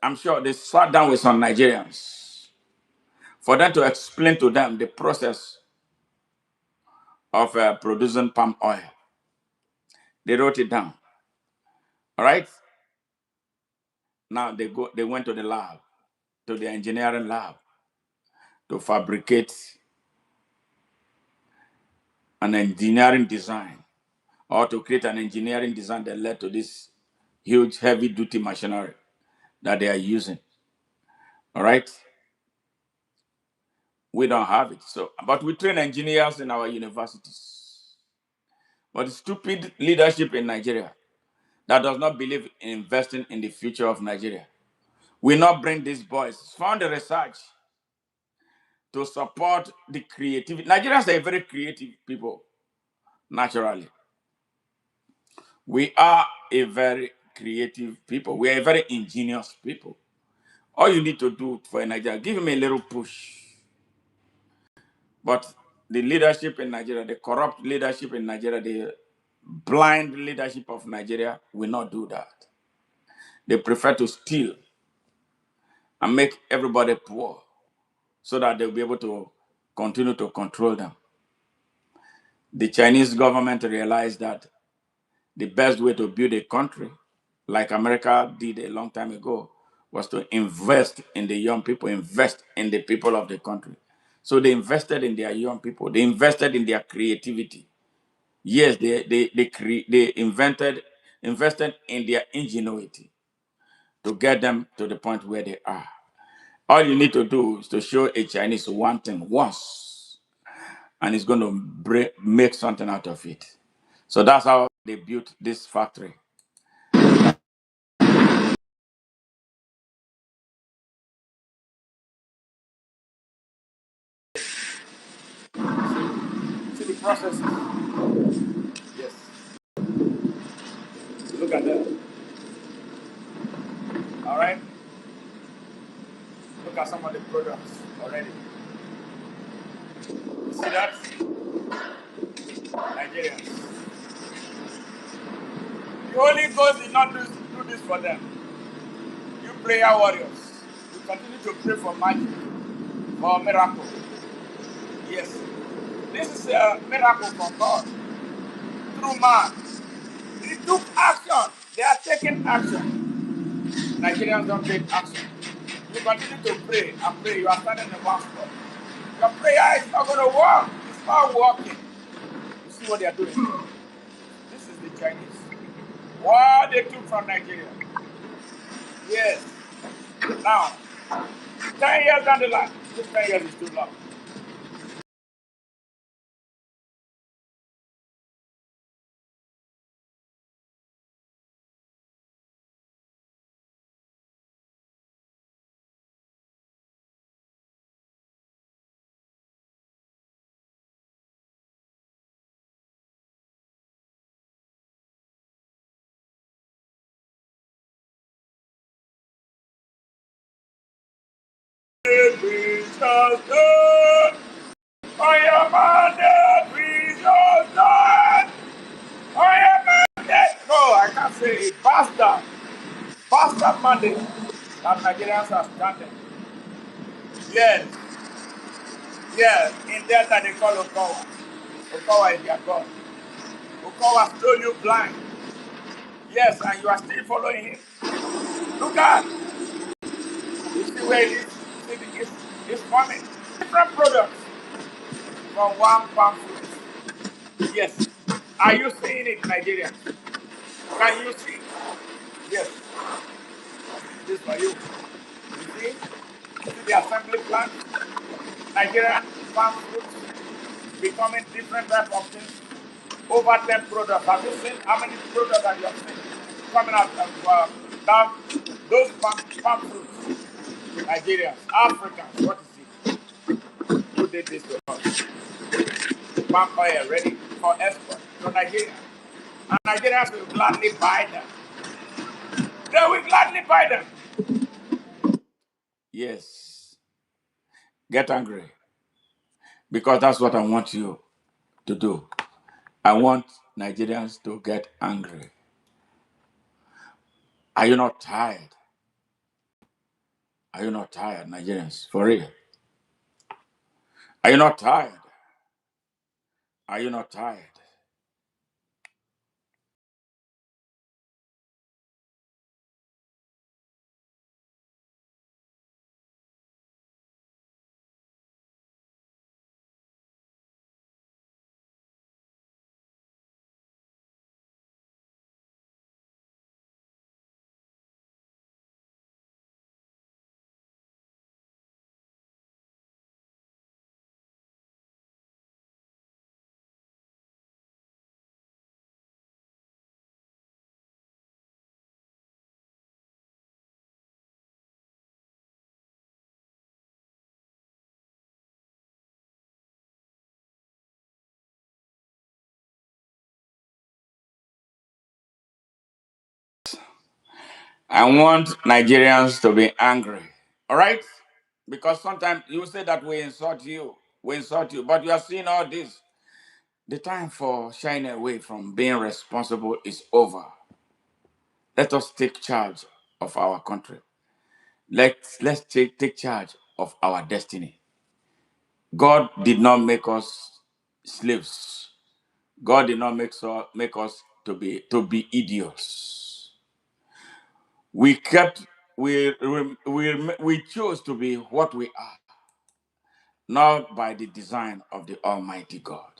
I'm sure they sat down with some Nigerians for them to explain to them the process of producing palm oil. They wrote it down. All right. Now they went to the lab, to the engineering lab, to fabricate an engineering design, or to create an engineering design that led to this huge heavy duty machinery that they are using. All right. We don't have it. So, but we train engineers in our universities. But stupid leadership in Nigeria that does not believe in investing in the future of Nigeria will not bring these boys. Found the research to support the creativity. Nigerians are a very creative people, naturally. We are a very creative people. We are a very ingenious people. All you need to do for Nigeria, give him a little push. But the leadership in Nigeria, the corrupt leadership in Nigeria, the blind leadership of Nigeria will not do that. They prefer to steal and make everybody poor so that they'll be able to continue to control them. The Chinese government realized that the best way to build a country, like America did a long time ago, was to invest in the young people, invest in the people of the country. So they invested in their young people. They invested in their creativity. Yes, they invested in their ingenuity to get them to the point where they are. All you need to do is to show a Chinese one thing once, and it's going to make something out of it. So that's how they built this factory. See the processes. Yes. Look at that. All right. Look at some of the products already. You see that? Nigerians. The Holy Ghost did not do this for them. You prayer warriors, you continue to pray for magic, for a miracle. Yes. This is a miracle from God through man. He took action. They are taking action. Nigerians don't take action. You continue to pray and pray. You are standing in one spot. Your prayer is not going to work. It's not working. You see what they are doing? This is the Chinese. What they took from Nigeria. Yes. Now, 10 years down the line, this 10 years is too long. We shall stand. I am mandate. We shall stand. I am mandate. No, I can't say it. Bastard. Bastard mandate. That Nigerians are standing. Yes. Yes. In Delta they call Okawa. Okawa is their God. Okowa stole you blind. Yes, and you are still following him. Look at. You see where it is? See, it's coming. Different products from one palm fruit. Yes. Are you seeing it, Nigerians? Can you see? Yes. This for you. You see? You see the assembly plant? Nigerian palm fruits becoming different type of things. Over 10 products. Have you seen how many products that you have seen coming out of that, those palm fruits? Nigerians, Africans, what is it? Who did this to us? Palm oil ready for export to Nigeria. And Nigerians will gladly buy them. They will gladly buy them. Yes. Get angry. Because that's what I want you to do. I want Nigerians to get angry. Are you not tired? Are you not tired, Nigerians? For real? Are you not tired? Are you not tired? I want Nigerians to be angry. All right? Because sometimes you say that we insult you, but you are seeing all this. The time for shying away from being responsible is over. Let us take charge of our country. Let's take charge of our destiny. God did not make us slaves. God did not make us to be idiots. We kept we chose to be what we are, not by the design of the Almighty God.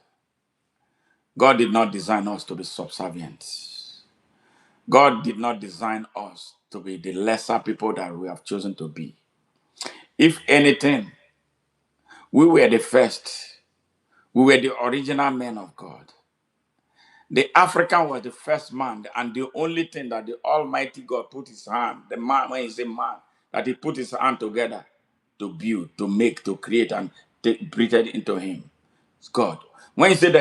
God did not design us to be subservient. God did not design us to be the lesser people that we have chosen to be. If anything, we were the first. We were the original men of God. The African was the first man, and the only thing that the Almighty God put his hand, the man, when he say man, that he put his hand together to build, to make, to create, and breathed into him. It's God. When he said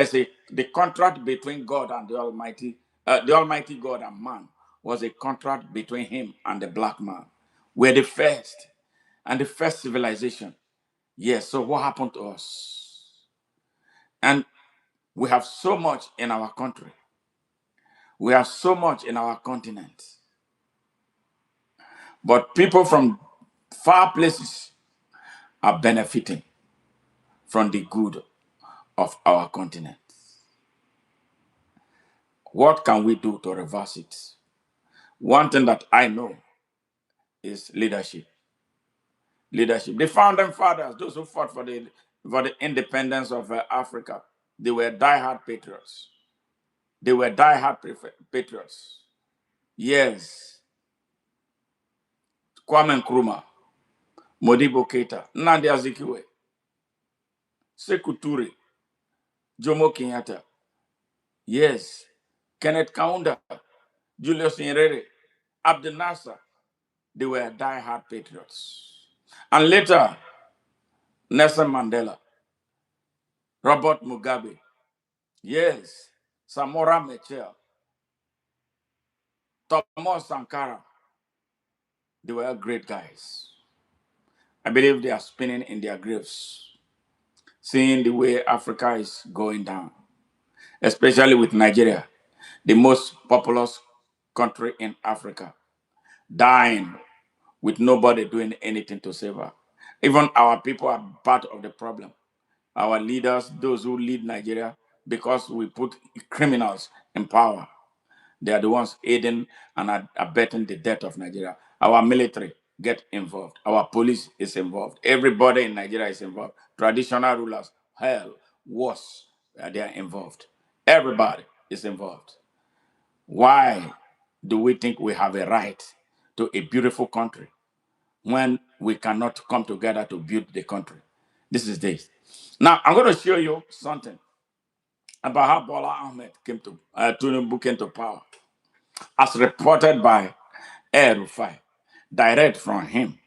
the contract between God and the Almighty God and man was a contract between him and the black man. We're the first, and the first civilization. Yes, so what happened to us? And we have so much in our country. We have so much in our continent. But people from far places are benefiting from the good of our continent. What can we do to reverse it? One thing that I know is leadership. Leadership. The founding fathers, those who fought for the independence of Africa, they were diehard patriots. They were diehard patriots. Yes. Kwame Nkrumah, Modibo Keita, Nnamdi Azikiwe, Sekou Toure, Jomo Kenyatta. Yes. Kenneth Kaunda, Julius Nyerere, Abdel Nasser, they were diehard patriots. And later, Nelson Mandela, Robert Mugabe, yes, Samora Machel, Thomas Sankara, they were great guys. I believe they are spinning in their graves, seeing the way Africa is going down, especially with Nigeria, the most populous country in Africa, dying with nobody doing anything to save her. Even our people are part of the problem. Our leaders, those who lead Nigeria, because we put criminals in power. They are the ones aiding and abetting the death of Nigeria. Our military get involved. Our police is involved. Everybody in Nigeria is involved. Traditional rulers, hell, worse, they are involved. Everybody is involved. Why do we think we have a right to a beautiful country when we cannot come together to build the country? This is this. Now, I'm going to show you something about how Bola Ahmed Tinubu came to power, as reported by El Rufai, direct from him,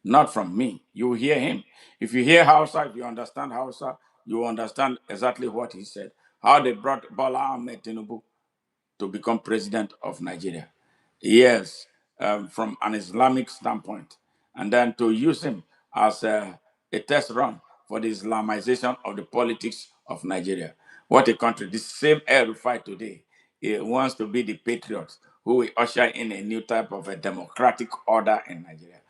not from me. You will hear him. If you hear Hausa, if you understand Hausa, you will understand exactly what he said. How they brought Bola Ahmed Tinubu to become president of Nigeria. Yes, from an Islamic standpoint, and then to use him as a test run for the Islamization of the politics of Nigeria. What a country. The same air we fight today. He wants to be the patriots who will usher in a new type of a democratic order in Nigeria.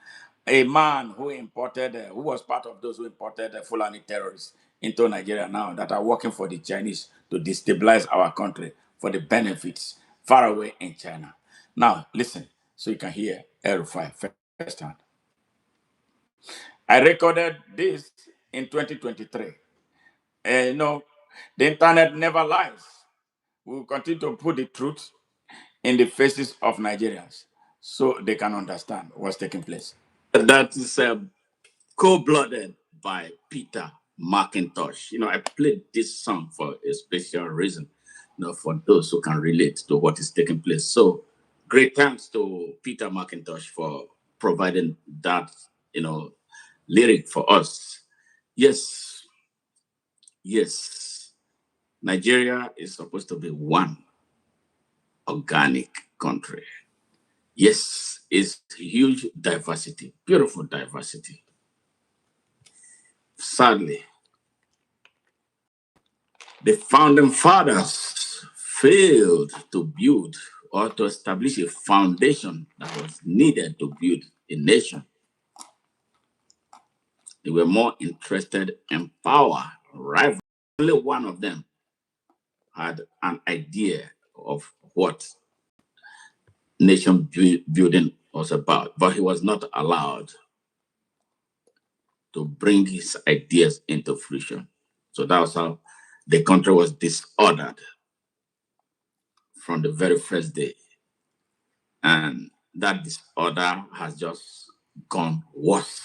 A man who imported, who was part of those who imported Fulani terrorists into Nigeria now that are working for the Chinese to destabilize our country for the benefits far away in China. Now, listen, so you can hear El-Rufai firsthand. I recorded this in 2023. The internet never lies. We will continue to put the truth in the faces of Nigerians so they can understand what's taking place. That is cold-blooded by Peter McIntosh. I played this song for a special reason, for those who can relate to what is taking place. So, great thanks to Peter McIntosh for providing that, lyric for us. Yes, yes, Nigeria is supposed to be one organic country. Yes, it's huge diversity, beautiful diversity. Sadly, the founding fathers failed to build or to establish a foundation that was needed to build a nation. They were more interested in power, rivalry. Only one of them had an idea of what nation building was about, but he was not allowed to bring his ideas into fruition. So that was how the country was disordered from the very first day. And that disorder has just gone worse.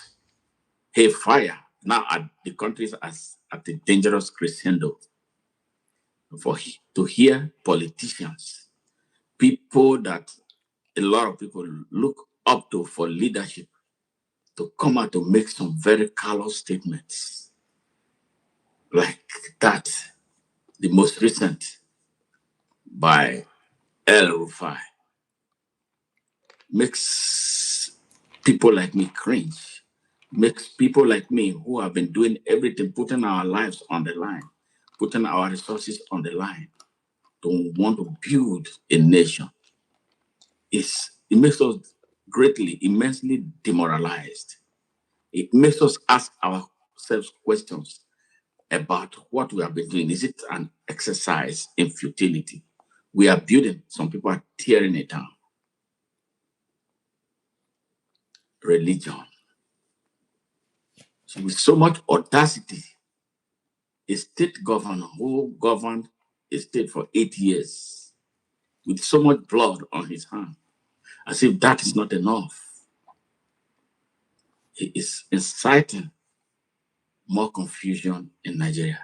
Hey, fire. Now the country is at a dangerous crescendo. To hear politicians, people that a lot of people look up to for leadership, to come out to make some very callous statements like that, the most recent by El-Rufai, makes people like me cringe, makes people like me who have been doing everything, putting our lives on the line, putting our resources on the line, to want to build a nation. It makes us greatly, immensely demoralized. It makes us ask ourselves questions about what we have been doing. Is it an exercise in futility? We are building, some people are tearing it down. Religion. So with so much audacity, a state governor who governed a state for 8 years with so much blood on his hand, as if that is not enough, he is inciting more confusion in Nigeria.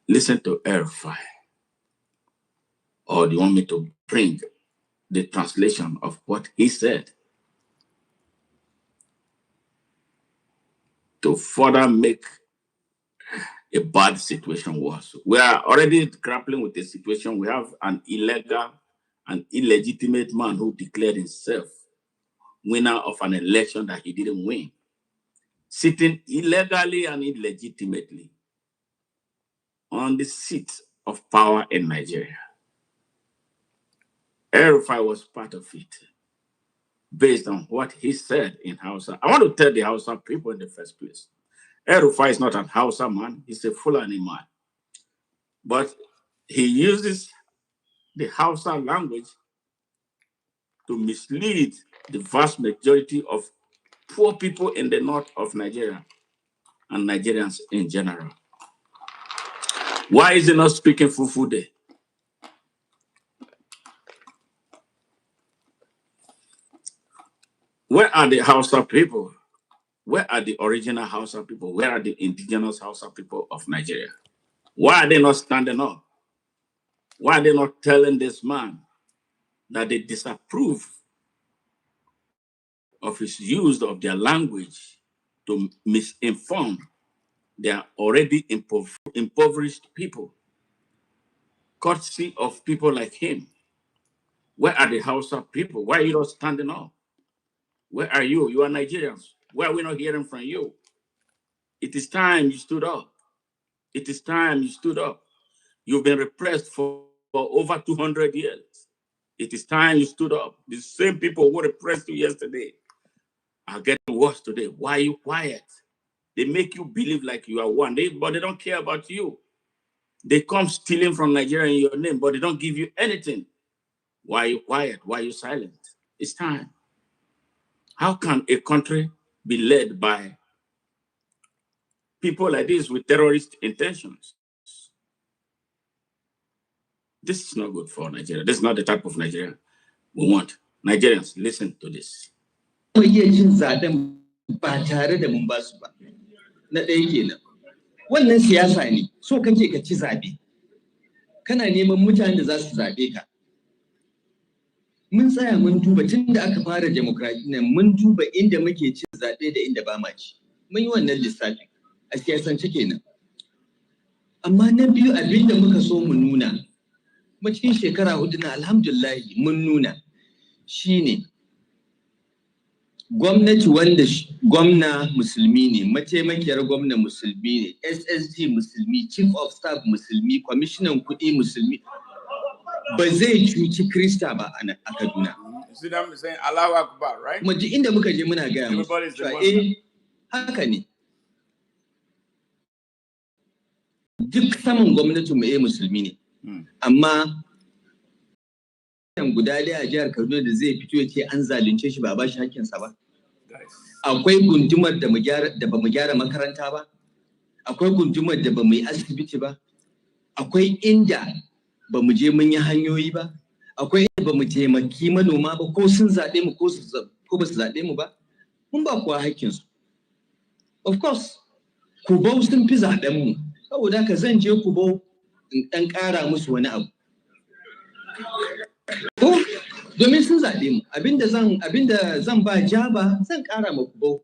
Listen to El-Rufai. Or do you want me to bring the translation of what he said to further make a bad situation worse? We are already grappling with a situation. We have an illegal, an illegitimate man who declared himself winner of an election that he didn't win, sitting illegally and illegitimately on the seat of power in Nigeria. El-Rufai was part of it, based on what he said in Hausa. I want to tell the Hausa people in the first place, El-Rufai is not an Hausa man, he's a Fulani man. But he uses the Hausa language to mislead the vast majority of poor people in the north of Nigeria and Nigerians in general. Why is he not speaking Fufude? Where are the Hausa people? Where are the original Hausa people? Where are the indigenous Hausa people of Nigeria? Why are they not standing up? Why are they not telling this man that they disapprove of his use of their language to misinform their already impoverished people, courtesy of people like him? Where are the Hausa people? Why are you not standing up? Where are you? You are Nigerians. Why are we not hearing from you? It is time you stood up. It is time you stood up. You've been repressed for over 200 years. It is time you stood up. The same people who repressed you yesterday are getting worse today. Why are you quiet? They make you believe like you are one, but they don't care about you. They come stealing from Nigeria in your name, but they don't give you anything. Why are you quiet? Why are you silent? It's time. How can a country be led by people like this with terrorist intentions? This is not good for Nigeria. This is not the type of Nigeria we want. Nigerians, listen to this. Wannan siyasa ne, so kake ka ci zabe. Kana neman mutanen da za su zabe ka. Mun tsaya mun duba tun da aka fara demokradiyya mun duba inda muke cin zabe da inda ba ma ci. Mun yi wannan lissafi a siyasance kenan. Amma na biyu abin da muka so mu nuna, kuma cikin shekara 4 na alhamdulillah mun nuna shine gwamnati wanda gwamna musulmi ne, mataimakiyar gwamna musulmi ne, SSG musulmi, chief of staff musulmi, kwamishinan kuɗi musulmi, ba zai cuci Krista ba a Kaduna. You see them saying Allahu Akbar, right? Kuma duk inda muka je muna gaya musu, haka ne. Duk saman gwamnati mu musulmi ne, amma guda ɗaya a jihar Kaduna da zai fito ya ce an zalunce shi ba ba shi hakkinsa ba. Akwai gundumar da ba mu gyara makaranta ba, akwai gundumar da ba mu yi asibiti ba, akwai inda ba mu je mun yi hanyoyi ba, akwai inda ba mu taimaki manoma ba ko sun zaɓe mu ko ba su zaɓe mu ba, mun ba kuwa hakkinsu. Of course, Kubau sun fi zaɓen mu, saboda haka zan je Kubau in ɗan ƙara musu wani abu. Domin sun zaɓe mu, abinda zan ba Jaba zan ƙara ma Kubau,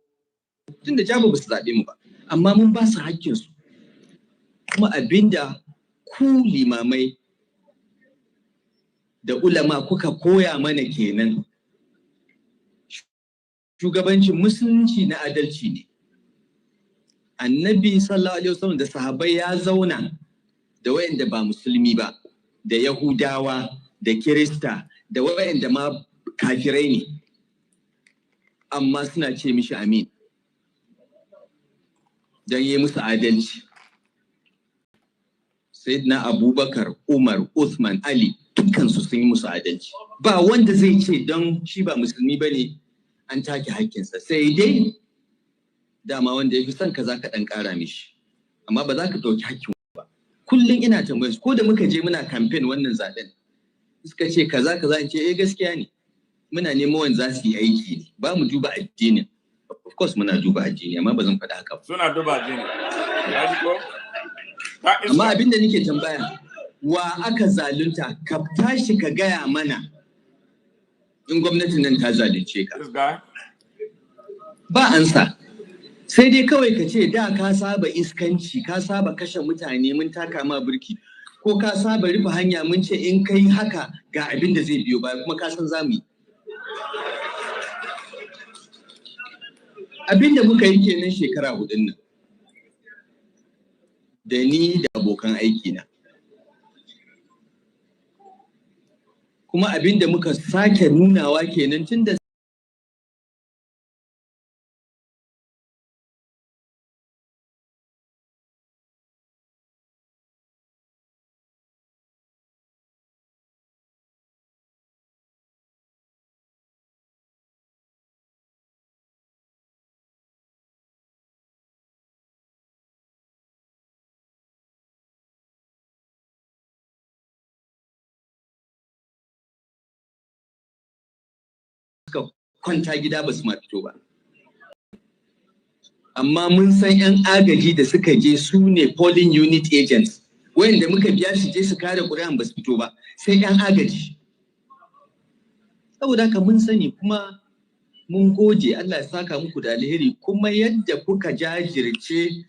tunda Jaba ba su zaɓe mu ba, amma mun ba su hakkinsu. Kuma abinda ku limamai da ulama kuka koya mana kenan. Shugabancin musulunci na adalci ne. Annabi sallallahu alaihi wasallam da sahabbai ya zauna da wayanda ba musulmi ba, da Yahudawa, da Kirista, da wayanda ma kafirai ne, amma suna ce mishi amin don yi musu adalci. Sayyidina Abubakar, Umar, Uthman, Ali, dukkansu sun yi musu adalci. Ba wanda zai ce don shi ba musulmi ba ne an take hakkinsa, sai dai dama wanda ya fi son ka za ka ɗan ƙara mishi, amma ba za ka ɗauki hakkin ba. Kullum ina tambayar su, ko da muka je muna kamfen wannan zaɓen, suka ce kaza in ce gaskiya ne, muna neman wanda za su yi aiki ne, ba mu duba addinin. Of course muna duba addini, amma ba zan faɗa haka ba. Suna duba addini. Amma abin da nake tambaya, wa aka zalunta? Ka tashi ka gaya mana in gwamnatin nan ta zalunce ka. Ba ansa. Sai dai kawai ka ce da ka saba iskanci, ka saba kashe mutane mun taka ma birki, ko ka saba rufe hanya mun ce in kai haka ga abin da zai biyo ba, kuma ka san zamu yi. Abin da muka yi kenan shekara 4 nan, da ni da abokan aiki na. Kuma abin da muka sake nunawa kenan tun da kwanta gida ba su ma fito ba. Amma mun san 'yan agaji da suka je su ne polling unit agents, wayanda muka biya su je su kare ƙuri'an ba su fito ba, sai 'yan agaji. Saboda haka mun sani kuma mun gode, Allah ya saka muku da alheri, kuma yadda kuka jajirce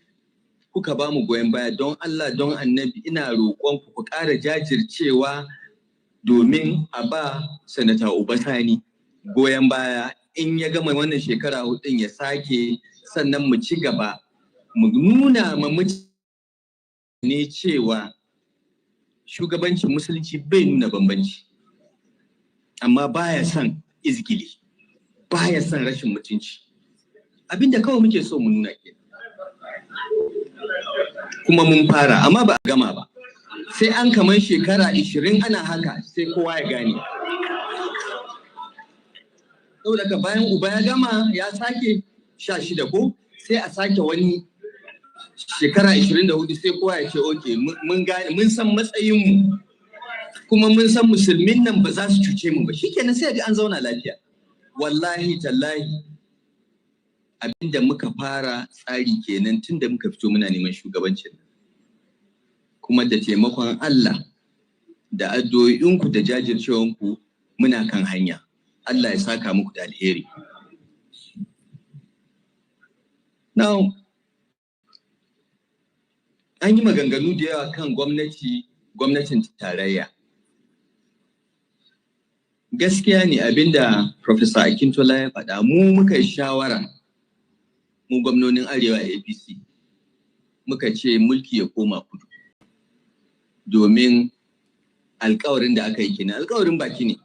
kuka ba mu goyon baya, don Allah don Annabi ina roƙon ku ƙara jajircewa domin a ba Sanata Obasani goyon baya in ya gama wannan shekara hudun ya sake, sannan mu ci gaba mu nuna ma mutane cewa shugabancin musulunci bai nuna bambanci, amma baya son izgili, baya son rashin mutunci. Abinda kawai muke so mu nuna ke, kuma mun fara amma ba a gama ba, sai an kaman shekara 20 ana haka sai kowa ya gane. Saboda ka bayan uba ya gama ya sake 16 ko sai a sake wani shekara 24 sai kowa ya ce okay mun gane, mun san matsayinmu, kuma mun san musulmin nan ba za su cuce mu ba, shikenan sai an zauna lafiya. Wallahi tallahi abinda muka fara tsari kenan tun da muka fito muna neman shugabancin, kuma da taimakon Allah da addu'o'inku da jajircewanku muna kan hanya. Allah ya saka muku da alheri. Now, an yi maganganu da yawa kan gwamnatin tarayya. Gaskiya ne abinda Professor Akintola ya faɗa, mu muka yi shawara, mu gwamnonin Arewa APC, muka ce mulki ya koma kudu, domin alkawarin da aka yi kenan, alkawarin baki ne,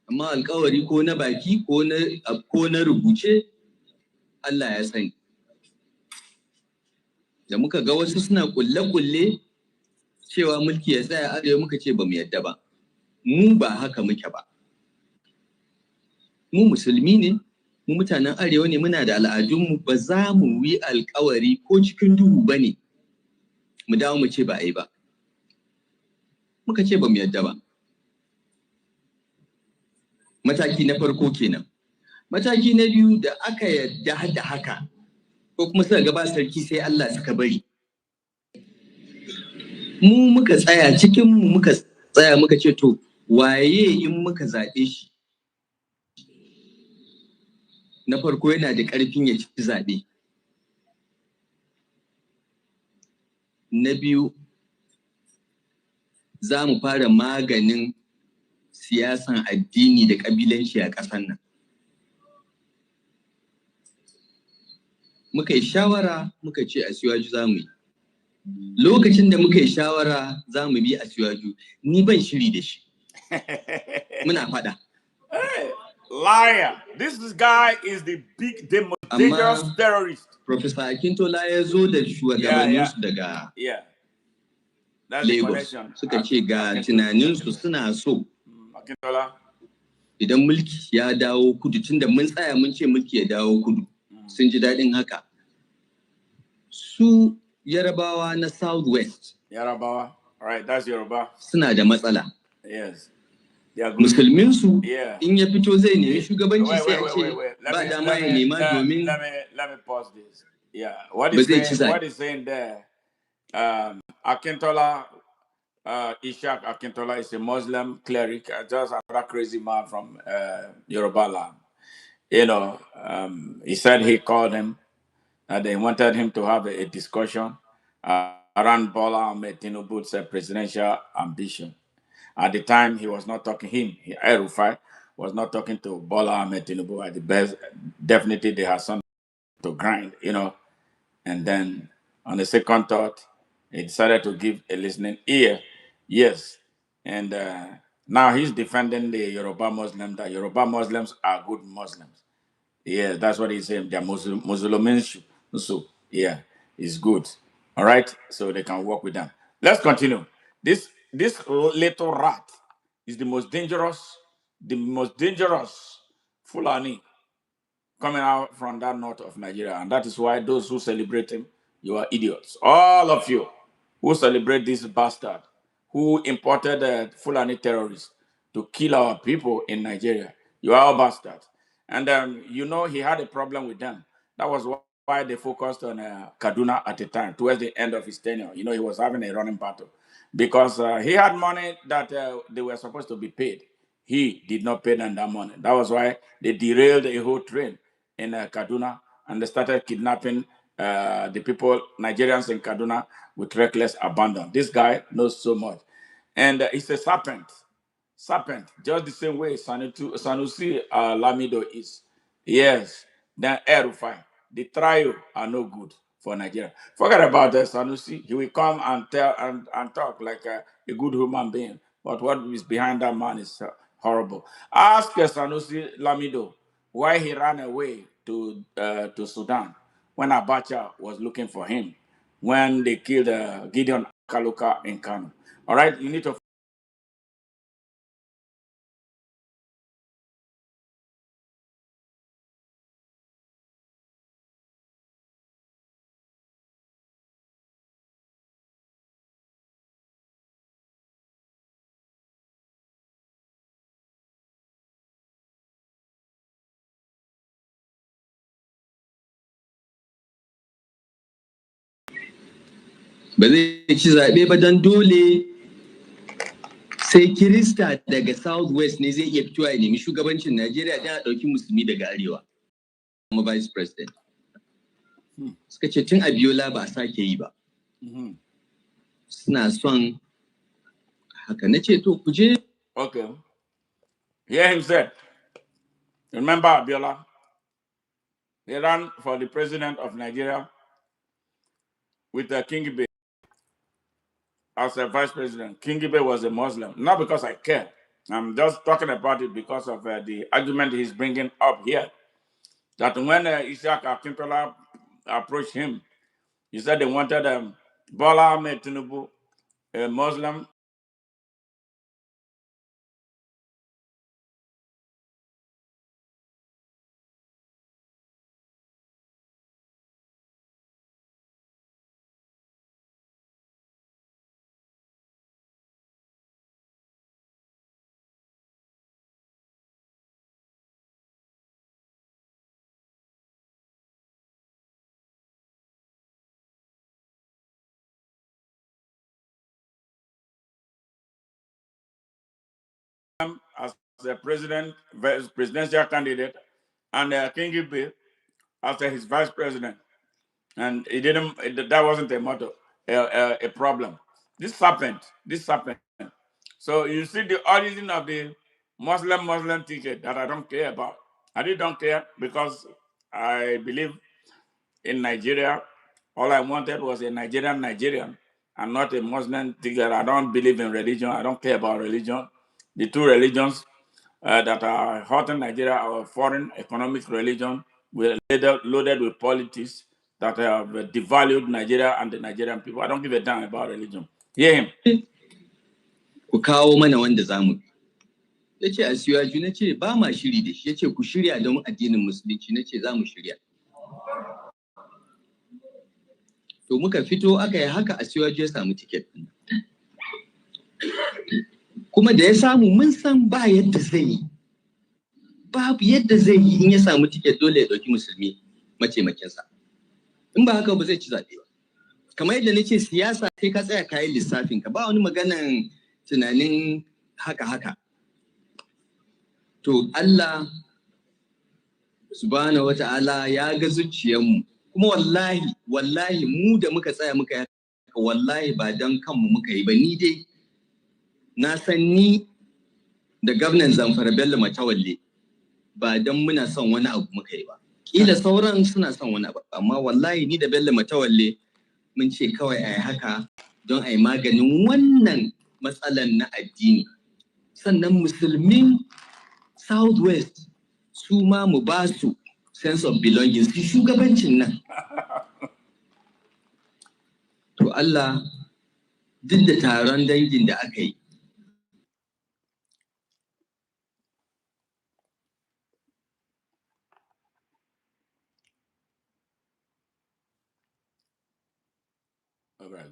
amma alkawari ko na baki ko na rubuce Allah ya sani. Da muka ga wasu suna kulle-kulle cewa mulki ya tsaya Arewa, muka ce ba mu yadda ba, mu ba haka muke ba, mu musulmi ne, mu mutanen Arewa ne, muna da al'adunmu, ba za mu yi alkawari ko cikin duhu ba ne mu dawo mu ce ba a yi ba. Muka ce ba mu yadda ba. Mataki na farko kenan. Mataki na biyu, da aka yadda da haka ko kuma suka gaba sarki sai Allah suka bari, mu muka tsaya cikinmu, muka tsaya muka ce to waye in muka zaɓe shi na farko yana da ƙarfin ya ci zaɓe, na biyu za mu fara maganin siyasan addini da ƙabilanci a ƙasar nan. Muka yi shawara muka ce Asiwaju za mu yi. Lokacin da muka yi shawara za mu bi Asiwaju, ni ban shiri da shi. Muna faɗa. Hey, liar. This guy is the most dangerous terrorist. Professor Akintola ya zo da shugabanninsu daga Lagos. Suka ce ga tunaninsu suna so idan mulki ya dawo kudu, tunda mun tsaya mun ce mulki ya dawo kudu, sun ji daɗin haka. Su Yarabawa na Southwest. Yarabawa, all right, that's Yoruba. Suna da matsala. Yes. Musulminsu in ya fito zai nemi shugabanci sai ya ce ba dama ya nema domin. Let me pause this. Yeah, what is saying there? Akintola, Ishaq Akintola is a Muslim cleric, just another crazy man from Yoruba land. You know, he said he called him, and they wanted him to have a discussion around Bola Ahmed Tinubu's presidential ambition. At the time, he was not talking, El-Rufai was not talking to Bola Ahmed Tinubu at the best. Definitely, they had something to grind, you know. And then, on the second thought, he decided to give a listening ear. Yes. And now he's defending the Yoruba Muslims, that Yoruba Muslims are good Muslims. Yeah, that's what he's saying. They're Muslims. So, yeah, it's good. All right? So they can work with them. Let's continue. This little rat is the most dangerous Fulani coming out from that north of Nigeria. And that is why those who celebrate him, you are idiots. All of you who celebrate this bastard, who imported Fulani terrorists to kill our people in Nigeria, You are all bastards. And he had a problem with them. That was why they focused on Kaduna at the time, towards the end of his tenure. He was having a running battle because he had money that they were supposed to be paid. He did not pay them that money. That was why they derailed a whole train in Kaduna, and they started kidnapping the people, Nigerians in Kaduna, with reckless abandon. This guy knows so much. And he's a serpent, just the same way Sanusi Lamido is. Yes, then Erufai. The trio are no good for Nigeria. Forget about Sanusi. He will come and tell and talk like a good human being. But what is behind that man is horrible. Ask Sanusi Lamido why he ran away to Sudan when Abacha was looking for him, when they killed Gideon Kaluka in Kano. All right, you need to. Ba zai ci zaɓe ba don dole sai Kirista daga South West ne zai iya fitowa ya nemi shugabancin Najeriya don a ɗauki musulmi daga Arewa. Kuma Vice President. Suka ce tun Abiola ba a sake yi ba. Suna son haka na ce to ku je. Okay. Hear him said. Remember Abiola? He ran for the president of Nigeria with Kingibe as a vice president. Kingibe was a Muslim. Not because I care. I'm just talking about it because of the argument he's bringing up here. That when Isaac Akintola approached him, he said they wanted Bola Ahmed Tinubu, a Muslim. As a presidential candidate, and Kingibe as his vice president. And it didn't. That wasn't a motto, a problem. This happened. This happened. So you see the origin of the Muslim ticket that I don't care about. I really don't care because I believe in Nigeria. All I wanted was a Nigerian, and not a Muslim ticket. I don't believe in religion. I don't care about religion. The two religions that are hurting Nigeria are foreign economic religion, loaded with politics that have devalued Nigeria and the Nigerian people. I don't give a damn about religion. Hear him. Ku kawo mana wanda za mu bi. Ya ce a Siyaju na ce ba ma shiri da shi. Ya ce ku shirya don addinin Musulunci. Na ce za mu shirya. To muka fito aka yi haka a Siyaju ya samu tiket. Kuma da ya samu mun san ba yadda zai yi. Babu yadda zai yi in ya samu tiket dole ya ɗauki musulmi mataimakinsa. In ba haka ba zai ci zaɓe ba. Kamar yadda na ce siyasa sai ka tsaya kayan lissafin ka ba wani maganan tunanin haka. To Allah subhanahu wata'ala ya ga zuciyarmu kuma wallahi mu da muka tsaya muka yi wallahi ba don kanmu muka yi ba ni dai na san ni da gwamnan Zamfara Bello Matawalle ba don muna son wani abu muka yi ba. Kila sauran suna son wani abu amma wallahi ni da Bello Matawalle mun ce kawai a yi haka don a yi maganin wannan matsalan na addini. Sannan musulmin Southwest su ma mu ba su sense of belonging su shugabancin nan. To Allah duk da taron dangin da aka yi. All right.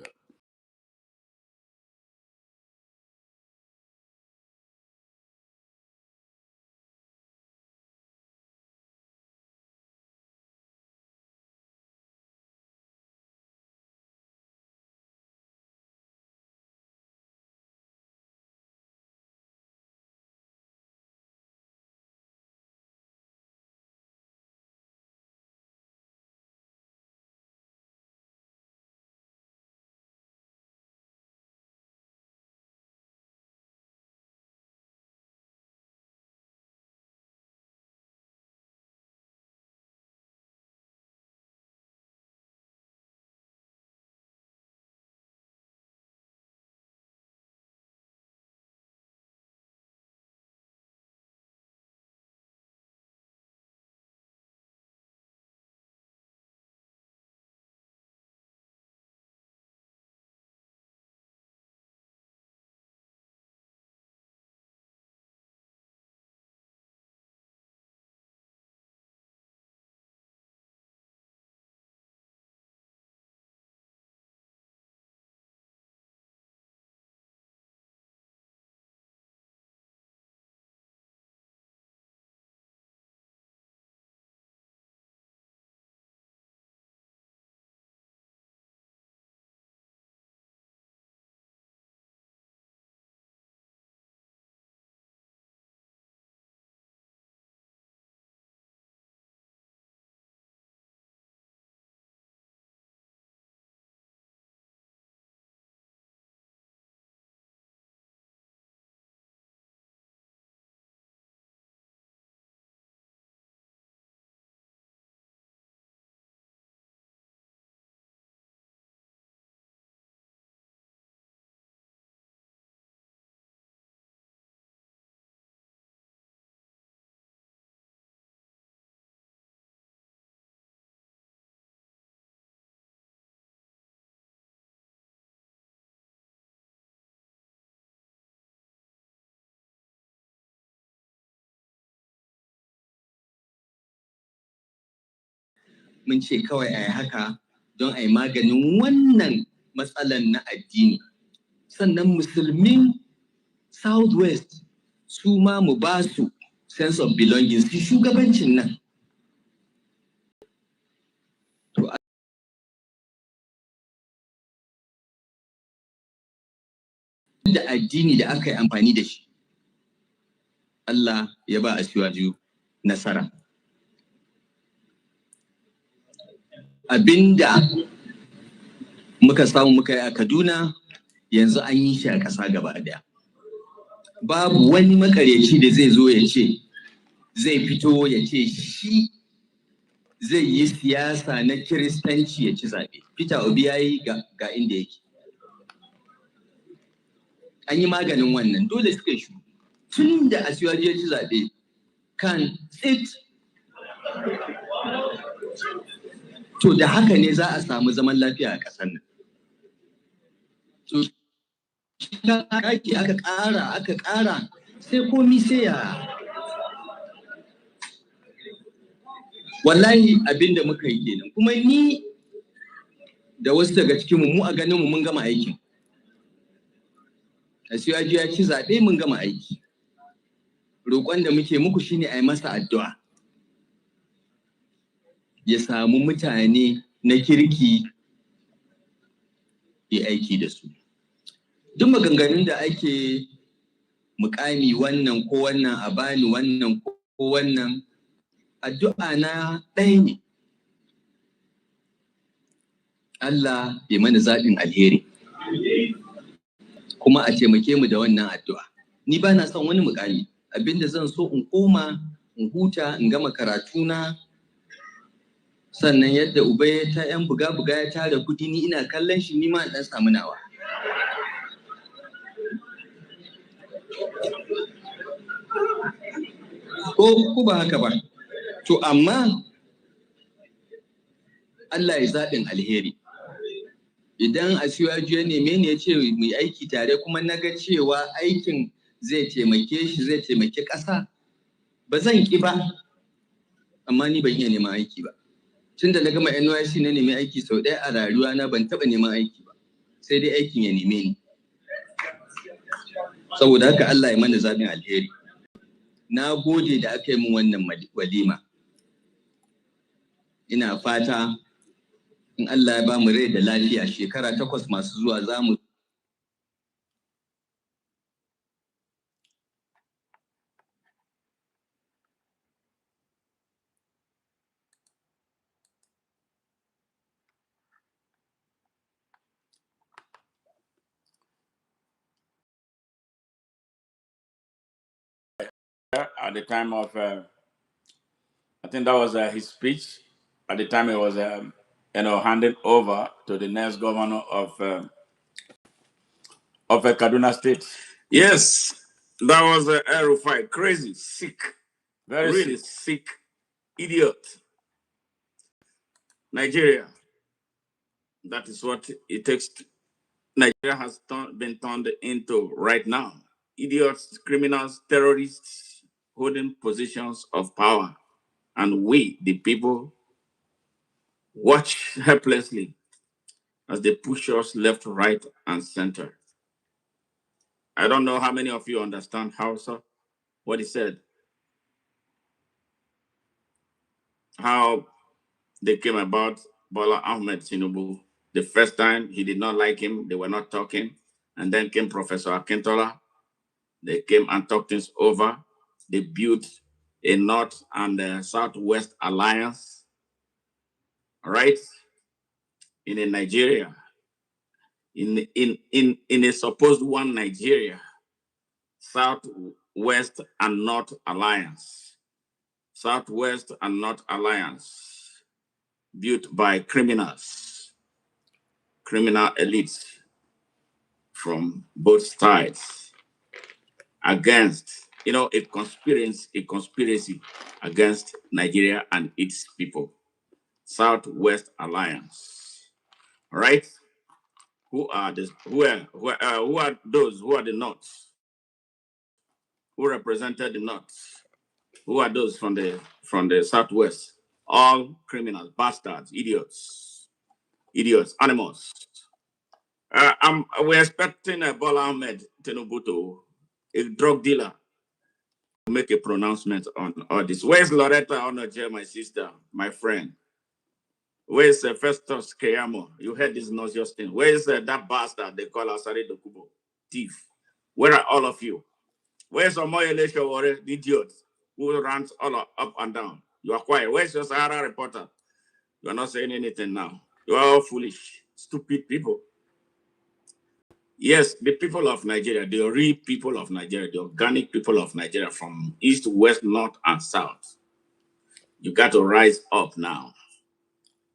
mun ce kawai a yi haka don a yi maganin wannan matsalan na addini. Sannan musulmin Southwest su ma mu ba su sense of belonging, su shugabancin nan. Da addini da aka yi amfani da shi, Allah ya ba Asiwaju nasara. Abinda muka samu muka yi a Kaduna yanzu an yi shi a ƙasa gaba ɗaya. Babu wani makaryaci da zai zo ya ce zai fito ya ce shi zai yi siyasa na Kiristanci ya ci zaɓe. Peter Obi ya yi ga inda yake. An yi maganin wannan, dole suka yi shuru. Tun da Asiwaju ya ci zaɓe kan tsit. To da haka ne za a samu zaman lafiya a ƙasar nan. To aka ƙara sai komi sai ya. Wallahi abinda muka yi kenan. Kuma ni da wasu daga cikinmu mu a ganinmu mun gama aikin. Asiwaju ya ci zaɓe mun gama aiki. Roƙon da muke muku shine a yi masa addu'a. Ya samu mutane na kirki ya aiki da su. Duk maganganun da ake mukami wannan ko wannan a bani wannan ko wannan, addu'a na ɗaya ne. Allah ya mana zaɓin alheri. Kuma a taimake mu da wannan addu'a. Ni ba na son wani mukami. Abinda zan so in koma, in huta, in gama karatuna. Sannan yadda uba ya ta ‘yan buga-buga ya tara kudi, ni ina kallon shi, ni ma in ɗan samu nawa. Ko ba haka ba. To amma Allah ya zaɓin alheri. Idan Asiwaju ya neme ni ya ce mu yi aiki tare kuma na ga cewa aikin zai taimake shi, zai taimake ƙasa, ba zan ƙi ba. Amma ni ban iya neman aiki ba. Tun da na gama NYC na nemi aiki sau ɗaya a rayuwa na ban taɓa neman aiki ba. Sai dai aikin ya neme ni. Saboda haka Allah ya mana zaɓin alheri. Na gode da aka yi min wannan walima. Ina fata in Allah ya ba mu rai da lafiya shekara 8 masu zuwa za mu at the time of, I think that was his speech. At the time, it was, handed over to the next governor of Kaduna State. Yes, that was a El-Rufai. Crazy, sick, very really sick, idiot. Nigeria. That is what it takes. Nigeria has been turned into right now. Idiots, criminals, terrorists holding positions of power. And we, the people, watch helplessly as they push us left, right, and center. I don't know how many of you understand Hausa, what he said. How they came about Bola Ahmed Tinubu. The first time he did not like him, they were not talking. And then came Professor Akintola. They came and talked things over. They built a North and Southwest alliance, right? In a Nigeria, in a supposed one Nigeria, Southwest and North alliance. Southwest and North alliance, built by criminals, criminal elites from both sides, against, a conspiracy against Nigeria and its people. Southwest Alliance. All right? Who are those? Who are the North? Who represented the North? Who are those from the Southwest? All criminals, bastards, idiots, animals. We're expecting Bola Ahmed Tinubu to, a drug dealer, to make a pronouncement on all this. Where's Loretta Onoje, my sister, my friend? Where's Festus Keyamo? You heard this nauseous thing. Where's that bastard they call Asare Dokubo? Thief. Where are all of you? Where's Omoyele Showore, the idiot who runs all up and down? You are quiet. Where's your Sahara reporter? You are not saying anything now. You are all foolish, stupid people. Yes, the people of Nigeria, the real people of Nigeria, the organic people of Nigeria from east, west, north, and south. You got to rise up now.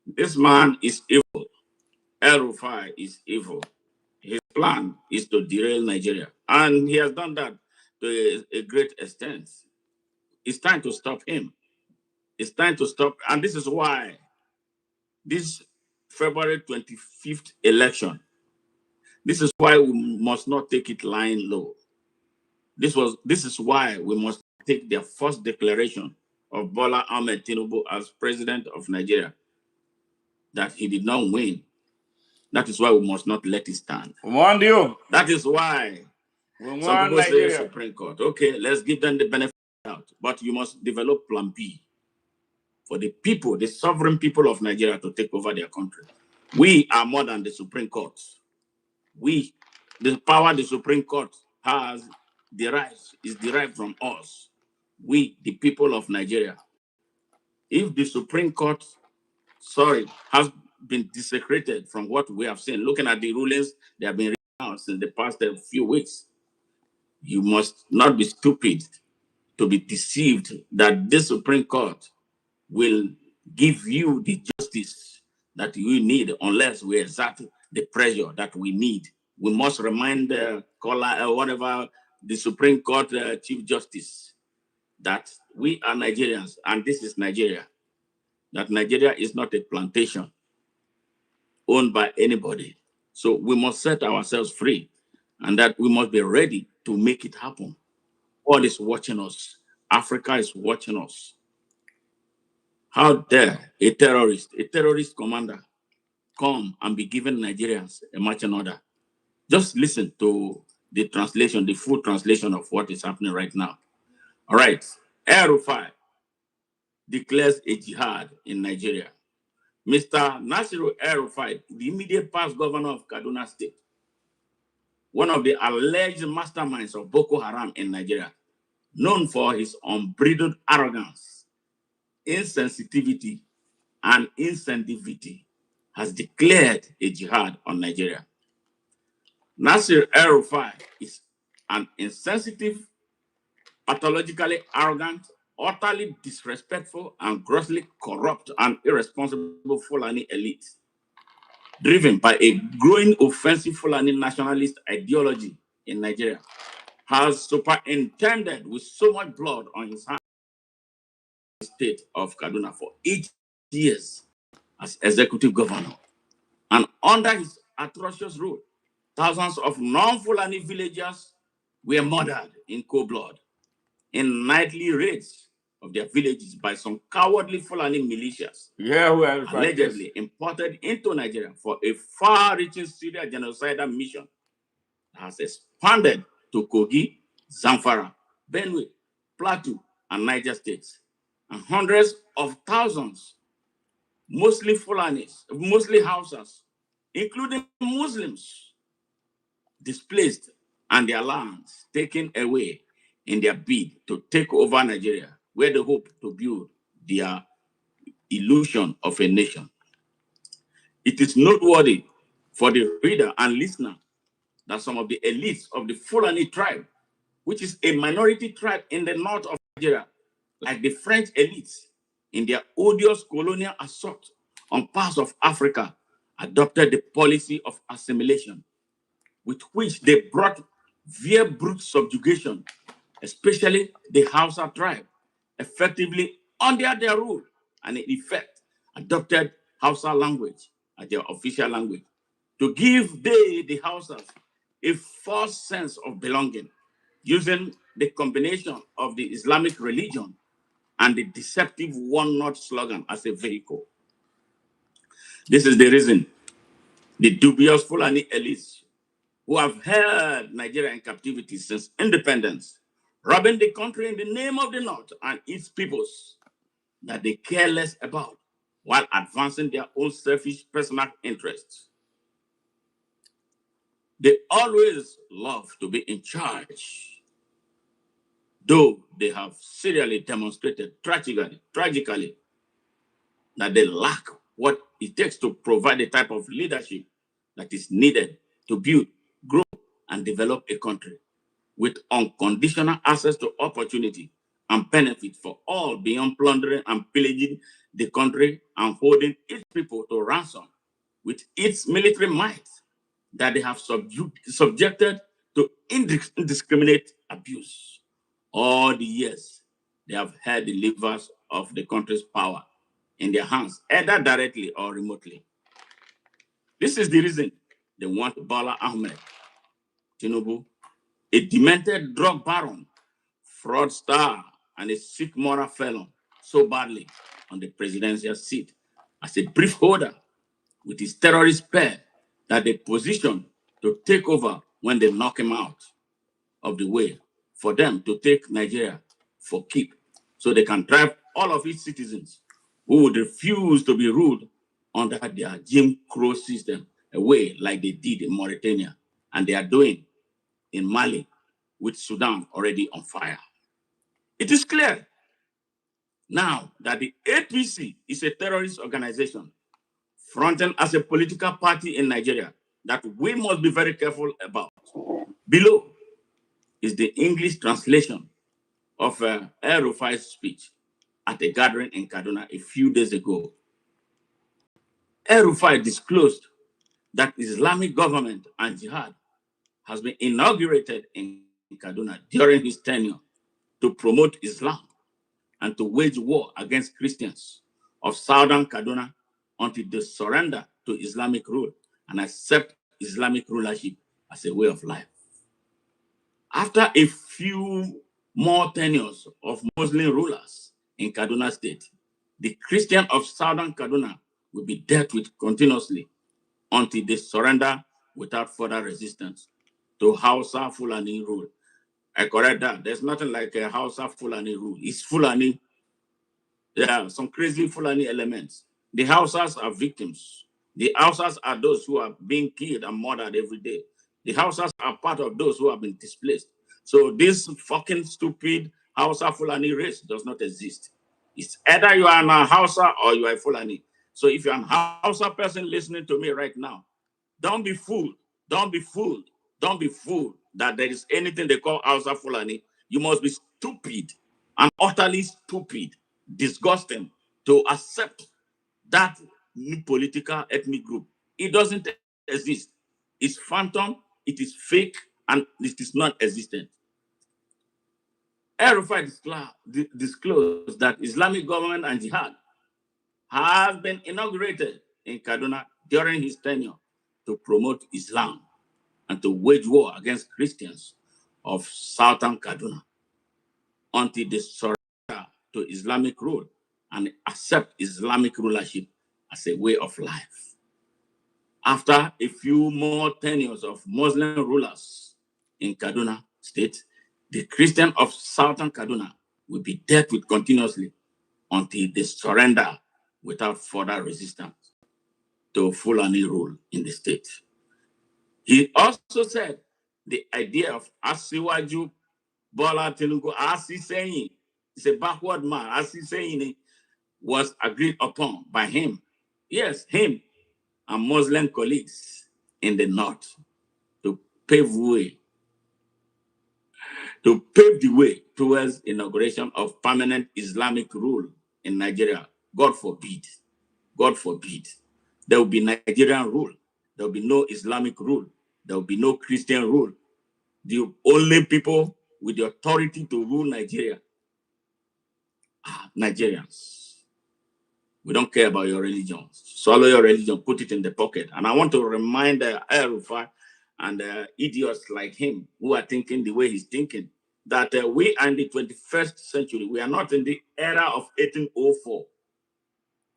This man is evil. El Rufai is evil. His plan is to derail Nigeria. And he has done that to a great extent. It's time to stop him. It's time to stop. And this is why this February 25th election, this is why we must not take it lying low. This is why we must take their first declaration of Bola Ahmed Tinubu as president of Nigeria, that he did not win. That is why we must not let it stand. We want you. That is why We some want people say Nigeria. Supreme Court. Okay, let's give them the benefit out. But you must develop plan B for the people, the sovereign people of Nigeria, to take over their country. We are more than the Supreme Court. The power the Supreme Court has is derived from us. We, the people of Nigeria. If the Supreme Court, has been desecrated from what we have seen, looking at the rulings that have been written out since the past few weeks, you must not be stupid to be deceived that this Supreme Court will give you the justice that you need unless we exert the pressure that we need. We must remind whatever the Supreme Court Chief Justice that we are Nigerians and this is Nigeria. That Nigeria is not a plantation owned by anybody. So we must set ourselves free and that we must be ready to make it happen. God is watching us. Africa is watching us. How dare a terrorist commander come and be giving Nigerians a marching order? Just listen to the translation, the full translation of what is happening right now. All right. El Rufai declares a jihad in Nigeria. Mr. Nasiru El Rufai, the immediate past governor of Kaduna State, one of the alleged masterminds of Boko Haram in Nigeria, known for his unbridled arrogance, insensitivity, and incentivity, has declared a jihad on Nigeria. Nasir El Rufai is an insensitive, pathologically arrogant, utterly disrespectful, and grossly corrupt and irresponsible Fulani elite, driven by a growing offensive Fulani nationalist ideology in Nigeria, has superintended with so much blood on his hands the state of Kaduna for 8 years as executive governor. And under his atrocious rule, thousands of non-Fulani villagers were murdered in cold blood in nightly raids of their villages by some cowardly Fulani militias, allegedly imported into Nigeria for a far-reaching Syria genocidal mission that has expanded to Kogi, Zamfara, Benue, Plateau, and Niger states. And hundreds of thousands, mostly Fulanis, mostly Hausas, including Muslims, displaced and their lands taken away in their bid to take over Nigeria, where they hope to build their illusion of a nation. It is noteworthy for the reader and listener that some of the elites of the Fulani tribe, which is a minority tribe in the north of Nigeria, like the French elites in their odious colonial assault on parts of Africa, adopted the policy of assimilation, with which they brought via brute subjugation, especially the Hausa tribe, effectively under their rule, and in effect adopted Hausa language as their official language to give the Hausas a false sense of belonging, using the combination of the Islamic religion and the deceptive one not slogan as a vehicle. This is the reason the dubious Fulani elites who have held Nigeria in captivity since independence, robbing the country in the name of the North and its peoples that they care less about while advancing their own selfish personal interests. They always love to be in charge, though they have serially demonstrated tragically that they lack what it takes to provide the type of leadership that is needed to build, grow, and develop a country with unconditional access to opportunity and benefit for all beyond plundering and pillaging the country and holding its people to ransom with its military might that they have subjected to indiscriminate abuse. All the years they have held the levers of the country's power in their hands, either directly or remotely. This is the reason they want Bola Ahmed Tinubu, a demented drug baron, fraudster, and a sick moral felon, so badly on the presidential seat as a brief holder with his terrorist pair that they position to take over when they knock him out of the way for them to take Nigeria for keep so they can drive all of its citizens who would refuse to be ruled under their Jim Crow system away like they did in Mauritania and they are doing in Mali with Sudan already on fire. It is clear now that the APC is a terrorist organization fronted as a political party in Nigeria that we must be very careful about. Below is the English translation of El Rufai's speech at a gathering in Kaduna a few days ago. El Rufai disclosed that Islamic government and jihad has been inaugurated in Kaduna during his tenure to promote Islam and to wage war against Christians of southern Kaduna until they surrender to Islamic rule and accept Islamic rulership as a way of life. After a few more tenures of Muslim rulers in Kaduna State, the Christian of southern Kaduna will be dealt with continuously until they surrender without further resistance to Hausa Fulani rule. I correct that. There's nothing like a Hausa Fulani rule. It's Fulani. There are some crazy Fulani elements. The Hausas are victims. The Hausas are those who are being killed and murdered every day. The Hausas are part of those who have been displaced. So this fucking stupid Hausa Fulani race does not exist. It's either you are a Hausa or you are a Fulani. So if you're an Hausa person listening to me right now, don't be fooled. Don't be fooled. Don't be fooled that there is anything they call Hausa Fulani. You must be stupid and utterly stupid, disgusting to accept that new political ethnic group. It doesn't exist. It's phantom, it is fake, and it is not existent. El Rufai disclosed that Islamic government and jihad has been inaugurated in Kaduna during his tenure to promote Islam and to wage war against Christians of southern Kaduna until they surrender to Islamic rule and accept Islamic rulership as a way of life. After a few more tenures of Muslim rulers in Kaduna State, the Christian of southern Kaduna will be dealt with continuously until they surrender without further resistance to Fulani rule in the state. He also said the idea of Asiwaju Bola Tinubu, Asi saying, it's a backward man, Asi saying was agreed upon by him. Yes, him and Muslim colleagues in the north to pave the way towards inauguration of permanent Islamic rule in Nigeria. God forbid. God forbid. There will be Nigerian rule. There will be no Islamic rule. There will be no Christian rule. The only people with the authority to rule Nigeria are Nigerians. We don't care about your religion. Swallow your religion, put it in the pocket. And I want to remind El Rufai and idiots like him who are thinking the way he's thinking that we are in the 21st century. We are not in the era of 1804.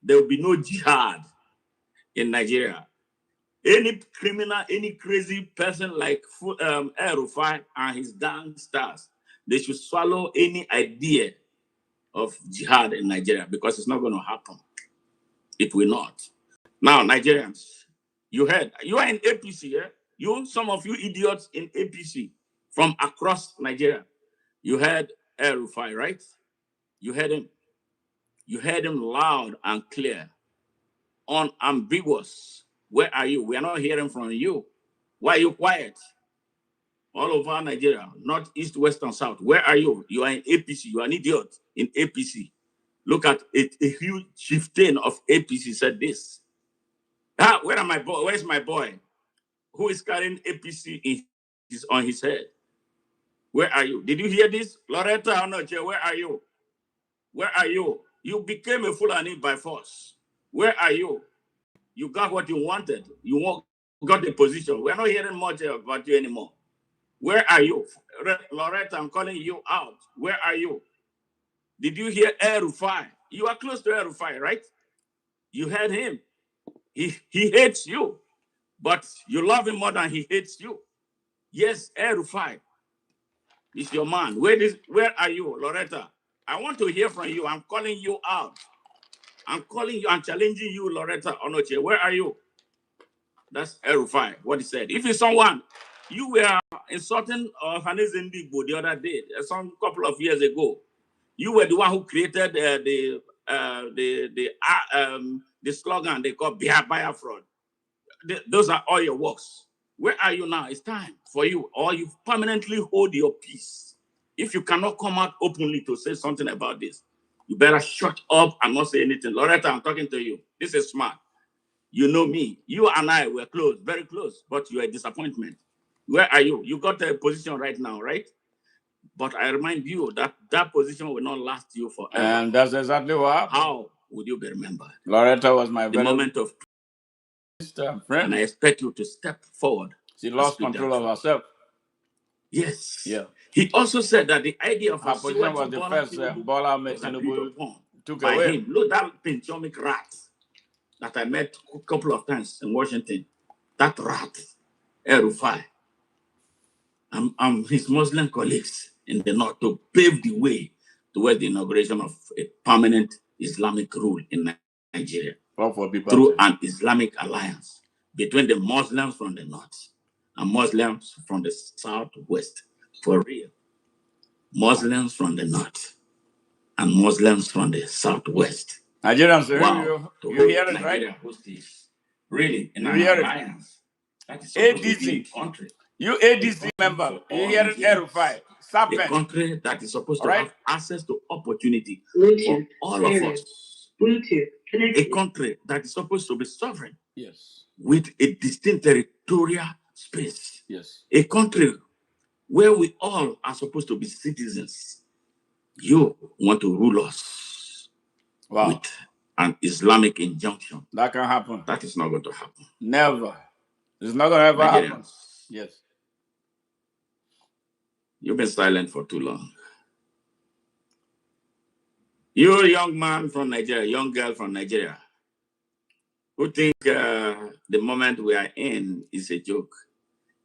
There will be no jihad in Nigeria. Any criminal, any crazy person like El-Rufai and his gangsters, they should swallow any idea of jihad in Nigeria because it's not going to happen. It will not. Now, Nigerians, you heard, you are in APC, yeah? Some of you idiots in APC from across Nigeria, you heard El-Rufai, right? You heard him. You heard him loud and clear, unambiguous. Where are you? We are not hearing from you. Why are you quiet? All over Nigeria, north, east, west, and south. Where are you? You are in APC. You are an idiot in APC. Look at it. A huge chieftain of APC said this. Where are my boy? Where's my boy? Who is carrying APC on his head? Where are you? Did you hear this? Loretta Onoche, where are you? Where are you? You became a Fulani by force. Where are you? You got what you wanted. You got the position. We're not hearing much about you anymore. Where are you? Loretta, I'm calling you out. Where are you? Did you hear El-Rufai? You are close to El-Rufai, right? You heard him. He hates you, but you love him more than he hates you. Yes, El-Rufai is your man. Where are you, Loretta? I want to hear from you. I'm calling you out. I'm calling you. I'm challenging you, Loretta Onoche. Where are you? That's El-Rufai, what he said. If it's someone, you were insulting Hannes Ndigbo the other day, some couple of years ago. You were the one who created the slogan they call Biabaya fraud. Those are all your works. Where are you now? It's time for you, or you permanently hold your peace. If you cannot come out openly to say something about this, you better shut up and not say anything. Loretta, I'm talking to you. This is smart. You know me. You and I were close, very close, but you're a disappointment. Where are you? You got a position right now, right? But I remind you that that position will not last you forever. And that's exactly what happened. How would you be remembered? Loretta was my The moment of friend. And I expect you to step forward. She lost control of herself. Yes. Yeah. He also said that the idea of her position was the first Bola Tinubu took by away. him. Look, that Pinchomic rat that I met a couple of times in Washington. That rat, El-Rufai, and his Muslim colleagues in the north to pave the way towards the inauguration of a permanent Islamic rule in Nigeria through an Islamic alliance between the Muslims from the north and Muslims from the southwest. For real. Muslims from the north and Muslims from the southwest. Nigerians, wow. you hear it, right? Really, in an alliance. That is ADC. Country. You ADC member, you hear it, El-Rufai. A country that is supposed to have access to opportunity for all of us. A country that is supposed to be sovereign. Yes. With a distinct territorial space. Yes. A country where we all are supposed to be citizens. You want to rule us with an Islamic injunction. That can happen. That is not going to happen. Never. It's not going to ever happen. Yes. You've been silent for too long. You're a young man from Nigeria, young girl from Nigeria, who think the moment we are in is a joke.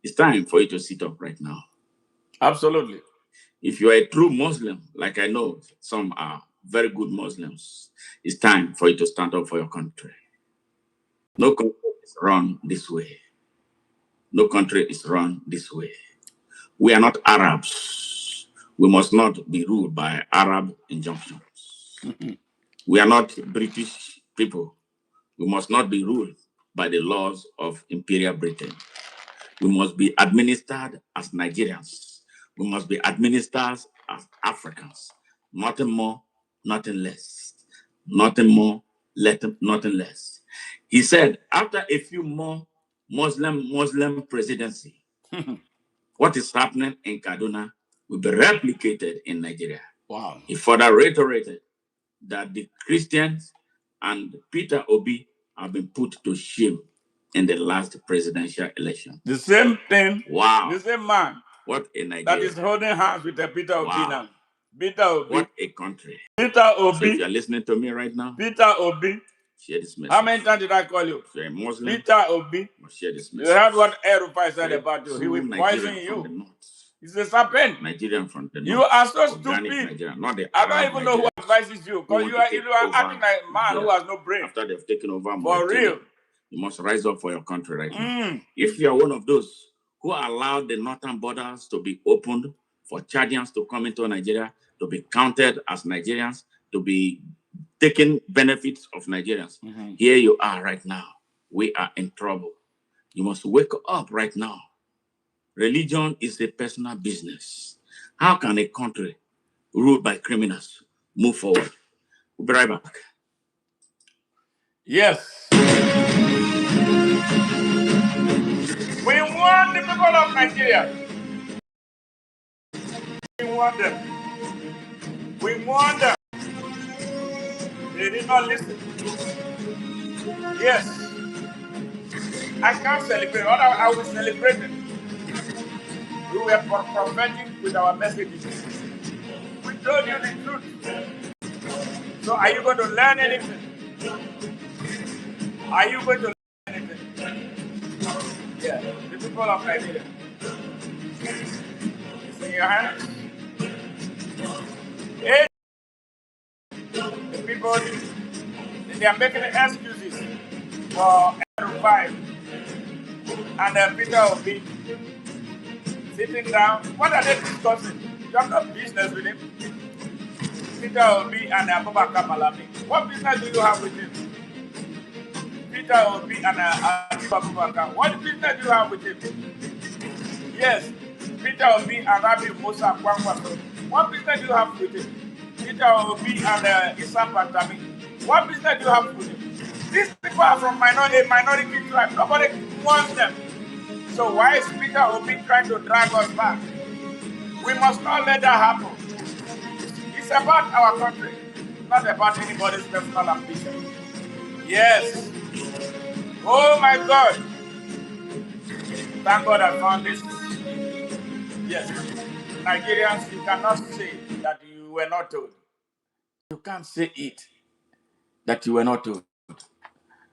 It's time for you to sit up right now. Absolutely. If you are a true Muslim, like I know some are very good Muslims, it's time for you to stand up for your country. No country is run this way. No country is run this way. We are not Arabs. We must not be ruled by Arab injunctions. We are not British people. We must not be ruled by the laws of Imperial Britain. We must be administered as Nigerians. We must be administered as Africans. Nothing more, nothing less. Nothing more, nothing less. He said, after a few more Muslim presidency, what is happening in Kaduna will be replicated in Nigeria. Wow. He further reiterated that the Christians and Peter Obi have been put to shame in the last presidential election. The same thing. Wow. The same man. What a Nigeria. that is holding hands with the Peter Obi now. Peter Obi. What a country. Peter Obi. So if you're listening to me right now, Peter Obi. Share this message. How many times did I call you? If you're a Muslim, Peter Obi. Share this message. You heard what El-Rufai said about you. He will poison Nigerian you. He's a serpent. Nigerian from the north. You are so Organic stupid. Nigerian, not the I don't Arab even know who advises you. Because you are acting like a man who has no brain. After they've taken over For real. You must rise up for your country right now. If you are one of those who allowed the northern borders to be opened for Chadians to come into Nigeria, to be counted as Nigerians, to be taking benefits of Nigerians, here you are right now. We are in trouble. You must wake up right now. Religion is a personal business. How can a country ruled by criminals move forward? We'll be right back. Yes. We want the people of Nigeria. We want them. We want them. They did not listen. Yes. I can't celebrate. I will celebrate it. We were prophetic with our messages. We told you the truth. So are you going to learn anything? Are you going to learn anything? Yeah, the people of Nigeria. It's in your hands. Hey, the people, they are making excuses for El-Rufai and Peter Obi sitting down. What are they discussing? You have no business with him. Peter Obi and Abubakar Malami. What business do you have with him? Peter Obi and Abubakar. What business do you have with him? Yes, Peter Obi and Rabi Musa Kwankwaso. What business do you have with him? Peter Obi and Issa Pantami. What business do you have with him? These people are from a minority tribe. Nobody wants them. So why is Peter Obi trying to drag us back? We must not let that happen. It's about our country, not about anybody's personal ambition. Yes. Oh my God. Thank God I found this. Yes. Nigerians, you cannot say that you were not told. You can't say it that you were not told.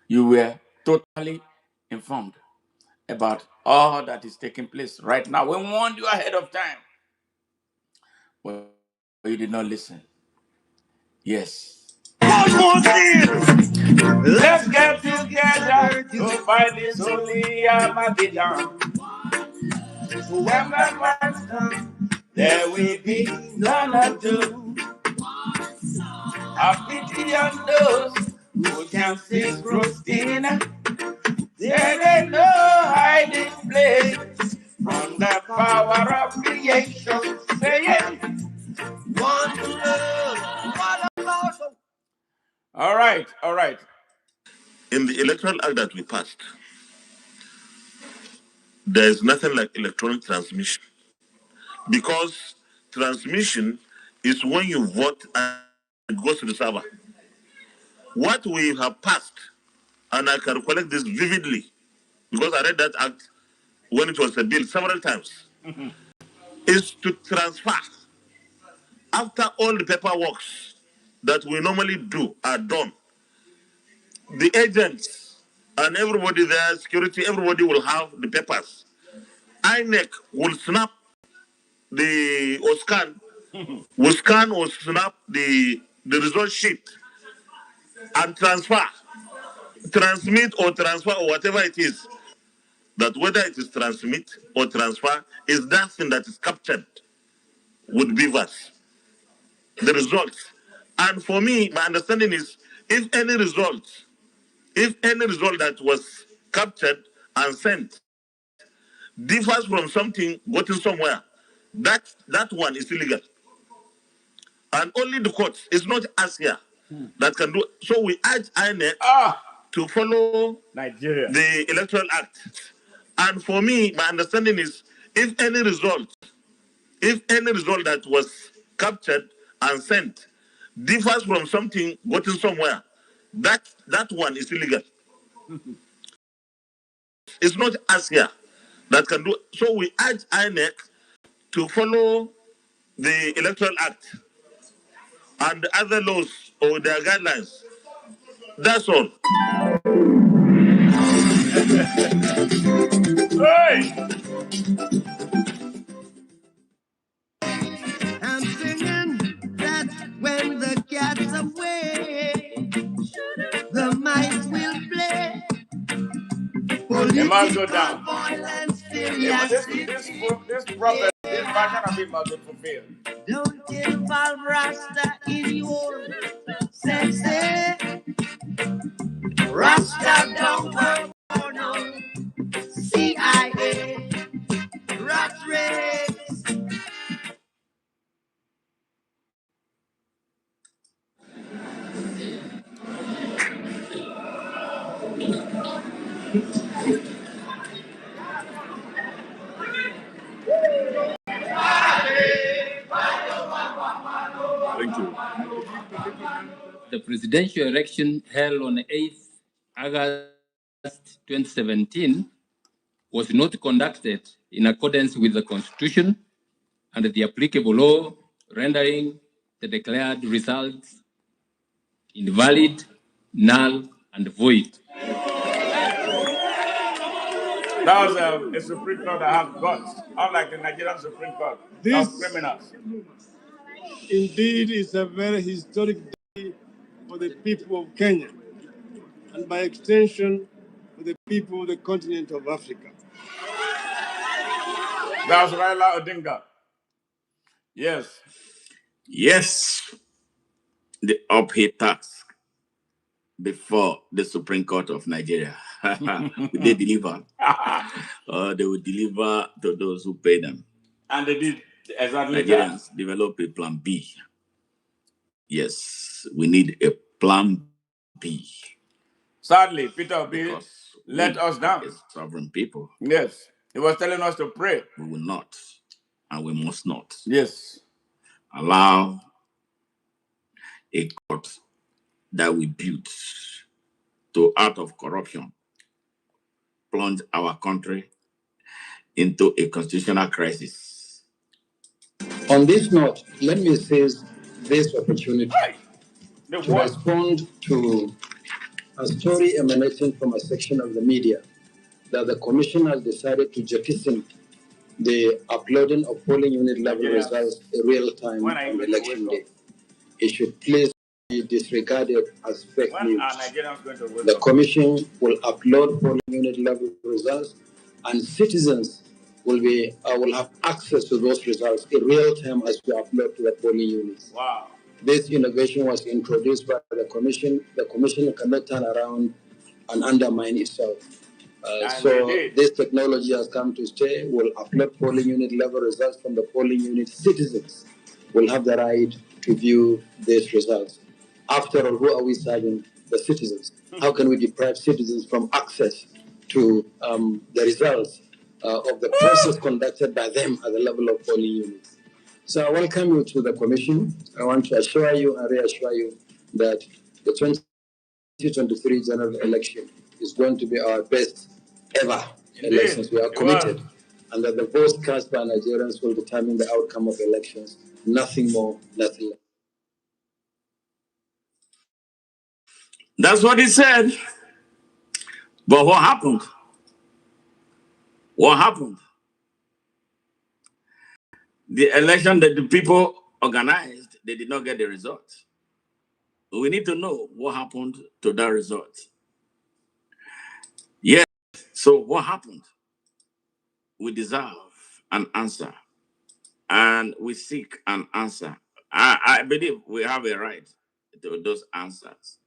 You were totally informed about all that is taking place right now. We warned you ahead of time. But you did not listen. Yes. One more thing. Let's get together to fight this holy Armageddon. When that one's done, there will be none unto. Have pity on those who can see Christina. There ain't no hiding place from the power of creation. Say it. One love, one about. All right, all right. In the Electoral Act that we passed, there is nothing like electronic transmission, because transmission is when you vote and it goes to the server. What we have passed, and I can recollect this vividly, because I read that act when it was a bill several times, is to transfer, after all the paperwork that we normally do are done, the agents and everybody there, security, everybody will have the papers. INEC will snap or scan or snap the result sheet and transmit or transfer or whatever it is. That whether it is transmit or transfer is that thing that is captured with beavers, the results. And for me, my understanding is if any result that was captured and sent differs from something gotten somewhere, that one is illegal. And only the courts, it's not us here that can do. So we urge INEC to follow Nigeria, the Electoral Act. And for me, my understanding is if any result that was captured and sent differs from something gotten somewhere, that one is illegal. It's not us here that can do. So we urge INEC to follow the Electoral Act and other laws or their guidelines. That's all. Hey! I'm singing that when the cat's away, the mice will play. It must go down. Violence, This prophet, this version of it must be fulfilled. don't involve Rasta in your sense. Rasta don't work for no CIA, rat race. Thank you. The presidential election held on 8th August 2017 was not conducted in accordance with the Constitution and the applicable law, rendering the declared results invalid, null, and void. That was a Supreme Court that has guts, unlike the Nigerian Supreme Court of criminals. Indeed, is a very historic day for the people of Kenya, and by extension, for the people of the continent of Africa. That was Raila Odinga. Yes. Yes, the uphill task before the Supreme Court of Nigeria. They deliver. They will deliver to those who pay them. And they did exactly Nigerians that. develop a plan B. Yes, we need a plan B. Sadly, Peter Obi let us down. As sovereign people. Yes. He was telling us to pray. We will not, and we must not. Yes. Allow a court that we built to, out of corruption, plunge our country into a constitutional crisis. On this note, let me seize this opportunity to respond to a story emanating from a section of the media that the Commission has decided to jettison the uploading of polling unit level results in real time on election day. It should please be disregarded as fake news. The Commission will upload polling unit level results, and citizens will have access to those results in real time as we upload to the polling units. Wow. This innovation was introduced by the Commission. The Commission cannot turn around and undermine itself. So this technology has come to stay. We'll upload polling unit level results from the polling unit. Citizens will have the right to view these results. After all, who are we serving? The citizens. How can we deprive citizens from access to the results of the process conducted by them at the level of polling units? So I welcome you to the Commission. I want to assure you and reassure you that the 2023 general election is going to be our best ever elections. We are committed, and that the votes cast by Nigerians will determine the outcome of elections. Nothing more, nothing less. That's what he said. But what happened? What happened? The election that the people organized, they did not get the result. We need to know what happened to that result. Yes. So what happened? We deserve an answer, and we seek an answer. I believe we have a right to those answers.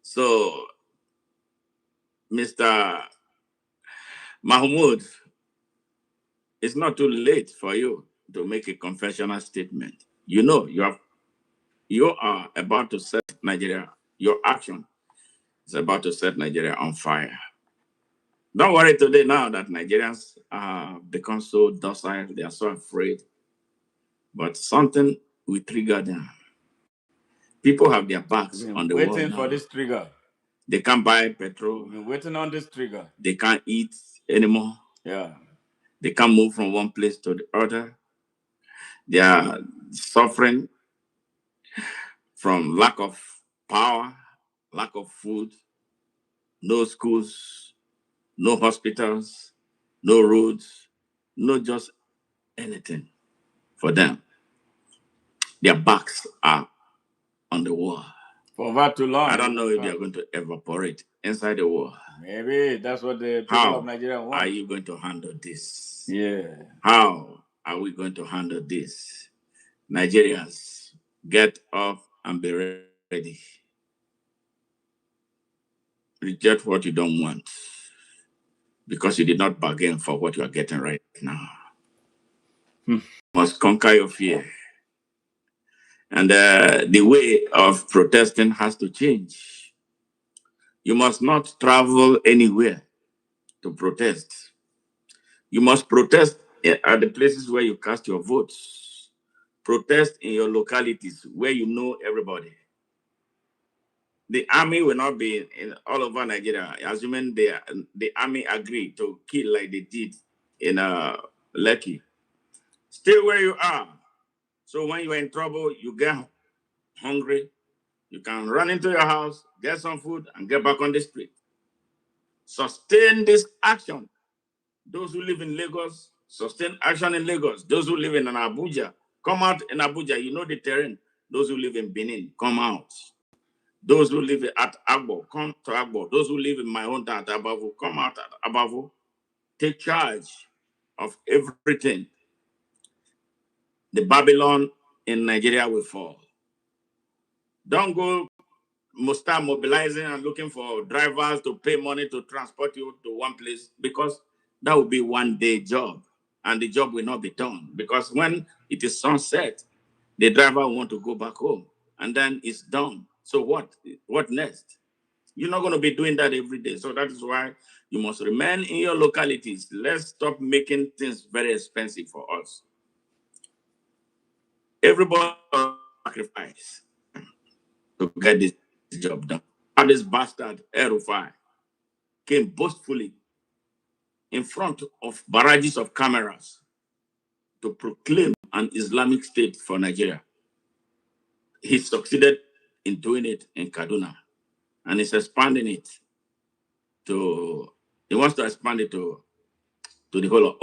So, Mr. Mahmoud, it's not too late for you to make a confessional statement. You know, you are about to set Nigeria, your action is about to set Nigeria on fire. Don't worry today now that Nigerians become so docile, they are so afraid. But something will trigger them. People have their backs on the wall. Waiting for this trigger. They can't buy petrol. We've been waiting on this trigger. They can't eat anymore. Yeah. They can't move from one place to the other. They are suffering from lack of power, lack of food, no schools, no hospitals, no roads, no just anything for them. Their backs are on the wall. For far too long. I don't know if they are going to evaporate inside the wall. Maybe that's what the people How of Nigeria want. are you going to handle this? Yeah. How are we going to handle this? Nigerians, get up and be ready. Reject what you don't want because you did not bargain for what you are getting right now. You must conquer your fear. And the way of protesting has to change. You must not travel anywhere to protest. You must protest at the places where you cast your votes. Protest in your localities where you know everybody. The army will not be in all over Nigeria, assuming the army agreed to kill like they did in Lekki. Stay where you are. So when you are in trouble, you get hungry, you can run into your house, get some food, and get back on the street. Sustain this action. Those who live in Lagos, sustain action in Lagos. Those who live in Abuja, come out in Abuja. You know the terrain. Those who live in Benin, come out. Those who live at Agbo, come to Agbo. Those who live in my own town at Abavu, come out at Abavu. Take charge of everything. The Babylon in Nigeria will fall. Don't go start mobilizing and looking for drivers to pay money to transport you to one place, because that will be one day job and the job will not be done, because when it is sunset, the driver will want to go back home and then it's done. So what next? You're not going to be doing that every day. So that is why you must remain in your localities. Let's stop making things very expensive for us. Everybody sacrifice to get this job done. How this bastard El-Rufai came boastfully in front of barrages of cameras to proclaim an Islamic state for Nigeria. He succeeded in doing it in Kaduna, and he's expanding it to, he wants to expand it to the whole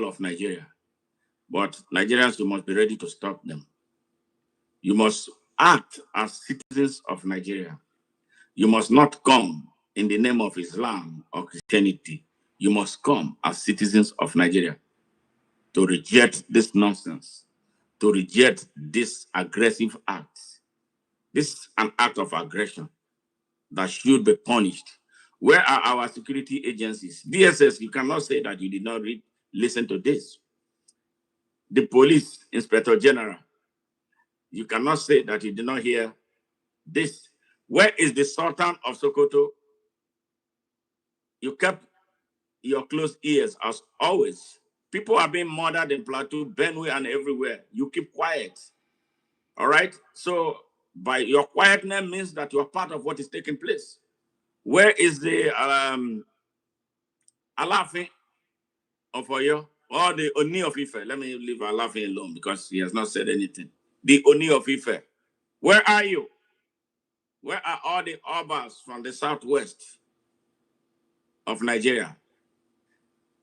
of Nigeria. But Nigerians, you must be ready to stop them. You must act as citizens of Nigeria. You must not come in the name of Islam or Christianity. You must come as citizens of Nigeria to reject this nonsense, to reject this aggressive act. This is an act of aggression that should be punished. Where are our security agencies? DSS, you cannot say that you did not listen to this. The police inspector general, you cannot say that you did not hear this. Where is the Sultan of Sokoto? You kept your closed ears as always. People are being murdered in Plateau, Benue, and everywhere. You keep quiet. All right? So by your quietness means that you are part of what is taking place. Where is the Alafin of Oyo or the Oni of Ife? Let me leave Alafin alone because he has not said anything. The Oni of Ife. Where are you? Where are all the Obas from the southwest of Nigeria?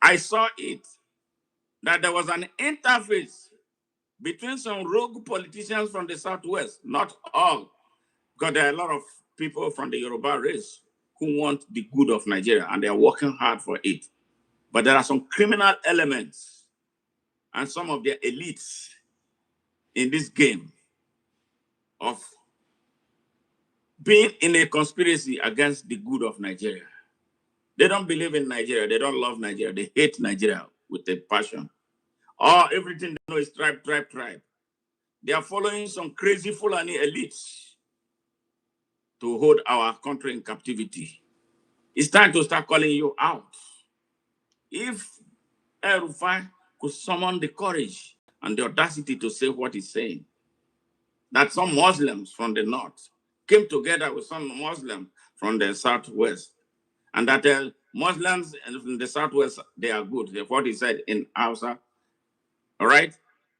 I saw it, that there was an interface between some rogue politicians from the southwest, not all, because there are a lot of people from the Yoruba race who want the good of Nigeria and they are working hard for it. But there are some criminal elements and some of their elites in this game of being in a conspiracy against the good of Nigeria. They don't believe in Nigeria. They don't love Nigeria. They hate Nigeria with a passion. Oh, everything they know is tribe, tribe, tribe. They are following some crazy Fulani elites to hold our country in captivity. It's time to start calling you out. If El-Rufai could summon the courage and the audacity to say what he's saying, that some Muslims from the north came together with some Muslims from the southwest, and that Muslims in the southwest, they are good. That's what he said in Hausa. All right?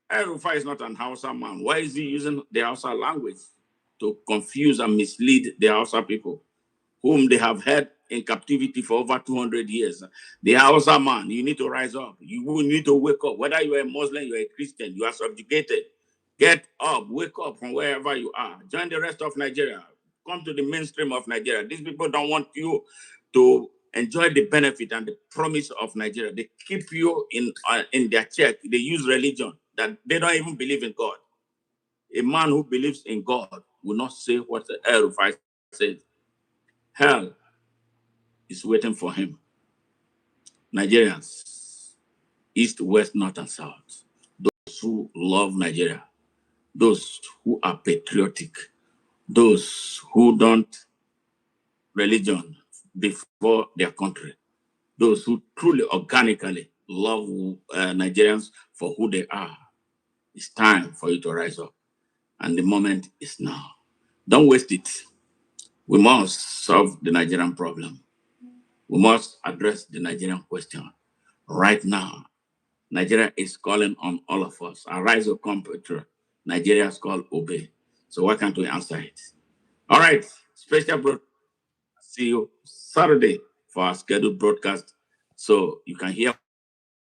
El-Rufai is not an Hausa man. Why is he using the Hausa language to confuse and mislead the Hausa people, whom they have held in captivity for over 200 years? The Hausa man, you need to rise up. You will need to wake up. Whether you are a Muslim, you are a Christian, you are subjugated. Get up, wake up from wherever you are. Join the rest of Nigeria. Come to the mainstream of Nigeria. These people don't want you to enjoy the benefit and the promise of Nigeria. They keep you in their check. They use religion that they don't even believe in God. A man who believes in God will not say what the El-Rufai said. Hell is waiting for him. Nigerians, east, west, north, and south, those who love Nigeria, those who are patriotic, those who don't religion before their country, those who truly organically love Nigerians for who they are. It's time for you to rise up. And the moment is now. Don't waste it. We must solve the Nigerian problem. We must address the Nigerian question. Right now, Nigeria is calling on all of us. Arise, O compatriot. Nigeria is called obey. So why can't we answer it? All right, special broadcast. See you Saturday for our scheduled broadcast, so you can hear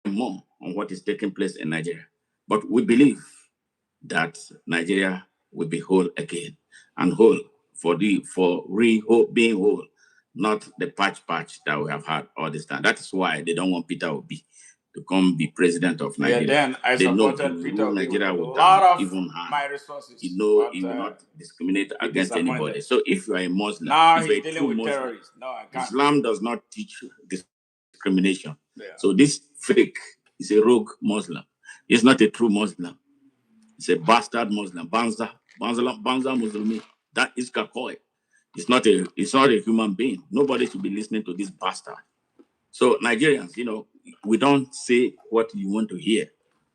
more on what is taking place in Nigeria. But we believe that Nigeria will be whole again, and whole being whole, not the patch that we have had all this time. That is why they don't want Peter Obi to come be president of Nigeria. Yeah, then I They know supported he Peter rule Obi with Nigeria a with lot of even hand. my resources. He know But, he will not discriminate he against disappointed. anybody. So if you are a Muslim, Now if he's you're a dealing true with Muslim, terrorists. No, I can't. Islam does not teach discrimination. Yeah. So this fake is a rogue Muslim. He's not a true Muslim. It's a bastard Muslim. Banza Muslimi. That is Kakoi. It's not a human being. Nobody should be listening to this bastard. So Nigerians, we don't say what you want to hear.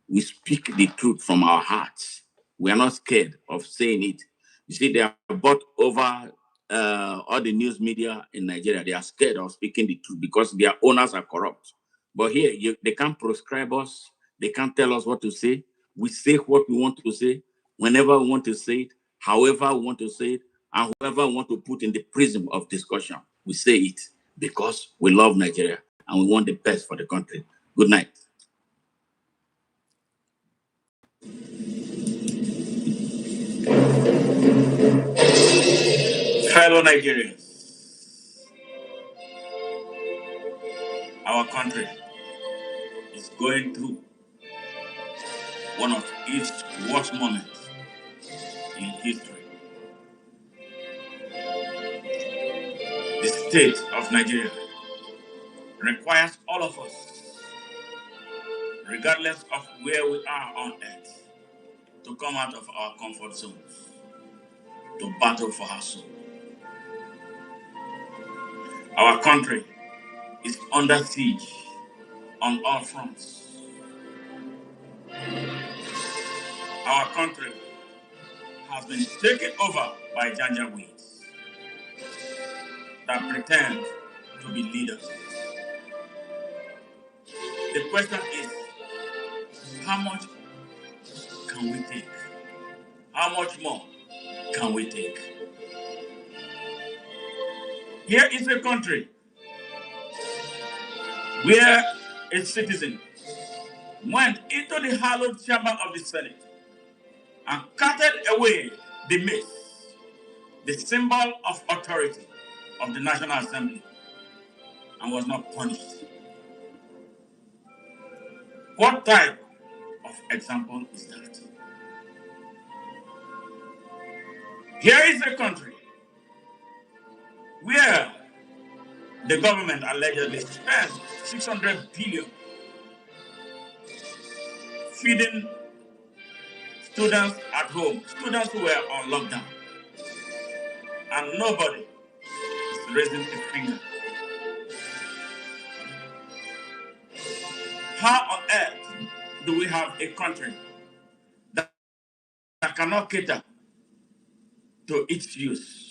We speak the truth from our hearts. We are not scared of saying it. You see, they are bought over all the news media in Nigeria. They are scared of speaking the truth because their owners are corrupt. But here, they can't prescribe us. They can't tell us what to say. We say what we want to say, whenever we want to say it, however we want to say it, and whoever we want to put in the prism of discussion. We say it because we love Nigeria and we want the best for the country. Good night. Fellow Nigerians, our country is going through one of its worst moments in history. The state of Nigeria requires all of us, regardless of where we are on earth, to come out of our comfort zones, to battle for our soul. Our country is under siege on all fronts. Our country has been taken over by janjaweeds that pretend to be leaders. The question is, how much can we take? How much more can we take? Here is a country where a citizen went into the hallowed chamber of the Senate and carted away the mace, the symbol of authority of the National Assembly, and was not punished. What type of example is that? Here is a country where the government allegedly spent 600 billion feeding students at home, students who were on lockdown, and nobody is raising a finger. How on earth do we have a country that cannot cater to its use?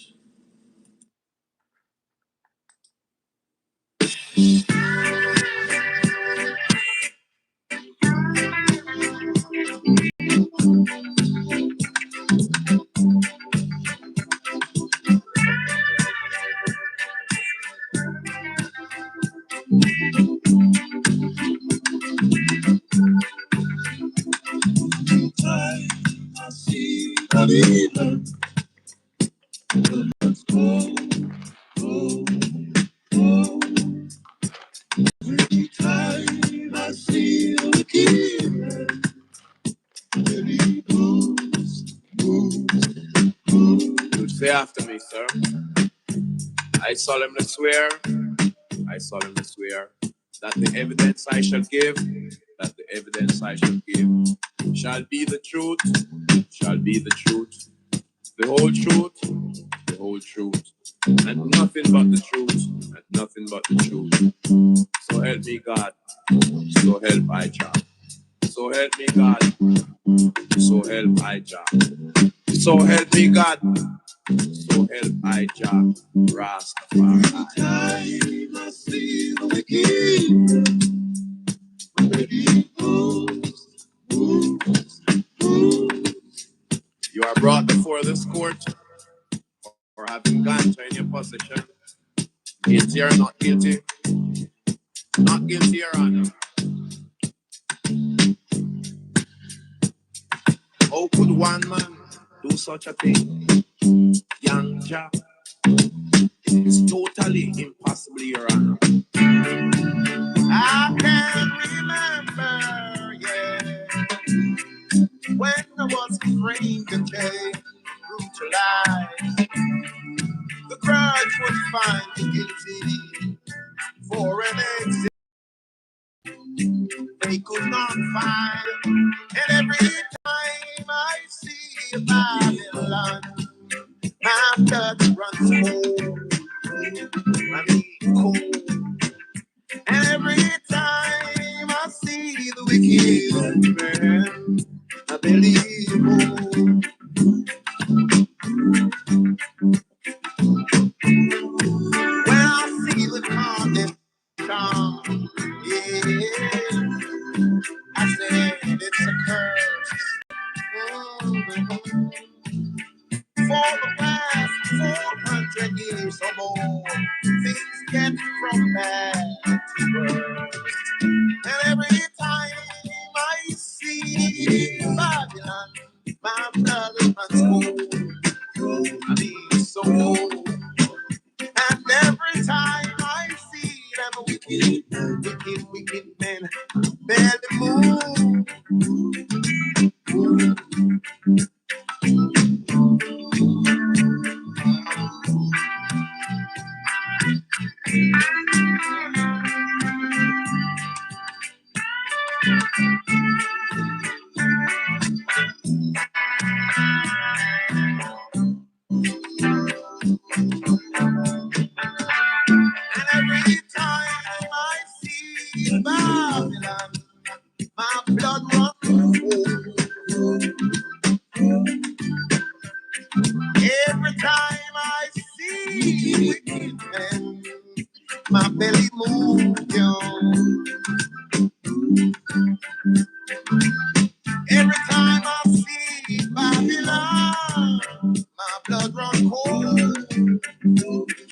Say after me, sir. I solemnly swear that the evidence I shall give, shall be the truth, the whole truth, and nothing but the truth, So help me God, so help I Jah. So help me God, so help I Jah. So help me God, so help I Jah. Rastafari. Time I see the wicked. You are brought before this court for having ganja in your possession. Guilty or not guilty? Not guilty, Your Honor. How could one man do such a thing? Ganja. It is totally impossible, Your Honor. I can remember, when I was framed and brutalized. The grudge would find me guilty for an exit they could not find. And every time I see a Babylon, my blood runs cold. I mean cold. And every time I see the wicked man, I believe more. When I see the condemnation, yeah, I said it's a curse. Mhm. For the past 400 years or more, things get from bad to worse. And every time I see Babylon, my blood runs cold. I mean, so cold. And every time I see them wicked men, barely move. And every time I see Babylon, my blood runs cold. Every time I see wicked men, my belly moves, yo. Every time I see Babylon, my blood runs cold.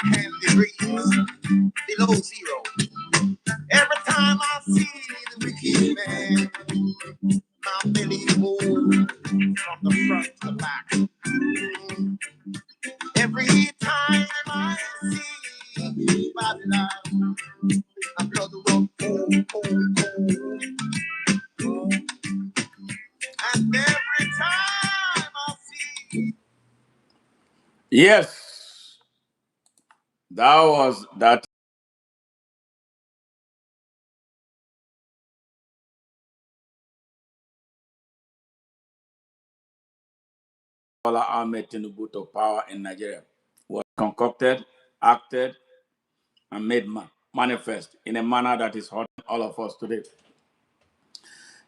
And degrees below zero. Every time I see the wicked man, my belly moves from the front to the back. Every time I see Babylon, my blood runs cold, cold, cold. And every time I see. Yes, that was that. Bola Ahmed Tinubu to power in Nigeria was concocted, acted, and made manifest in a manner that is hurting all of us today.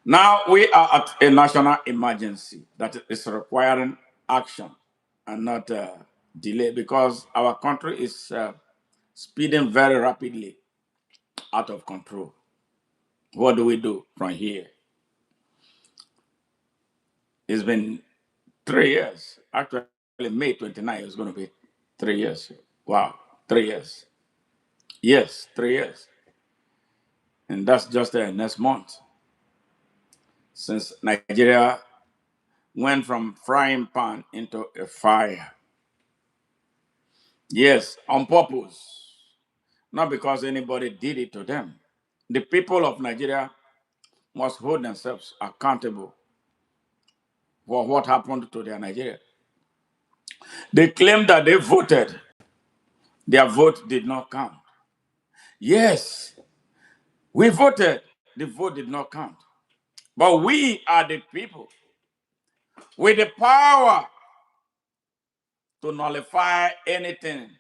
Now we are at a national emergency that is requiring action and not delay because our country is speeding very rapidly out of control. What do we do from here? It's been 3 years. Actually, May 29 is going to be 3 years. Wow, 3 years. Yes, 3 years. And that's just next month. Since Nigeria went from frying pan into a fire. Yes, on purpose, not because anybody did it to them. The people of Nigeria must hold themselves accountable for what happened to their Nigeria. They claim that they voted. Their vote did not count. Yes, we voted. The vote did not count. But we are the people with the power to nullify anything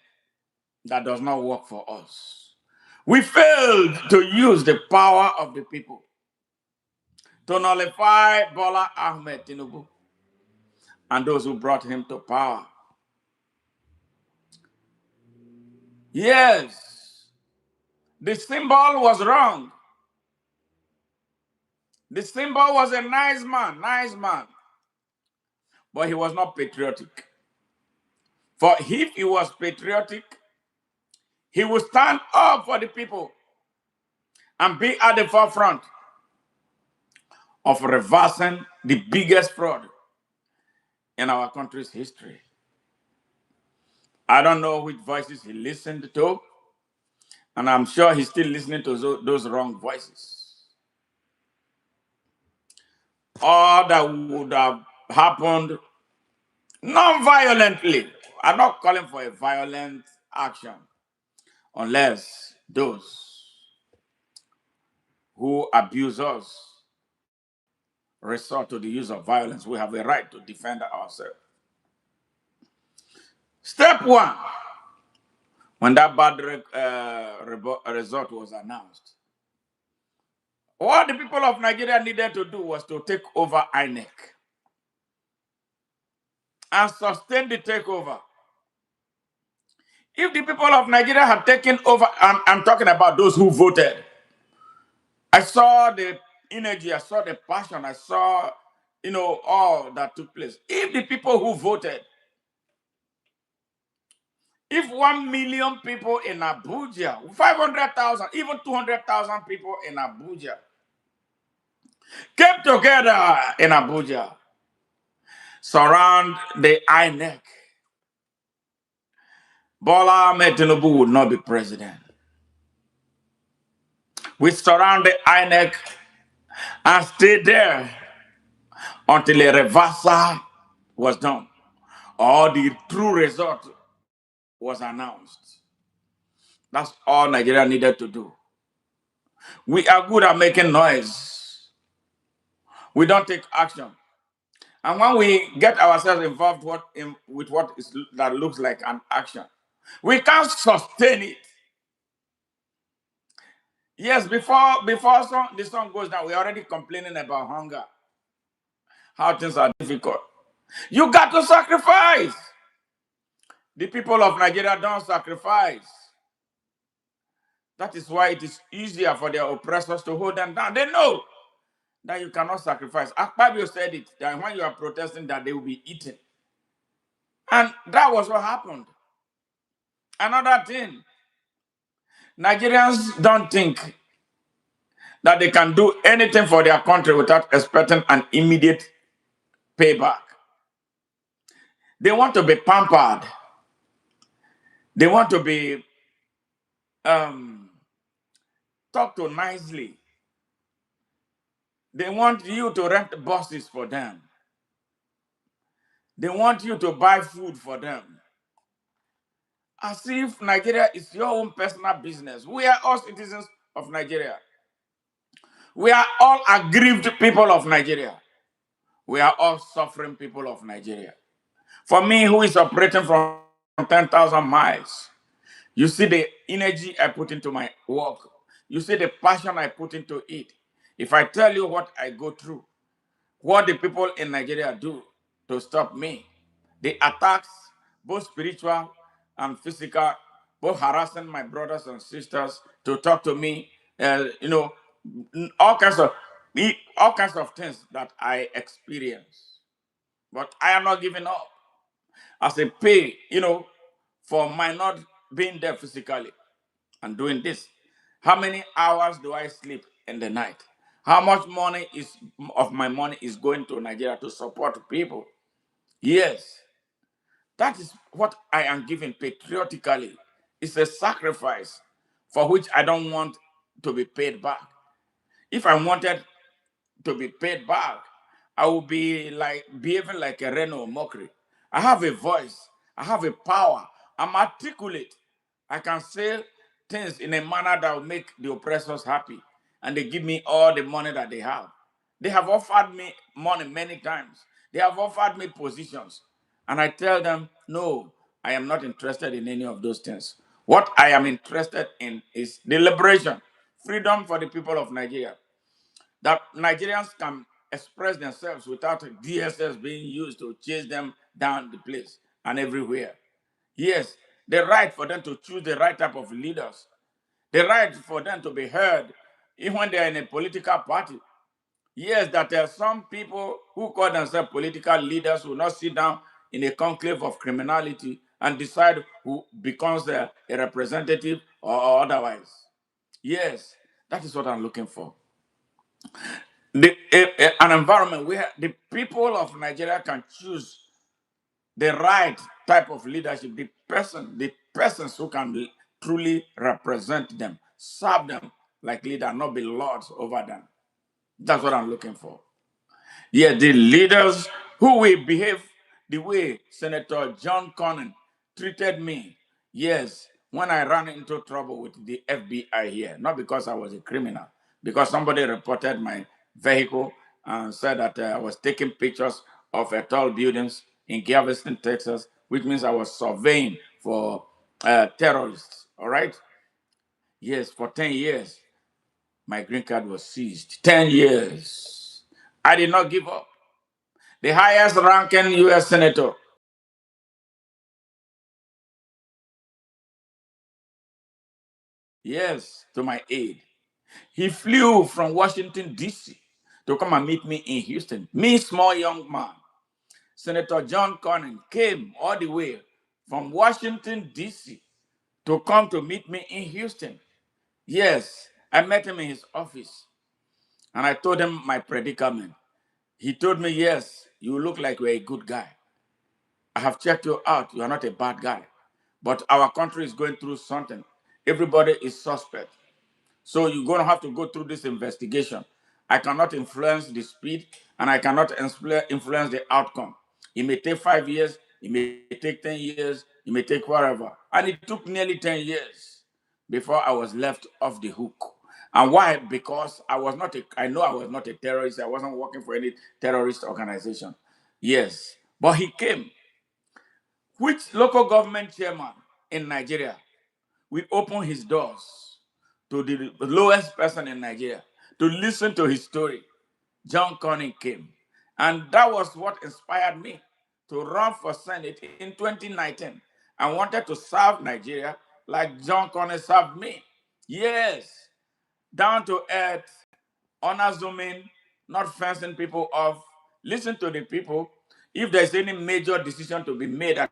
that does not work for us. We failed to use the power of the people to nullify Bola Ahmed Tinubu and those who brought him to power. Yes, the symbol was wrong. The symbol was a nice man, but he was not patriotic. For if he was patriotic, he would stand up for the people and be at the forefront of reversing the biggest fraud in our country's history. I don't know which voices he listened to, and I'm sure he's still listening to those wrong voices. All that would have happened non-violently. I'm not calling for a violent action unless those who abuse us resort to the use of violence. We have a right to defend ourselves. Step one, when that bad result was announced, what the people of Nigeria needed to do was to take over INEC and sustain the takeover. If the people of Nigeria had taken over, I'm talking about those who voted. I saw the energy, I saw the passion, I saw, all that took place. If the people who voted, if 1 million people in Abuja, 500,000, even 200,000 people in Abuja came together in Abuja, surround the INEC, Bola Ahmed Tinubu would not be president. We surround the INEC and stay there until a reversal was done or the true result was announced. That's all Nigeria needed to do. We are good at making noise. We don't take action. And when we get ourselves involved with that looks like an action, we can't sustain it. Yes, before the sun goes down, we're already complaining about hunger, how things are difficult. You got to sacrifice. The people of Nigeria don't sacrifice. That is why it is easier for their oppressors to hold them down. They know that you cannot sacrifice. Akpabio said it, that when you are protesting, that they will be eaten. And that was what happened. Another thing, Nigerians don't think that they can do anything for their country without expecting an immediate payback. They want to be pampered. They want to be talked to nicely. They want you to rent buses for them. They want you to buy food for them. As if Nigeria is your own personal business. We are all citizens of Nigeria. We are all aggrieved people of Nigeria. We are all suffering people of Nigeria. For me, who is operating from 10,000 miles, you see the energy I put into my work. You see the passion I put into it. If I tell you what I go through, what the people in Nigeria do to stop me, the attacks, both spiritual and physical, both harassing my brothers and sisters to talk to me, all kinds of things that I experience. But I am not giving up as a pay, for my not being there physically and doing this. How many hours do I sleep in the night? How much money is of my money is going to Nigeria to support people? Yes, that is what I am giving patriotically. It's a sacrifice for which I don't want to be paid back. If I wanted to be paid back, I would be like behaving like a Reno mockery. I have a voice, I have a power, I'm articulate. I can say things in a manner that will make the oppressors happy, and they give me all the money that they have. They have offered me money many times. They have offered me positions. And I tell them, no, I am not interested in any of those things. What I am interested in is the liberation, freedom for the people of Nigeria, that Nigerians can express themselves without DSS being used to chase them down the place and everywhere. Yes, the right for them to choose the right type of leaders, the right for them to be heard, even when they are in a political party. Yes, that there are some people who call themselves political leaders who will not sit down in a conclave of criminality and decide who becomes a representative or otherwise. Yes, that is what I'm looking for. An environment where the people of Nigeria can choose the right type of leadership, the persons who can truly represent them, serve them like leader, not be lords over them. That's what I'm looking for. Yeah, the leaders who will behave the way Senator John Cornyn treated me. Yes, when I ran into trouble with the FBI here, not because I was a criminal, because somebody reported my vehicle and said that I was taking pictures of tall buildings in Galveston, Texas, which means I was surveying for terrorists. All right? Yes, for 10 years, my green card was seized. 10 years. I did not give up. The highest ranking U.S. senator, yes, to my aid. He flew from Washington, D.C. to come and meet me in Houston. Me, small young man. Senator John Cornyn came all the way from Washington, D.C. to come to meet me in Houston. Yes, I met him in his office and I told him my predicament. He told me, yes, you look like you're a good guy. I have checked you out. You are not a bad guy. But our country is going through something. Everybody is suspect. So you're going to have to go through this investigation. I cannot influence the speed and I cannot influence the outcome. It may take 5 years, it may take 10 years, it may take whatever. And it took nearly 10 years before I was left off the hook. And why? Because I know I was not a terrorist. I wasn't working for any terrorist organization. Yes. But he came. Which local government chairman in Nigeria will open his doors to the lowest person in Nigeria to listen to his story? John Cornyn came. And that was what inspired me to run for Senate in 2019. I wanted to serve Nigeria like John Cornyn served me. Yes, down to earth, unassuming, not fencing people off. Listen to the people. If there's any major decision to be made at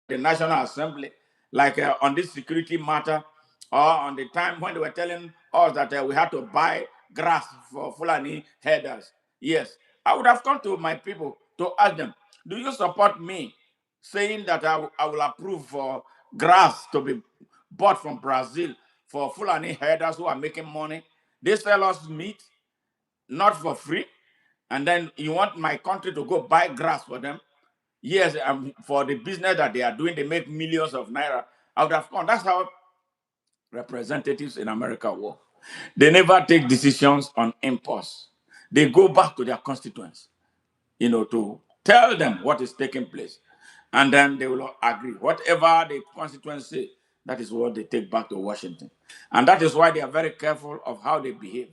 the National Assembly, like on this security matter, or on the time when they were telling us that we had to buy grass for Fulani herders. Yes, I would have come to my people to ask them, do you support me saying that I will approve for grass to be bought from Brazil for Fulani herders who are making money? They sell us meat, not for free. And then you want my country to go buy grass for them? Yes, for the business that they are doing, they make millions of naira. I would have gone. That's how representatives in America work. They never take decisions on impulse. They go back to their constituents, to tell them what is taking place. And then they will agree. Whatever the constituents say, that is what they take back to Washington. And that is why they are very careful of how they behave.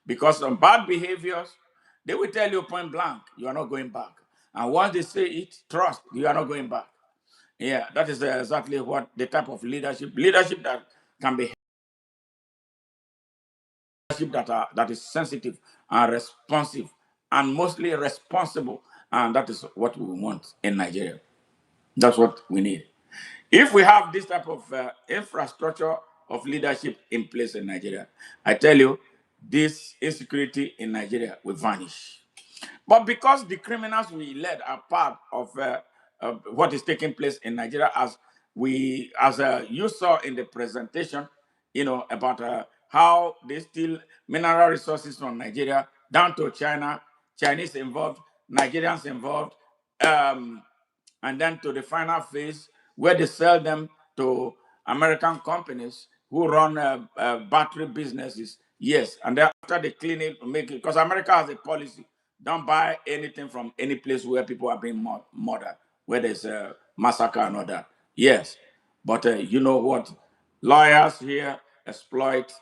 Because on bad behaviors, they will tell you point blank, you are not going back. And once they say it, trust, you are not going back. Yeah, that is exactly what the type of leadership that can be that is sensitive and responsive and mostly responsible. And that is what we want in Nigeria. That's what we need. If we have this type of infrastructure of leadership in place in Nigeria, I tell you, this insecurity in Nigeria will vanish. But because the criminals we led are part of what is taking place in Nigeria, as you saw in the presentation, about how they steal mineral resources from Nigeria down to China, Chinese involved, Nigerians involved, um, and then to the final phase where they sell them to American companies who run battery businesses. Yes, and then after they clean it, make it, because America has a policy: don't buy anything from any place where people are being murdered, where there's a massacre and all that. Yes, but you know what? Lawyers here exploit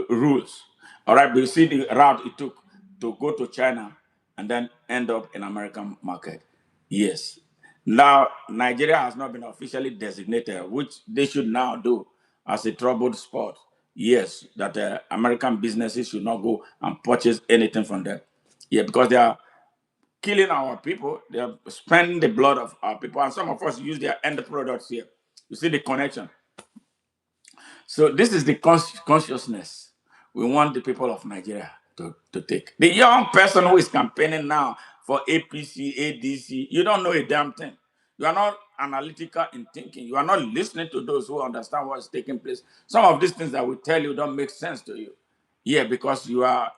rules. All right, but you see the route it took to go to China and then end up in American market. Yes. Now Nigeria has not been officially designated, which they should now do as a troubled spot. Yes, that American businesses should not go and purchase anything from them. Yeah, because they are killing our people. They are spending the blood of our people, and some of us use their end products here. You see the connection. So this is the consciousness we want the people of Nigeria to take. The young person who is campaigning now for APC, ADC, you don't know a damn thing. You are not analytical in thinking. You are not listening to those who understand what is taking place. Some of these things that we tell you don't make sense to you. Yeah, because you are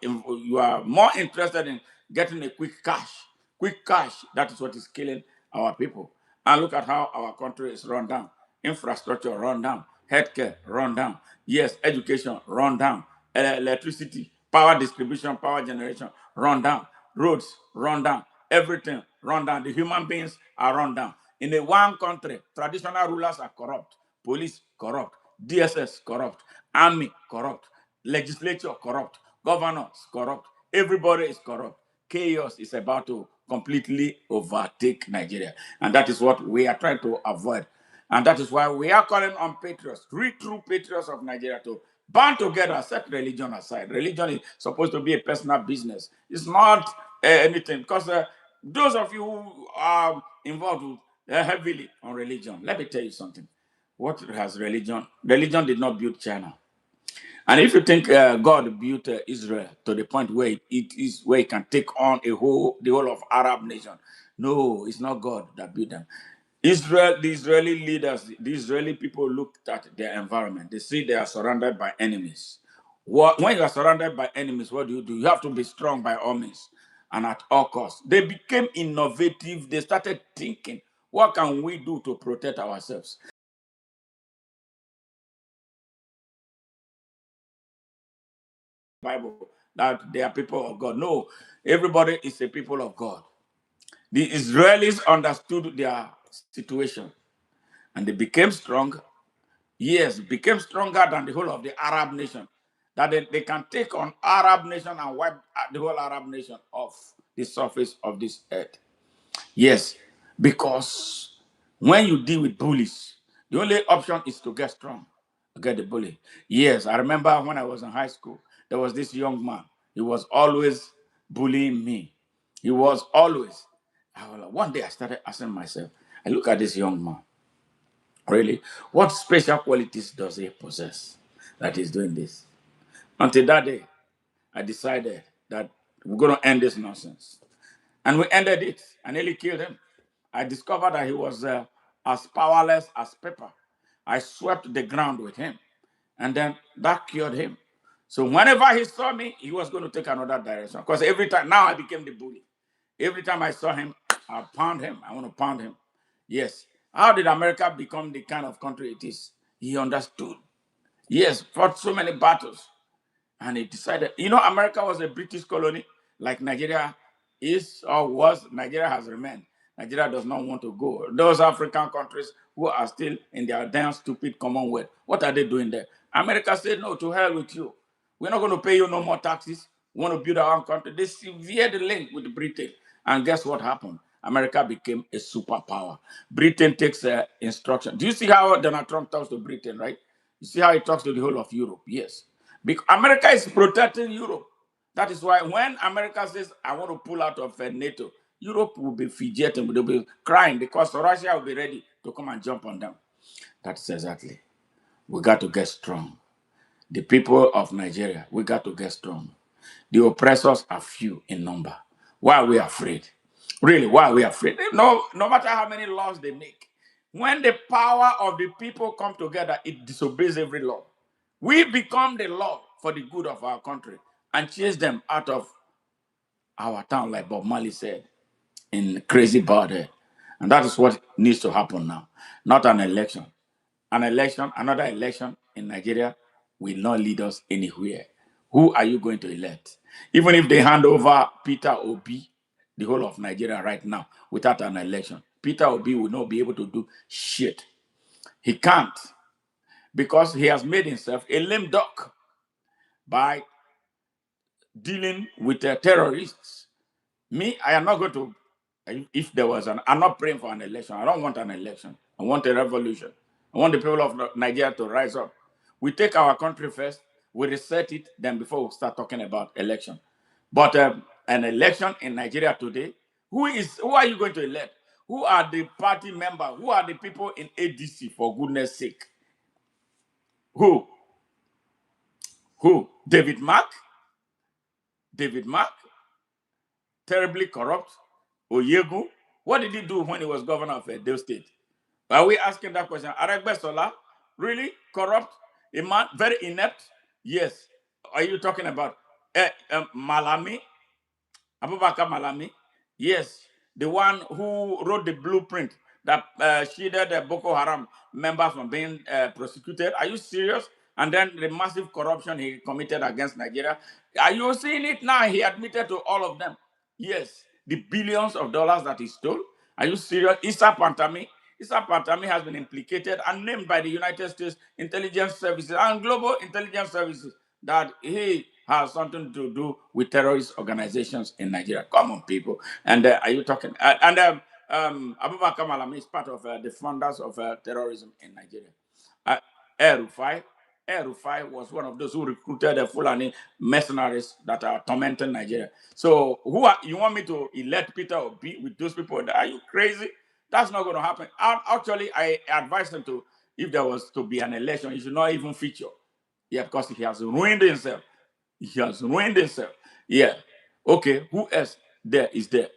more interested in getting a quick cash. Quick cash, that is what is killing our people. And look at how our country is run down. Infrastructure run down. Healthcare run down. Yes, education run down. Electricity, power distribution, power generation run down. Roads run down. Everything run down. The human beings are run down. In a one country, traditional rulers are corrupt. Police corrupt. DSS corrupt. Army corrupt. Legislature corrupt. Governors corrupt. Everybody is corrupt. Chaos is about to completely overtake Nigeria. And that is what we are trying to avoid. And that is why we are calling on patriots, three true patriots of Nigeria, to band together, set religion aside. Religion is supposed to be a personal business. It's not anything. Because those of you who are involved heavily on religion, let me tell you something. What has religion? Religion did not build China. And if you think God built Israel to the point where it is where it can take on the whole of Arab nation, no, it's not God that built them. Israel, the Israeli leaders, the Israeli people looked at their environment. They see they are surrounded by enemies. When you are surrounded by enemies, what do? You have to be strong by all means and at all costs. They became innovative. They started thinking, what can we do to protect ourselves? Bible that they are people of God. No, everybody is a people of God. The Israelis understood their situation and they became strong. Yes, became stronger than the whole of the Arab nation. That they can take on Arab nation and wipe the whole Arab nation off the surface of this earth. Yes, because when you deal with bullies, the only option is to get strong, get the bully. Yes, I remember when I was in high school, there was this young man. He was always bullying me. He was always. One day I started asking myself, I look at this young man. Really, what special qualities does he possess that he's doing this? Until that day, I decided that we're going to end this nonsense. And we ended it. I nearly killed him. I discovered that he was as powerless as paper. I swept the ground with him. And then that cured him. So whenever he saw me, he was going to take another direction. Because every time, now I became the bully. Every time I saw him, I pound him. I want to pound him. Yes. How did America become the kind of country it is? He understood. Yes, fought so many battles. And he decided, America was a British colony, like Nigeria is or was. Nigeria has remained. Nigeria does not want to go. Those African countries who are still in their damn stupid Commonwealth, what are they doing there? America said, no, to hell with you. We're not going to pay you no more taxes. We want to build our own country. They severed the link with Britain. And guess what happened? America became a superpower. Britain takes instruction. Do you see how Donald Trump talks to Britain, right? You see how he talks to the whole of Europe? Yes. Because America is protecting Europe. That is why when America says, I want to pull out of NATO, Europe will be fidgeting, they'll be crying because Russia will be ready to come and jump on them. That's exactly. We got to get strong. The people of Nigeria, we got to get strong. The oppressors are few in number. Why are we afraid? Really, why are we afraid? No matter how many laws they make, when the power of the people come together, it disobeys every law. We become the law for the good of our country and chase them out of our town, like Bob Marley said in Crazy Bird. And that is what needs to happen now, not an election. An election, another election in Nigeria will not lead us anywhere. Who are you going to elect? Even if they hand over Peter Obi, the whole of Nigeria right now, without an election, Peter Obi will not be able to do shit. He can't because he has made himself a lame duck by dealing with terrorists. Me, I am not going to, if there was I'm not praying for an election. I don't want an election. I want a revolution. I want the people of Nigeria to rise up. We take our country first, we reset it, then before we start talking about election. But an election in Nigeria today, who are you going to elect? Who are the party members? Who are the people in ADC, for goodness sake? Who? Who? David Mark? David Mark? Terribly corrupt? Oyegu? What did he do when he was governor of Edo State? Are we asking that question? Aregbesola? Really? Corrupt? A man very inept? Yes. Are you talking about Malami? Abubakar Malami? Yes. The one who wrote the blueprint that shielded the Boko Haram members from being prosecuted. Are you serious? And then the massive corruption he committed against Nigeria. Are you seeing it now? He admitted to all of them. Yes. The billions of dollars that he stole. Are you serious? Issa Pantami has been implicated and named by the United States intelligence services and global intelligence services that he has something to do with terrorist organizations in Nigeria. Come on, people. And are you talking? Abubakar Malami is part of the funders of terrorism in Nigeria. El-Rufai was one of those who recruited the Fulani mercenaries that are tormenting Nigeria. So you want me to elect Peter Obi with those people? Are you crazy? That's not going to happen. Actually, I advise him to, if there was to be an election, he should not even feature. Yeah, because he has ruined himself. He has ruined himself. Yeah. Okay, who else there is there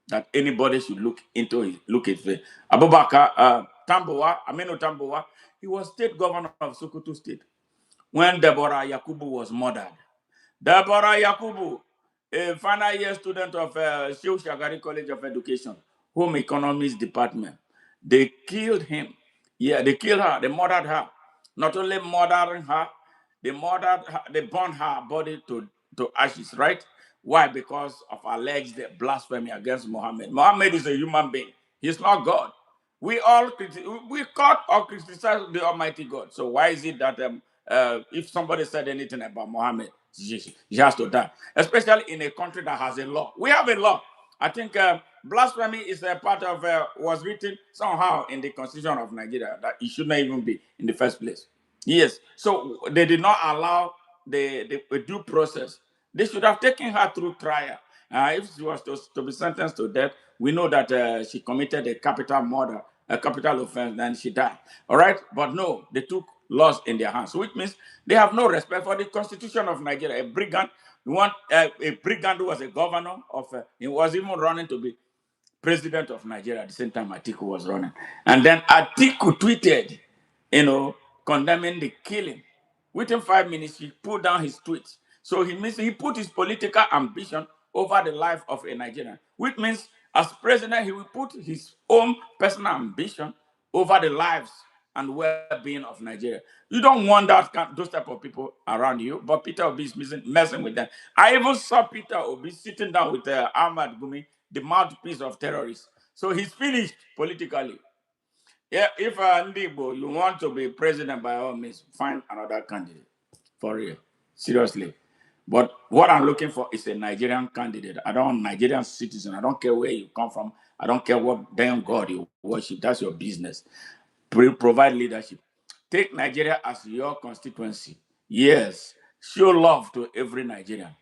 that anybody should look into it, look at it? Abubakar Aminu Tambowa, he was state governor of Sokoto State when Deborah Yakubu was murdered. Deborah Yakubu, a final year student of Shehu Shagari College of Education, Home Economics Department. They killed him. Yeah, they killed her. They murdered her. Not only murdering her, they burned her body to ashes, right? Why? Because of alleged blasphemy against Muhammad. Muhammad is a human being. He's not God. We caught or criticize the Almighty God. So why is it that if somebody said anything about Muhammad, he has to die? Especially in a country that has a law. We have a law. I think blasphemy is a part of was written somehow in the Constitution of Nigeria that it should not even be in the first place. Yes. So they did not allow the due process. They should have taken her through trial. If she was to be sentenced to death, we know that she committed a capital murder, a capital offense, and she died. All right? But no, they took laws in their hands, which means they have no respect for the Constitution of Nigeria. A brigand, a brigand who was a governor of, he was even running to be president of Nigeria at the same time Atiku was running. And then Atiku tweeted, condemning the killing. Within 5 minutes, he pulled down his tweets. So he put his political ambition over the life of a Nigerian, which means as president, he will put his own personal ambition over the lives and well-being of Nigeria. You don't want those type of people around you, but Peter Obi is messing with them. I even saw Peter Obi sitting down with Ahmad Gumi, the mouthpiece of terrorists. So he's finished politically. Yeah, if Ndibo, you want to be president, by all means, find another candidate. For real. Seriously. But what I'm looking for is a Nigerian candidate. I don't want Nigerian citizen. I don't care where you come from. I don't care what damn God you worship. That's your business. Provide leadership. Take Nigeria as your constituency. Yes. Show love to every Nigerian.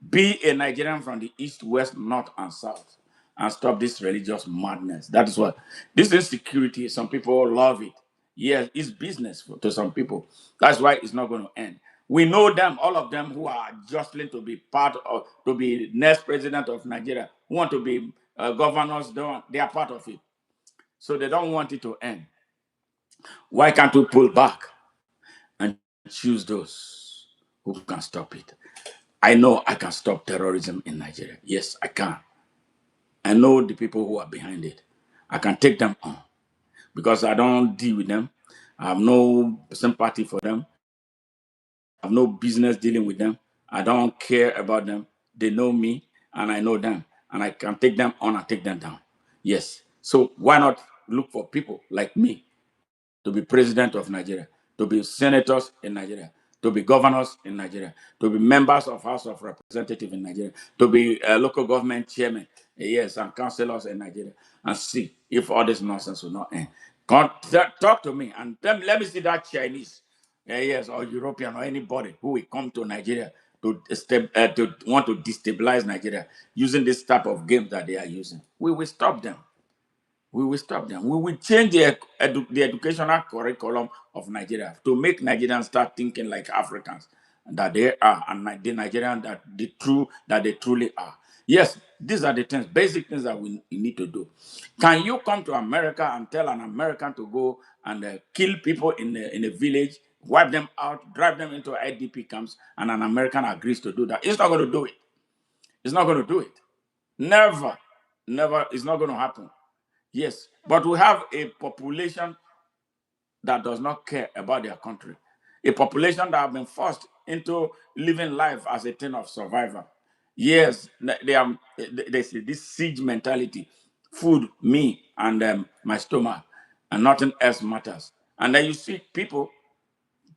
Be a Nigerian from the east, west, north, and south. And stop this religious madness. That is what. This insecurity, some people love it. Yes, it's business to some people. That's why it's not going to end. We know them, all of them who are jostling to be part of, to be next president of Nigeria, who want to be governors, they are part of it. So they don't want it to end. Why can't we pull back and choose those who can stop it? I know I can stop terrorism in Nigeria. Yes, I can. I know the people who are behind it. I can take them on because I don't deal with them. I have no sympathy for them. I have no business dealing with them. I don't care about them. They know me and I know them. And I can take them on and take them down. Yes. So why not look for people like me to be president of Nigeria, to be senators in Nigeria, to be governors in Nigeria, to be members of House of Representatives in Nigeria, to be local government chairman, yes, and councillors in Nigeria, and see if all this nonsense will not end. Talk to me and let me see that Chinese, yes, or European or anybody who will come to Nigeria to want to destabilize Nigeria using this type of game that they are using. We will stop them. We will stop them. We will change the educational curriculum of Nigeria to make Nigerians start thinking like Africans that they are, and the Nigerians that they truly are. Yes, these are the things, basic things that we need to do. Can you come to America and tell an American to go and kill people in a village, wipe them out, drive them into IDP camps, and an American agrees to do that? It's not going to do it. It's not going to do it. Never, never. It's not going to happen. Yes, but we have a population that does not care about their country. A population that have been forced into living life as a thing of survival. Yes, they see this siege mentality. Food, me, and my stomach, and nothing else matters. And then you see people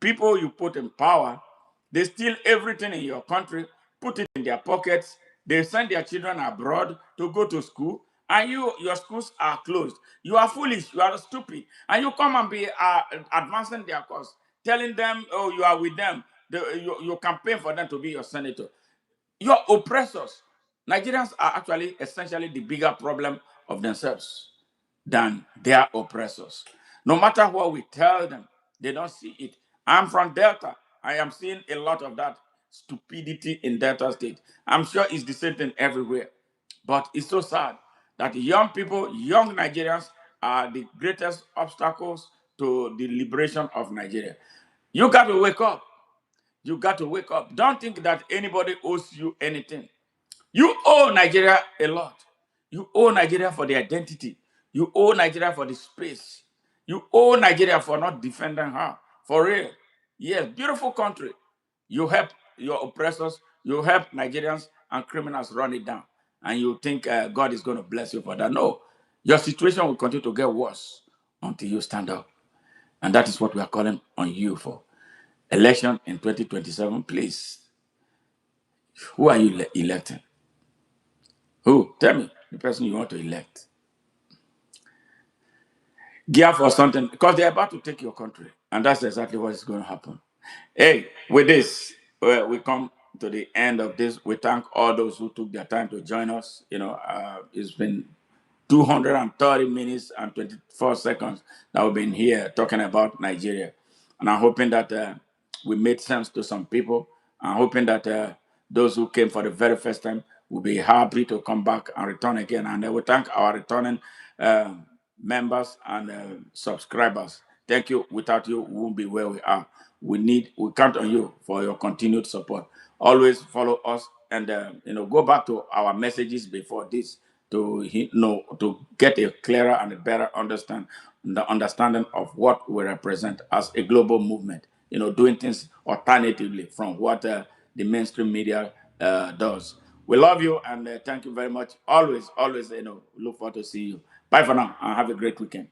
you put in power, they steal everything in your country, put it in their pockets. They send their children abroad to go to school, and your schools are closed. You are foolish, you are stupid, and you come and be advancing their cause, telling them, oh, you are with them. You campaign for them to be your senator. Your oppressors. Nigerians are actually essentially the bigger problem of themselves than their oppressors. No matter what we tell them, they don't see it. I'm from Delta. I am seeing a lot of that stupidity in Delta State. I'm sure it's the same thing everywhere. But it's so sad that young people, young Nigerians, are the greatest obstacles to the liberation of Nigeria. You got to wake up. You got to wake up. Don't think that anybody owes you anything. You owe Nigeria a lot. You owe Nigeria for the identity. You owe Nigeria for the space. You owe Nigeria for not defending her. For real. Yes, beautiful country. You help your oppressors, you help Nigerians and criminals run it down. And you think God is going to bless you for that. No. Your situation will continue to get worse until you stand up. And that is what we are calling on you for. Election in 2027, please. Who are you electing? Who? Tell me the person you want to elect. Gear for something because they're about to take your country, and that's exactly what is going to happen. Hey, with this, we come to the end of this. We thank all those who took their time to join us. It's been 230 minutes and 24 seconds that we've been here talking about Nigeria. And I'm hoping that we made sense to some people. I'm hoping that those who came for the very first time will be happy to come back and return again. And we thank our returning members and subscribers. Thank you. Without you, we won't be where we are. We count on you for your continued support. Always follow us and go back to our messages before this to get a clearer and a better understanding of what we represent as a global movement. Doing things alternatively from what the mainstream media does. We love you and thank you very much. Always, look forward to see you. Bye for now and have a great weekend.